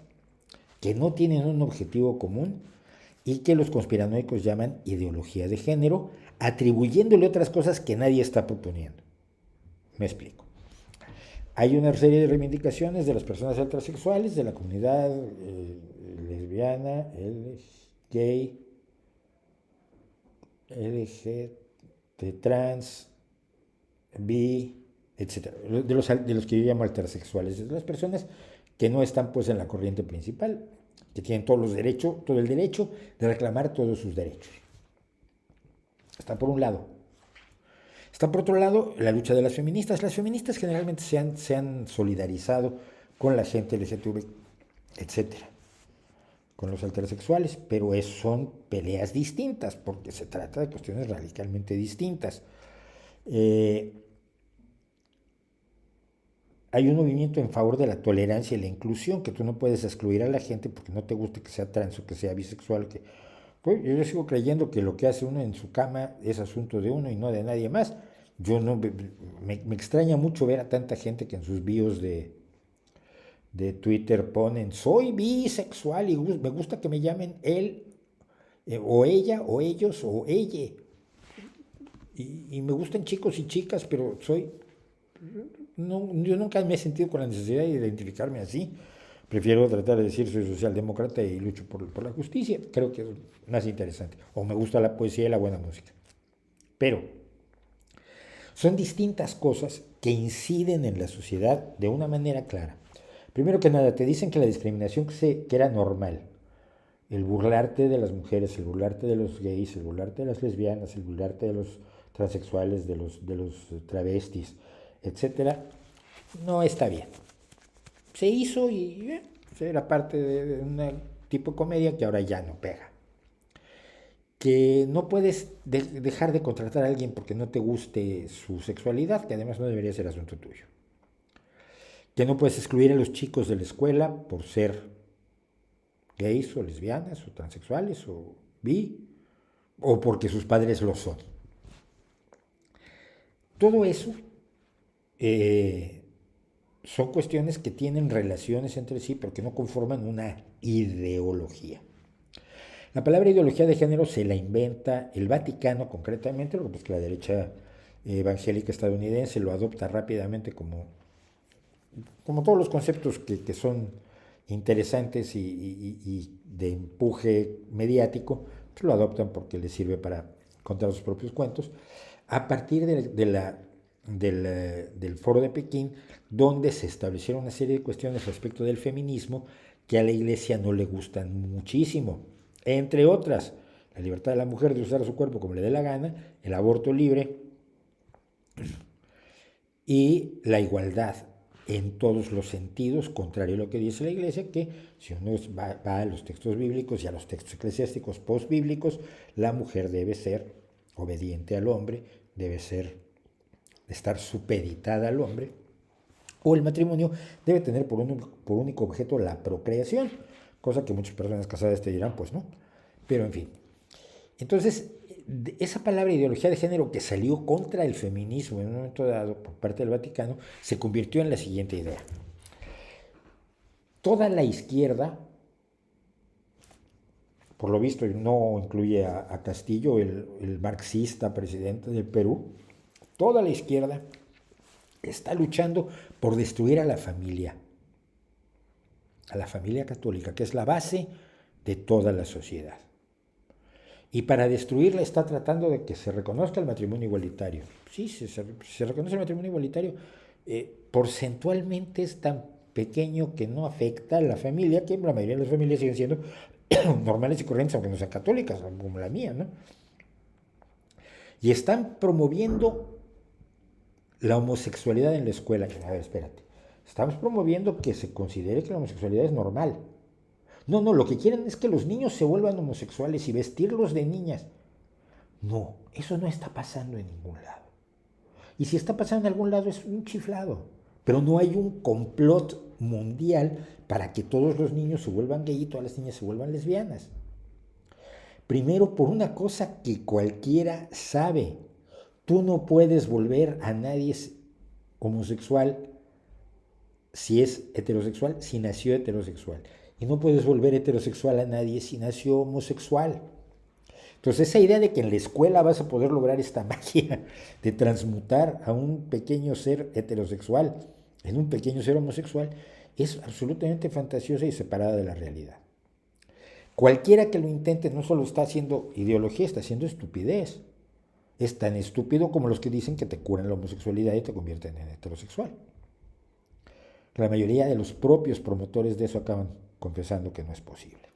que no tienen un objetivo común y que los conspiranoicos llaman ideología de género, atribuyéndole otras cosas que nadie está proponiendo. Me explico. Hay una serie de reivindicaciones de las personas heterosexuales, de la comunidad lesbiana, gay, LGBT, trans, bi, etcétera, de los que yo llamo heterosexuales, de las personas que no están pues en la corriente principal, que tienen todos los derechos, todo el derecho de reclamar todos sus derechos. Está por un lado. Está por otro lado la lucha de las feministas. Las feministas generalmente se han solidarizado con la gente LGTB, etcétera, con los heterosexuales, pero son peleas distintas, porque se trata de cuestiones radicalmente distintas. Hay un movimiento en favor de la tolerancia y la inclusión, que tú no puedes excluir a la gente porque no te guste que sea trans o que sea bisexual. Pues yo sigo creyendo que lo que hace uno en su cama es asunto de uno y no de nadie más. Yo no me extraña mucho ver a tanta gente que en sus bios de Twitter ponen soy bisexual y me gusta que me llamen él o ella o ellos o ella. Y me gustan chicos y chicas, pero yo nunca me he sentido con la necesidad de identificarme así. Prefiero tratar de decir soy socialdemócrata y lucho por la justicia. Creo que es más interesante. O me gusta la poesía y la buena música. Pero son distintas cosas que inciden en la sociedad de una manera clara. Primero que nada, te dicen que la discriminación que era normal, el burlarte de las mujeres, el burlarte de los gays, el burlarte de las lesbianas, el burlarte de los transexuales, de los travestis, etcétera, no está bien. Se hizo y era parte de un tipo de comedia que ahora ya no pega. Que no puedes dejar de contratar a alguien porque no te guste su sexualidad, que además no debería ser asunto tuyo. Que no puedes excluir a los chicos de la escuela por ser gays o lesbianas o transexuales o bi, o porque sus padres lo son. Todo eso son cuestiones que tienen relaciones entre sí, pero que no conforman una ideología. La palabra ideología de género se la inventa el Vaticano concretamente, lo que pues que la derecha evangélica estadounidense lo adopta rápidamente como todos los conceptos que son interesantes y de empuje mediático, pues lo adoptan porque les sirve para contar sus propios cuentos, a partir de la del Foro de Pekín, donde se establecieron una serie de cuestiones respecto del feminismo que a la Iglesia no le gustan muchísimo. Entre otras, la libertad de la mujer de usar su cuerpo como le dé la gana, el aborto libre y la igualdad en todos los sentidos, contrario a lo que dice la Iglesia, que si uno va a los textos bíblicos y a los textos eclesiásticos postbíblicos, la mujer debe ser obediente al hombre, debe estar supeditada al hombre, o el matrimonio debe tener por único objeto la procreación, cosa que muchas personas casadas te dirán, pues no, pero en fin. Entonces, esa palabra ideología de género que salió contra el feminismo en un momento dado por parte del Vaticano, se convirtió en la siguiente idea. Toda la izquierda, por lo visto no incluye a Castillo, el marxista presidente del Perú, toda la izquierda está luchando por destruir a la familia católica, que es la base de toda la sociedad. Y para destruirla está tratando de que se reconozca el matrimonio igualitario. Sí, se reconoce el matrimonio igualitario. Porcentualmente es tan pequeño que no afecta a la familia, que la mayoría de las familias siguen siendo normales y corrientes, aunque no sean católicas, como la mía, ¿no? Y están promoviendo la homosexualidad en la escuela. A ver, espérate. Estamos promoviendo que se considere que la homosexualidad es normal. No, lo que quieren es que los niños se vuelvan homosexuales y vestirlos de niñas. No, eso no está pasando en ningún lado. Y si está pasando en algún lado es un chiflado. Pero no hay un complot mundial para que todos los niños se vuelvan gay y todas las niñas se vuelvan lesbianas. Primero, por una cosa que cualquiera sabe. Tú no puedes volver a nadie homosexual si es heterosexual, si nació heterosexual. Y no puedes volver heterosexual a nadie si nació homosexual. Entonces esa idea de que en la escuela vas a poder lograr esta magia de transmutar a un pequeño ser heterosexual en un pequeño ser homosexual es absolutamente fantasiosa y separada de la realidad. Cualquiera que lo intente no solo está haciendo ideología, está haciendo estupidez. Es tan estúpido como los que dicen que te curan la homosexualidad y te convierten en heterosexual. La mayoría de los propios promotores de eso acaban confesando que no es posible.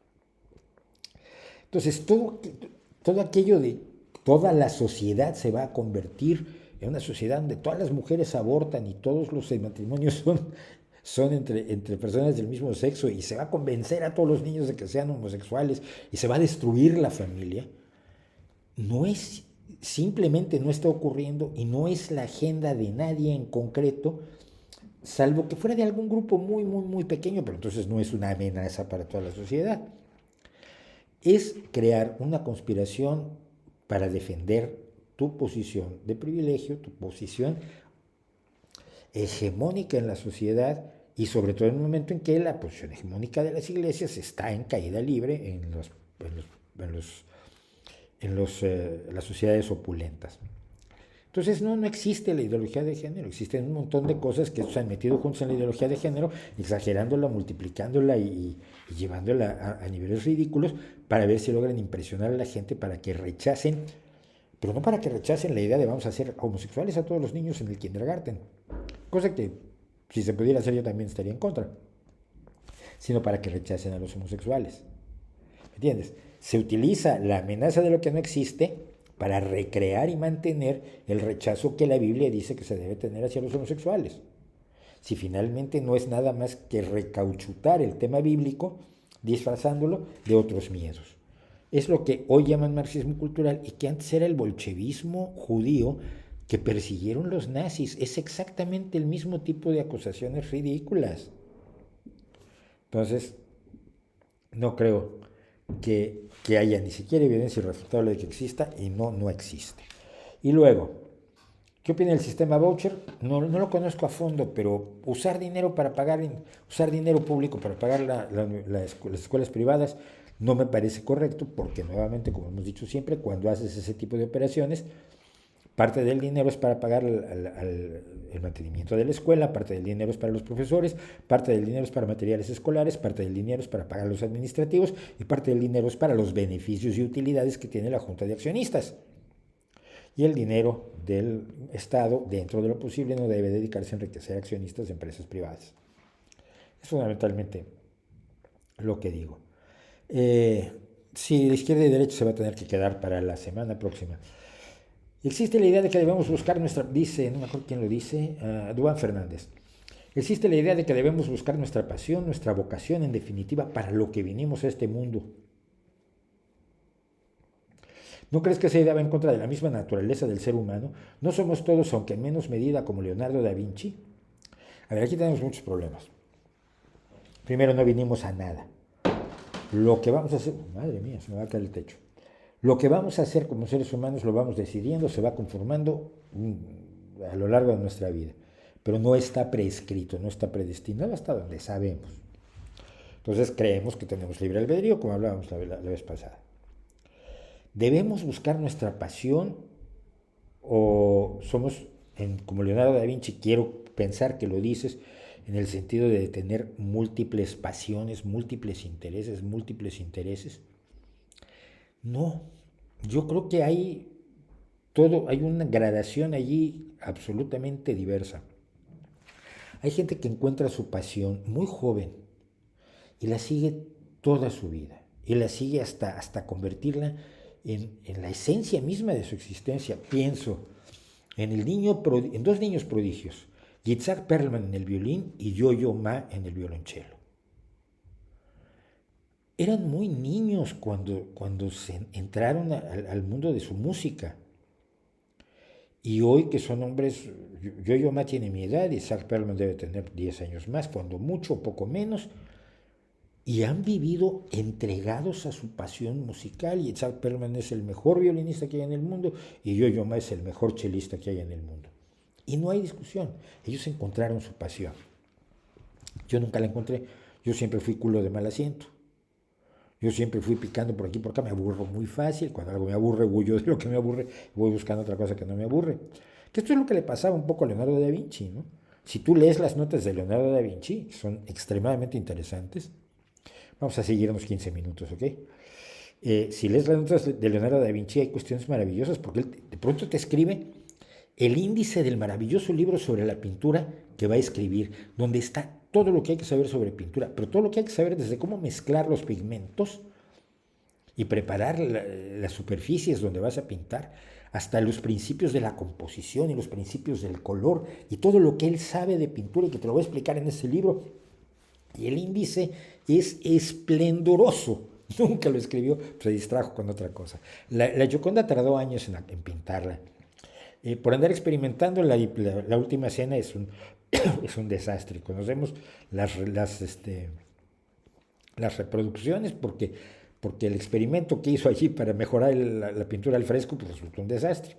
Entonces, todo aquello de toda la sociedad se va a convertir en una sociedad donde todas las mujeres abortan y todos los matrimonios son entre personas del mismo sexo y se va a convencer a todos los niños de que sean homosexuales y se va a destruir la familia, simplemente no está ocurriendo y no es la agenda de nadie en concreto, salvo que fuera de algún grupo muy, muy, muy pequeño, pero entonces no es una amenaza para toda la sociedad. Es crear una conspiración para defender tu posición de privilegio, tu posición hegemónica en la sociedad y sobre todo en un momento en que la posición hegemónica de las iglesias está en caída libre en las sociedades opulentas. Entonces no existe la ideología de género, existen un montón de cosas que se han metido juntos en la ideología de género, exagerándola, multiplicándola y llevándola a niveles ridículos para ver si logran impresionar a la gente para que rechacen, pero no para que rechacen la idea de vamos a hacer homosexuales a todos los niños en el kindergarten, cosa que si se pudiera hacer yo también estaría en contra, sino para que rechacen a los homosexuales. ¿Me entiendes? Se utiliza la amenaza de lo que no existe para recrear y mantener el rechazo que la Biblia dice que se debe tener hacia los homosexuales. Si finalmente no es nada más que recauchutar el tema bíblico, disfrazándolo de otros miedos. Es lo que hoy llaman marxismo cultural y que antes era el bolchevismo judío que persiguieron los nazis. Es exactamente el mismo tipo de acusaciones ridículas. Entonces, no creo que haya ni siquiera evidencia irrefutable de que exista y no existe. Y luego, ¿qué opina del sistema voucher? No lo conozco a fondo, pero usar dinero público para pagar las escuelas privadas no me parece correcto porque nuevamente, como hemos dicho siempre, cuando haces ese tipo de operaciones, parte del dinero es para pagar el mantenimiento de la escuela, parte del dinero es para los profesores, parte del dinero es para materiales escolares, parte del dinero es para pagar los administrativos y parte del dinero es para los beneficios y utilidades que tiene la Junta de Accionistas. y el dinero del Estado, dentro de lo posible, no debe dedicarse a enriquecer accionistas de empresas privadas. Es fundamentalmente lo que digo. Si de izquierda y derecha se va a tener que quedar para la semana próxima. Existe la idea de que debemos buscar dice, no me acuerdo quién lo dice, Duan Fernández. Existe la idea de que debemos buscar nuestra pasión, nuestra vocación, en definitiva, para lo que vinimos a este mundo. ¿No crees que esa idea va en contra de la misma naturaleza del ser humano? ¿No somos todos, aunque en menos medida, como Leonardo da Vinci? A ver, aquí tenemos muchos problemas. Primero, no vinimos a nada. Lo que vamos a hacer, madre mía, se me va a caer el techo. Lo que vamos a hacer como seres humanos lo vamos decidiendo, se va conformando a lo largo de nuestra vida. Pero no está prescrito, no está predestinado hasta donde sabemos. Entonces creemos que tenemos libre albedrío, como hablábamos la vez pasada. ¿Debemos buscar nuestra pasión o somos, como Leonardo da Vinci, quiero pensar que lo dices, en el sentido de tener múltiples pasiones, múltiples intereses? No, yo creo que hay una gradación allí absolutamente diversa. Hay gente que encuentra su pasión muy joven y la sigue toda su vida, y la sigue hasta convertirla en la esencia misma de su existencia. Pienso en dos niños prodigios, Yitzhak Perlman en el violín y Yo-Yo Ma en el violonchelo. Eran muy niños cuando se entraron al mundo de su música. Y hoy que son hombres, Yo-Yo Ma tiene mi edad y Yitzhak Perlman debe tener 10 años más, cuando mucho, poco menos, y han vivido entregados a su pasión musical. Y Yitzhak Perlman es el mejor violinista que hay en el mundo y Yo-Yo Ma es el mejor chelista que hay en el mundo. Y no hay discusión, ellos encontraron su pasión. Yo nunca la encontré, yo siempre fui culo de mal asiento. Yo siempre fui picando por aquí y por acá, me aburro muy fácil. Cuando algo me aburre, huyo de lo que me aburre, voy buscando otra cosa que no me aburre. Que esto es lo que le pasaba un poco a Leonardo da Vinci, ¿no? Si tú lees las notas de Leonardo da Vinci, son extremadamente interesantes. Vamos a seguir unos 15 minutos, ¿ok? Si lees las notas de Leonardo da Vinci, hay cuestiones maravillosas, porque él de pronto te escribe el índice del maravilloso libro sobre la pintura que va a escribir, donde está todo lo que hay que saber sobre pintura, pero todo lo que hay que saber desde cómo mezclar los pigmentos y preparar las superficies donde vas a pintar, hasta los principios de la composición y los principios del color y todo lo que él sabe de pintura y que te lo voy a explicar en ese libro. Y el índice es esplendoroso. Nunca lo escribió, se distrajo con otra cosa. La Gioconda tardó años en pintarla. Por andar experimentando, la última escena es un desastre. Conocemos las reproducciones porque el experimento que hizo allí para mejorar la pintura al fresco pues resultó un desastre.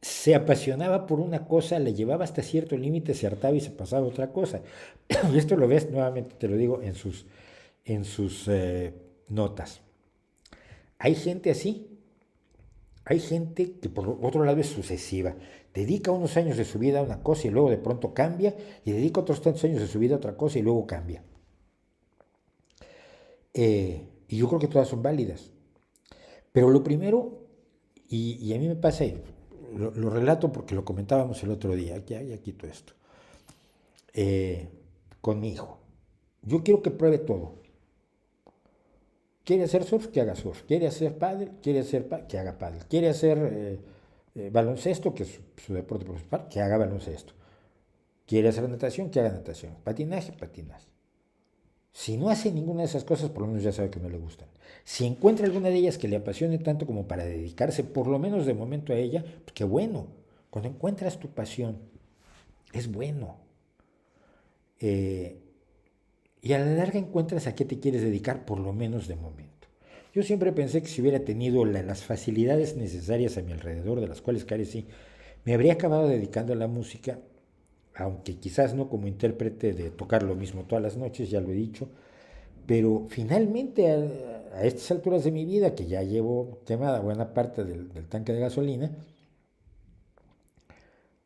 Se apasionaba por una cosa, le llevaba hasta cierto límite, se hartaba y se pasaba a otra cosa. Y esto lo ves, nuevamente te lo digo, en sus notas. Hay gente así. Hay gente que por otro lado es sucesiva, dedica unos años de su vida a una cosa y luego de pronto cambia, y dedica otros tantos años de su vida a otra cosa y luego cambia. Y yo creo que todas son válidas. Pero lo primero, y a mí me pasa, lo relato porque lo comentábamos el otro día, ya quito esto, con mi hijo. Yo quiero que pruebe todo. Quiere hacer surf, que haga surf. Quiere hacer pádel, que haga pádel. Quiere hacer baloncesto, que es su deporte principal, que haga baloncesto. Quiere hacer natación, que haga natación. Patinaje. Si no hace ninguna de esas cosas, por lo menos ya sabe que no le gustan. Si encuentra alguna de ellas que le apasione tanto como para dedicarse, por lo menos de momento a ella, pues qué bueno. Cuando encuentras tu pasión, es bueno. Y a la larga encuentras a qué te quieres dedicar, por lo menos de momento. Yo siempre pensé que si hubiera tenido las facilidades necesarias a mi alrededor, de las cuales carecí, me habría acabado dedicando a la música, aunque quizás no como intérprete de tocar lo mismo todas las noches, ya lo he dicho, pero finalmente a estas alturas de mi vida, que ya llevo quemada buena parte del tanque de gasolina,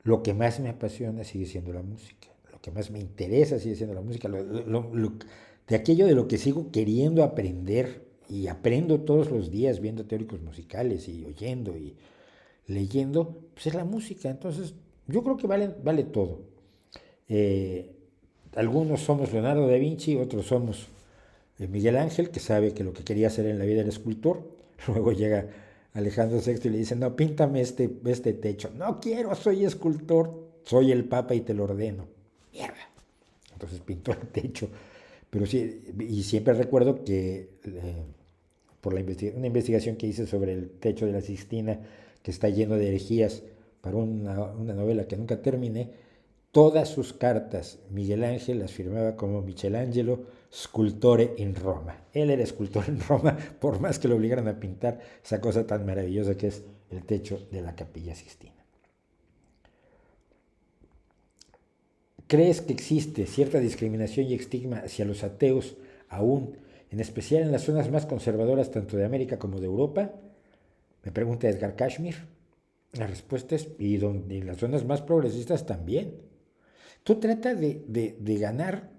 lo que más me apasiona sigue siendo la música. Lo que más me interesa sigue siendo la música, de aquello de lo que sigo queriendo aprender y aprendo todos los días viendo teóricos musicales y oyendo y leyendo, pues es la música. Entonces, yo creo que vale todo. Eh, Algunos somos Leonardo da Vinci, otros somos Miguel Ángel, que sabe que lo que quería hacer en la vida era escultor. Luego llega Alejandro VI y le dice, no, píntame este techo. No quiero, soy escultor, soy el Papa y te lo ordeno. Mierda. Entonces pintó el techo. Pero sí, y siempre recuerdo que por una investigación que hice sobre el techo de la Sixtina, que está lleno de herejías para una novela que nunca terminé, todas sus cartas Miguel Ángel las firmaba como Michelangelo, scultore in Roma. Él era escultor en Roma, por más que lo obligaran a pintar esa cosa tan maravillosa que es el techo de la Capilla Sixtina. ¿Crees que existe cierta discriminación y estigma hacia los ateos aún, en especial en las zonas más conservadoras tanto de América como de Europa? Me pregunta Edgar Kashmir. La respuesta es, y en las zonas más progresistas también. Tú tratas de ganar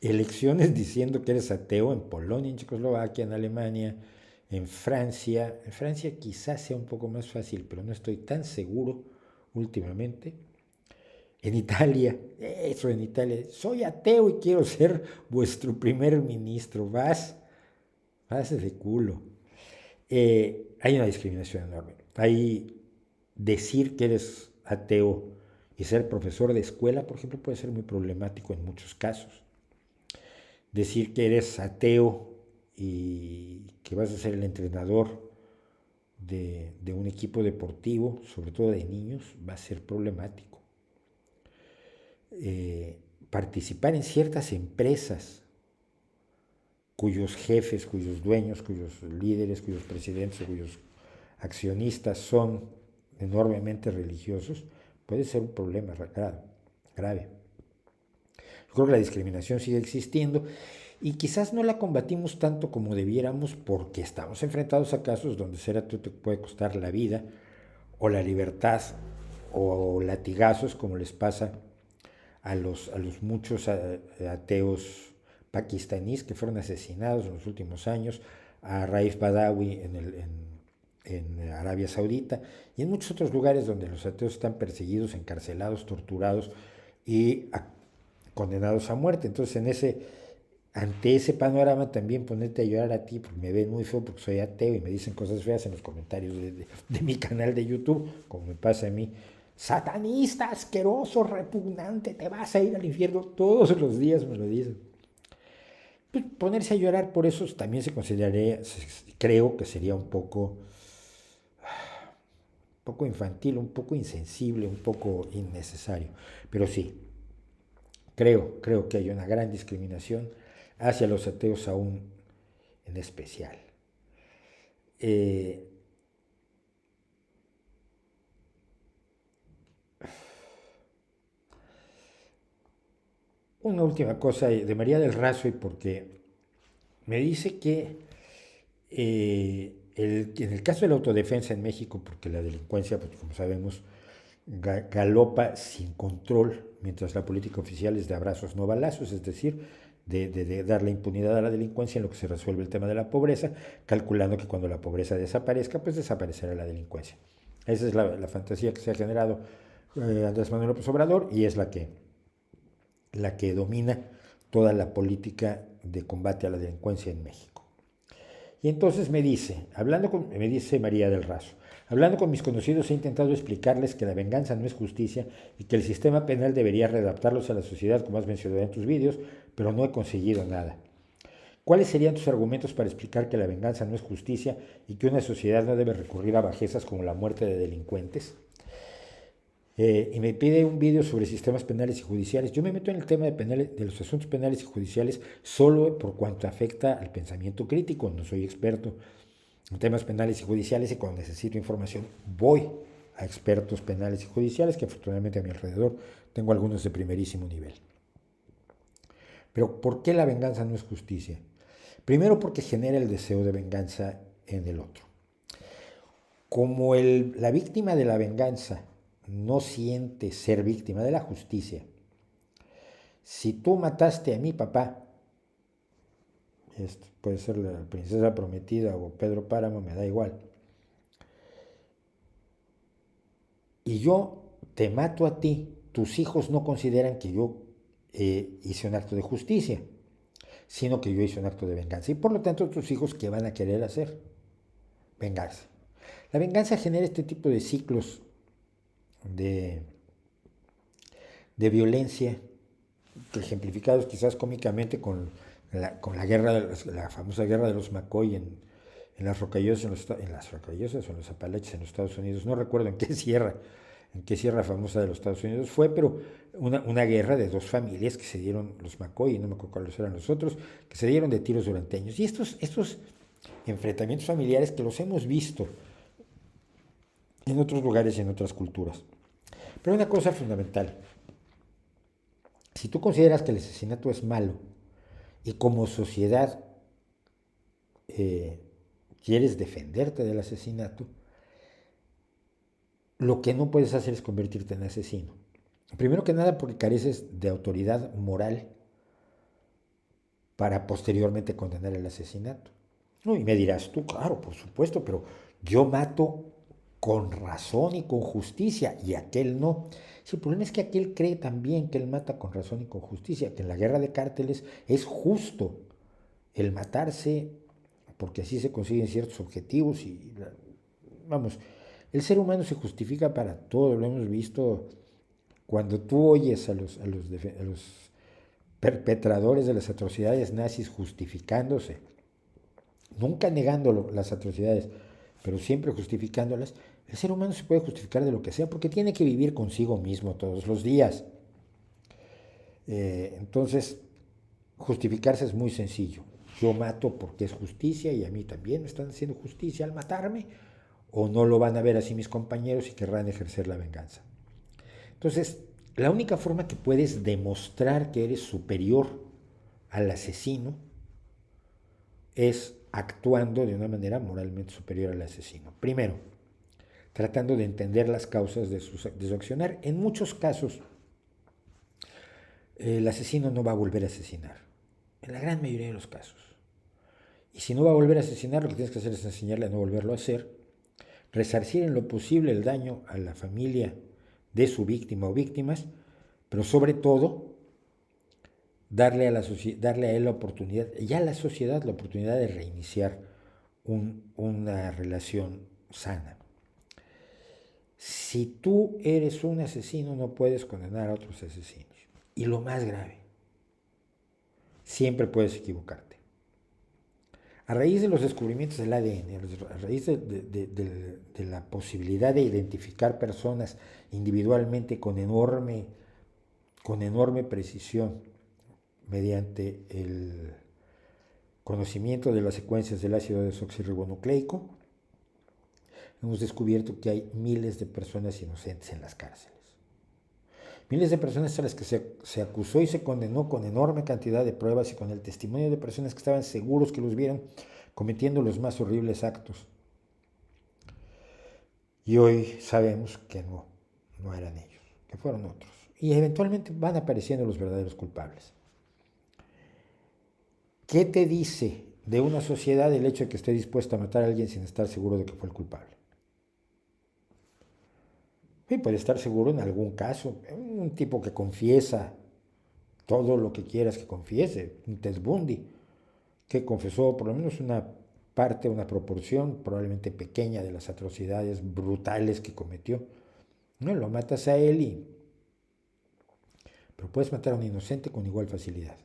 elecciones diciendo que eres ateo en Polonia, en Checoslovaquia, en Alemania, en Francia. En Francia quizás sea un poco más fácil, pero no estoy tan seguro últimamente. En Italia, soy ateo y quiero ser vuestro primer ministro. Vas de culo. Hay una discriminación enorme. Hay decir que eres ateo y ser profesor de escuela, por ejemplo, puede ser muy problemático en muchos casos. Decir que eres ateo y que vas a ser el entrenador de un equipo deportivo, sobre todo de niños, va a ser problemático. Participar en ciertas empresas cuyos jefes, cuyos dueños, cuyos líderes, cuyos presidentes, cuyos accionistas son enormemente religiosos, puede ser un problema grave. Yo creo que la discriminación sigue existiendo y quizás no la combatimos tanto como debiéramos porque estamos enfrentados a casos donde ser ateo te puede costar la vida o la libertad o latigazos, como les pasa a los muchos ateos pakistaníes que fueron asesinados en los últimos años, a Raif Badawi en Arabia Saudita y en muchos otros lugares donde los ateos están perseguidos, encarcelados, torturados y condenados a muerte. Entonces, ante ese panorama también ponerte a llorar a ti, porque me ven muy feo porque soy ateo y me dicen cosas feas en los comentarios de mi canal de YouTube, como me pasa a mí. Satanista, asqueroso, repugnante, te vas a ir al infierno, todos los días me lo dicen. Pues ponerse a llorar por eso también se consideraría, creo que sería un poco infantil, un poco insensible, un poco innecesario. Pero sí, creo que hay una gran discriminación hacia los ateos aún en especial. Una última cosa de María del Razo, y porque me dice que en el caso de la autodefensa en México, porque la delincuencia, pues, como sabemos, galopa sin control, mientras la política oficial es de abrazos no balazos, es decir, de darle impunidad a la delincuencia en lo que se resuelve el tema de la pobreza, calculando que cuando la pobreza desaparezca, pues desaparecerá la delincuencia. Esa es la fantasía que se ha generado Andrés Manuel López Obrador y es la que domina toda la política de combate a la delincuencia en México. Y entonces me dice María del Razo, hablando con mis conocidos he intentado explicarles que la venganza no es justicia y que el sistema penal debería readaptarlos a la sociedad como has mencionado en tus vídeos, pero no he conseguido nada. ¿Cuáles serían tus argumentos para explicar que la venganza no es justicia y que una sociedad no debe recurrir a bajezas como la muerte de delincuentes? Y me pide un vídeo sobre sistemas penales y judiciales. Yo me meto en el tema de los asuntos penales y judiciales solo por cuanto afecta al pensamiento crítico. No soy experto en temas penales y judiciales y cuando necesito información voy a expertos penales y judiciales que afortunadamente a mi alrededor tengo algunos de primerísimo nivel. Pero ¿por qué la venganza no es justicia? Primero porque genera el deseo de venganza en el otro. Como la víctima de la venganza no siente ser víctima de la justicia, si tú mataste a mi papá, puede ser la princesa prometida o Pedro Páramo, me da igual. Y yo te mato a ti, tus hijos no consideran que yo hice un acto de justicia, sino que yo hice un acto de venganza. Y por lo tanto, tus hijos, ¿qué van a querer hacer? Vengarse. La venganza genera este tipo de ciclos de, de violencia, ejemplificados quizás cómicamente con la guerra, la famosa guerra de los McCoy en las Rocallosas, en las Rocallosas o en los Apalaches en los Estados Unidos. No recuerdo en qué sierra famosa de los Estados Unidos fue, pero una guerra de dos familias que se dieron, los McCoy, y no me acuerdo cuáles eran los otros, que se dieron de tiros durante años. Y estos enfrentamientos familiares que los hemos visto en otros lugares y en otras culturas. Pero una cosa fundamental, si tú consideras que el asesinato es malo y como sociedad quieres defenderte del asesinato, lo que no puedes hacer es convertirte en asesino. Primero que nada porque careces de autoridad moral para posteriormente condenar el asesinato. No, y me dirás tú, claro, por supuesto, pero yo mato con razón y con justicia y aquel no. Sí, el problema es que aquel cree también que él mata con razón y con justicia, que en la guerra de cárteles es justo el matarse porque así se consiguen ciertos objetivos y vamos, el ser humano se justifica para todo, lo hemos visto cuando tú oyes a los perpetradores de las atrocidades nazis justificándose, nunca negando las atrocidades, pero siempre justificándolas. El ser humano se puede justificar de lo que sea porque tiene que vivir consigo mismo todos los días. Entonces, justificarse es muy sencillo. Yo mato porque es justicia y a mí también me están haciendo justicia al matarme, o no lo van a ver así mis compañeros y querrán ejercer la venganza. Entonces, la única forma que puedes demostrar que eres superior al asesino es actuando de una manera moralmente superior al asesino. Primero, tratando de entender las causas de su accionar. En muchos casos, el asesino no va a volver a asesinar. En la gran mayoría de los casos. Y si no va a volver a asesinar, lo que tienes que hacer es enseñarle a no volverlo a hacer, resarcir en lo posible el daño a la familia de su víctima o víctimas, pero sobre todo darle a él la oportunidad, y a la sociedad la oportunidad de reiniciar una relación sana. Si tú eres un asesino, no puedes condenar a otros asesinos. Y lo más grave, siempre puedes equivocarte. A raíz de los descubrimientos del ADN, a raíz de la posibilidad de identificar personas individualmente con enorme precisión mediante el conocimiento de las secuencias del ácido desoxirribonucleico, hemos descubierto que hay miles de personas inocentes en las cárceles. Miles de personas a las que se acusó y se condenó con enorme cantidad de pruebas y con el testimonio de personas que estaban seguros que los vieron cometiendo los más horribles actos. Y hoy sabemos que no eran ellos, que fueron otros. Y eventualmente van apareciendo los verdaderos culpables. ¿Qué te dice de una sociedad el hecho de que esté dispuesta a matar a alguien sin estar seguro de que fue el culpable? Y puede estar seguro en algún caso, un tipo que confiesa todo lo que quieras que confiese, un Ted Bundy, que confesó por lo menos una parte, una proporción probablemente pequeña de las atrocidades brutales que cometió. No, lo matas a él pero puedes matar a un inocente con igual facilidad.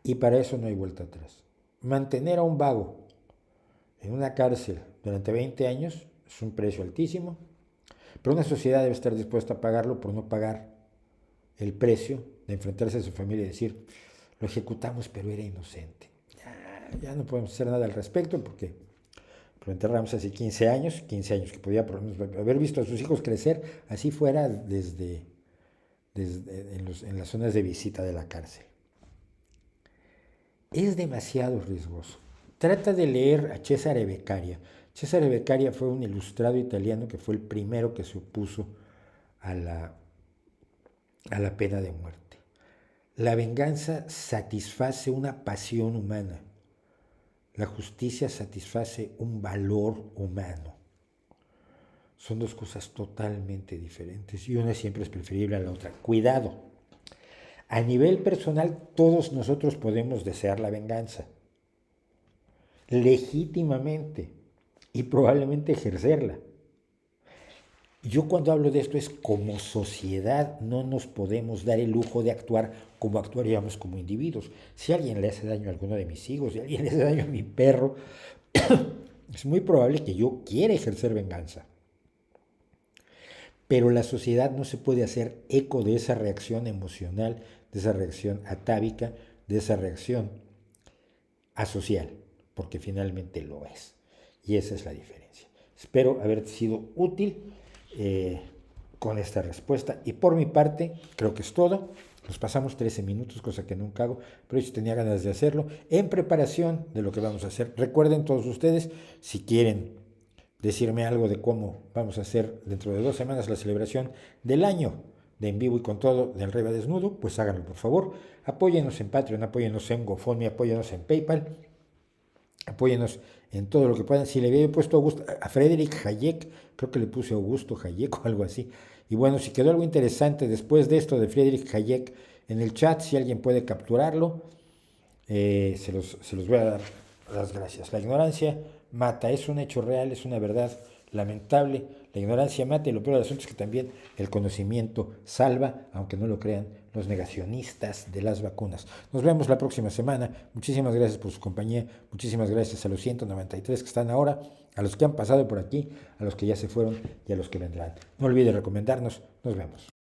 Y para eso no hay vuelta atrás. Mantener a un vago en una cárcel durante 20 años es un precio altísimo, pero una sociedad debe estar dispuesta a pagarlo por no pagar el precio de enfrentarse a su familia y decir, lo ejecutamos pero era inocente. Ya no podemos hacer nada al respecto porque lo enterramos hace 15 años que podía haber visto a sus hijos crecer, así fuera en las zonas de visita de la cárcel. Es demasiado riesgoso. Trata de leer a Cesare Beccaria. Cesare Beccaria fue un ilustrado italiano que fue el primero que se opuso a la pena de muerte. La venganza satisface una pasión humana. La justicia satisface un valor humano. Son dos cosas totalmente diferentes y una siempre es preferible a la otra. Cuidado. A nivel personal, todos nosotros podemos desear la venganza. Legítimamente. Y probablemente ejercerla. Yo cuando hablo de esto es como sociedad no nos podemos dar el lujo de actuar como actuaríamos como individuos. Si alguien le hace daño a alguno de mis hijos, si alguien le hace daño a mi perro, es muy probable que yo quiera ejercer venganza. Pero la sociedad no se puede hacer eco de esa reacción emocional, de esa reacción atávica, de esa reacción asocial, porque finalmente lo es. Y esa es la diferencia. Espero haberte sido útil con esta respuesta. Y por mi parte, creo que es todo. Nos pasamos 13 minutos, cosa que nunca hago, pero yo tenía ganas de hacerlo en preparación de lo que vamos a hacer. Recuerden todos ustedes, si quieren decirme algo de cómo vamos a hacer dentro de 2 semanas la celebración del año de En Vivo y Con Todo del Rey Va Desnudo, pues háganlo por favor. Apóyennos en Patreon, apóyennos en GoFundMe, apóyennos en PayPal, apóyennos en todo lo que puedan. Si le había puesto a Frederick Hayek, creo que le puse Augusto Hayek o algo así. Y bueno, si quedó algo interesante después de esto de Friedrich Hayek en el chat, si alguien puede capturarlo, se los voy a dar las gracias. La ignorancia mata, es un hecho real, es una verdad lamentable. La ignorancia mata y lo peor del asunto es que también el conocimiento salva, aunque no lo crean los negacionistas de las vacunas. Nos vemos la próxima semana. Muchísimas gracias por su compañía. Muchísimas gracias a los 193 que están ahora, a los que han pasado por aquí, a los que ya se fueron y a los que vendrán. No olvide recomendarnos. Nos vemos.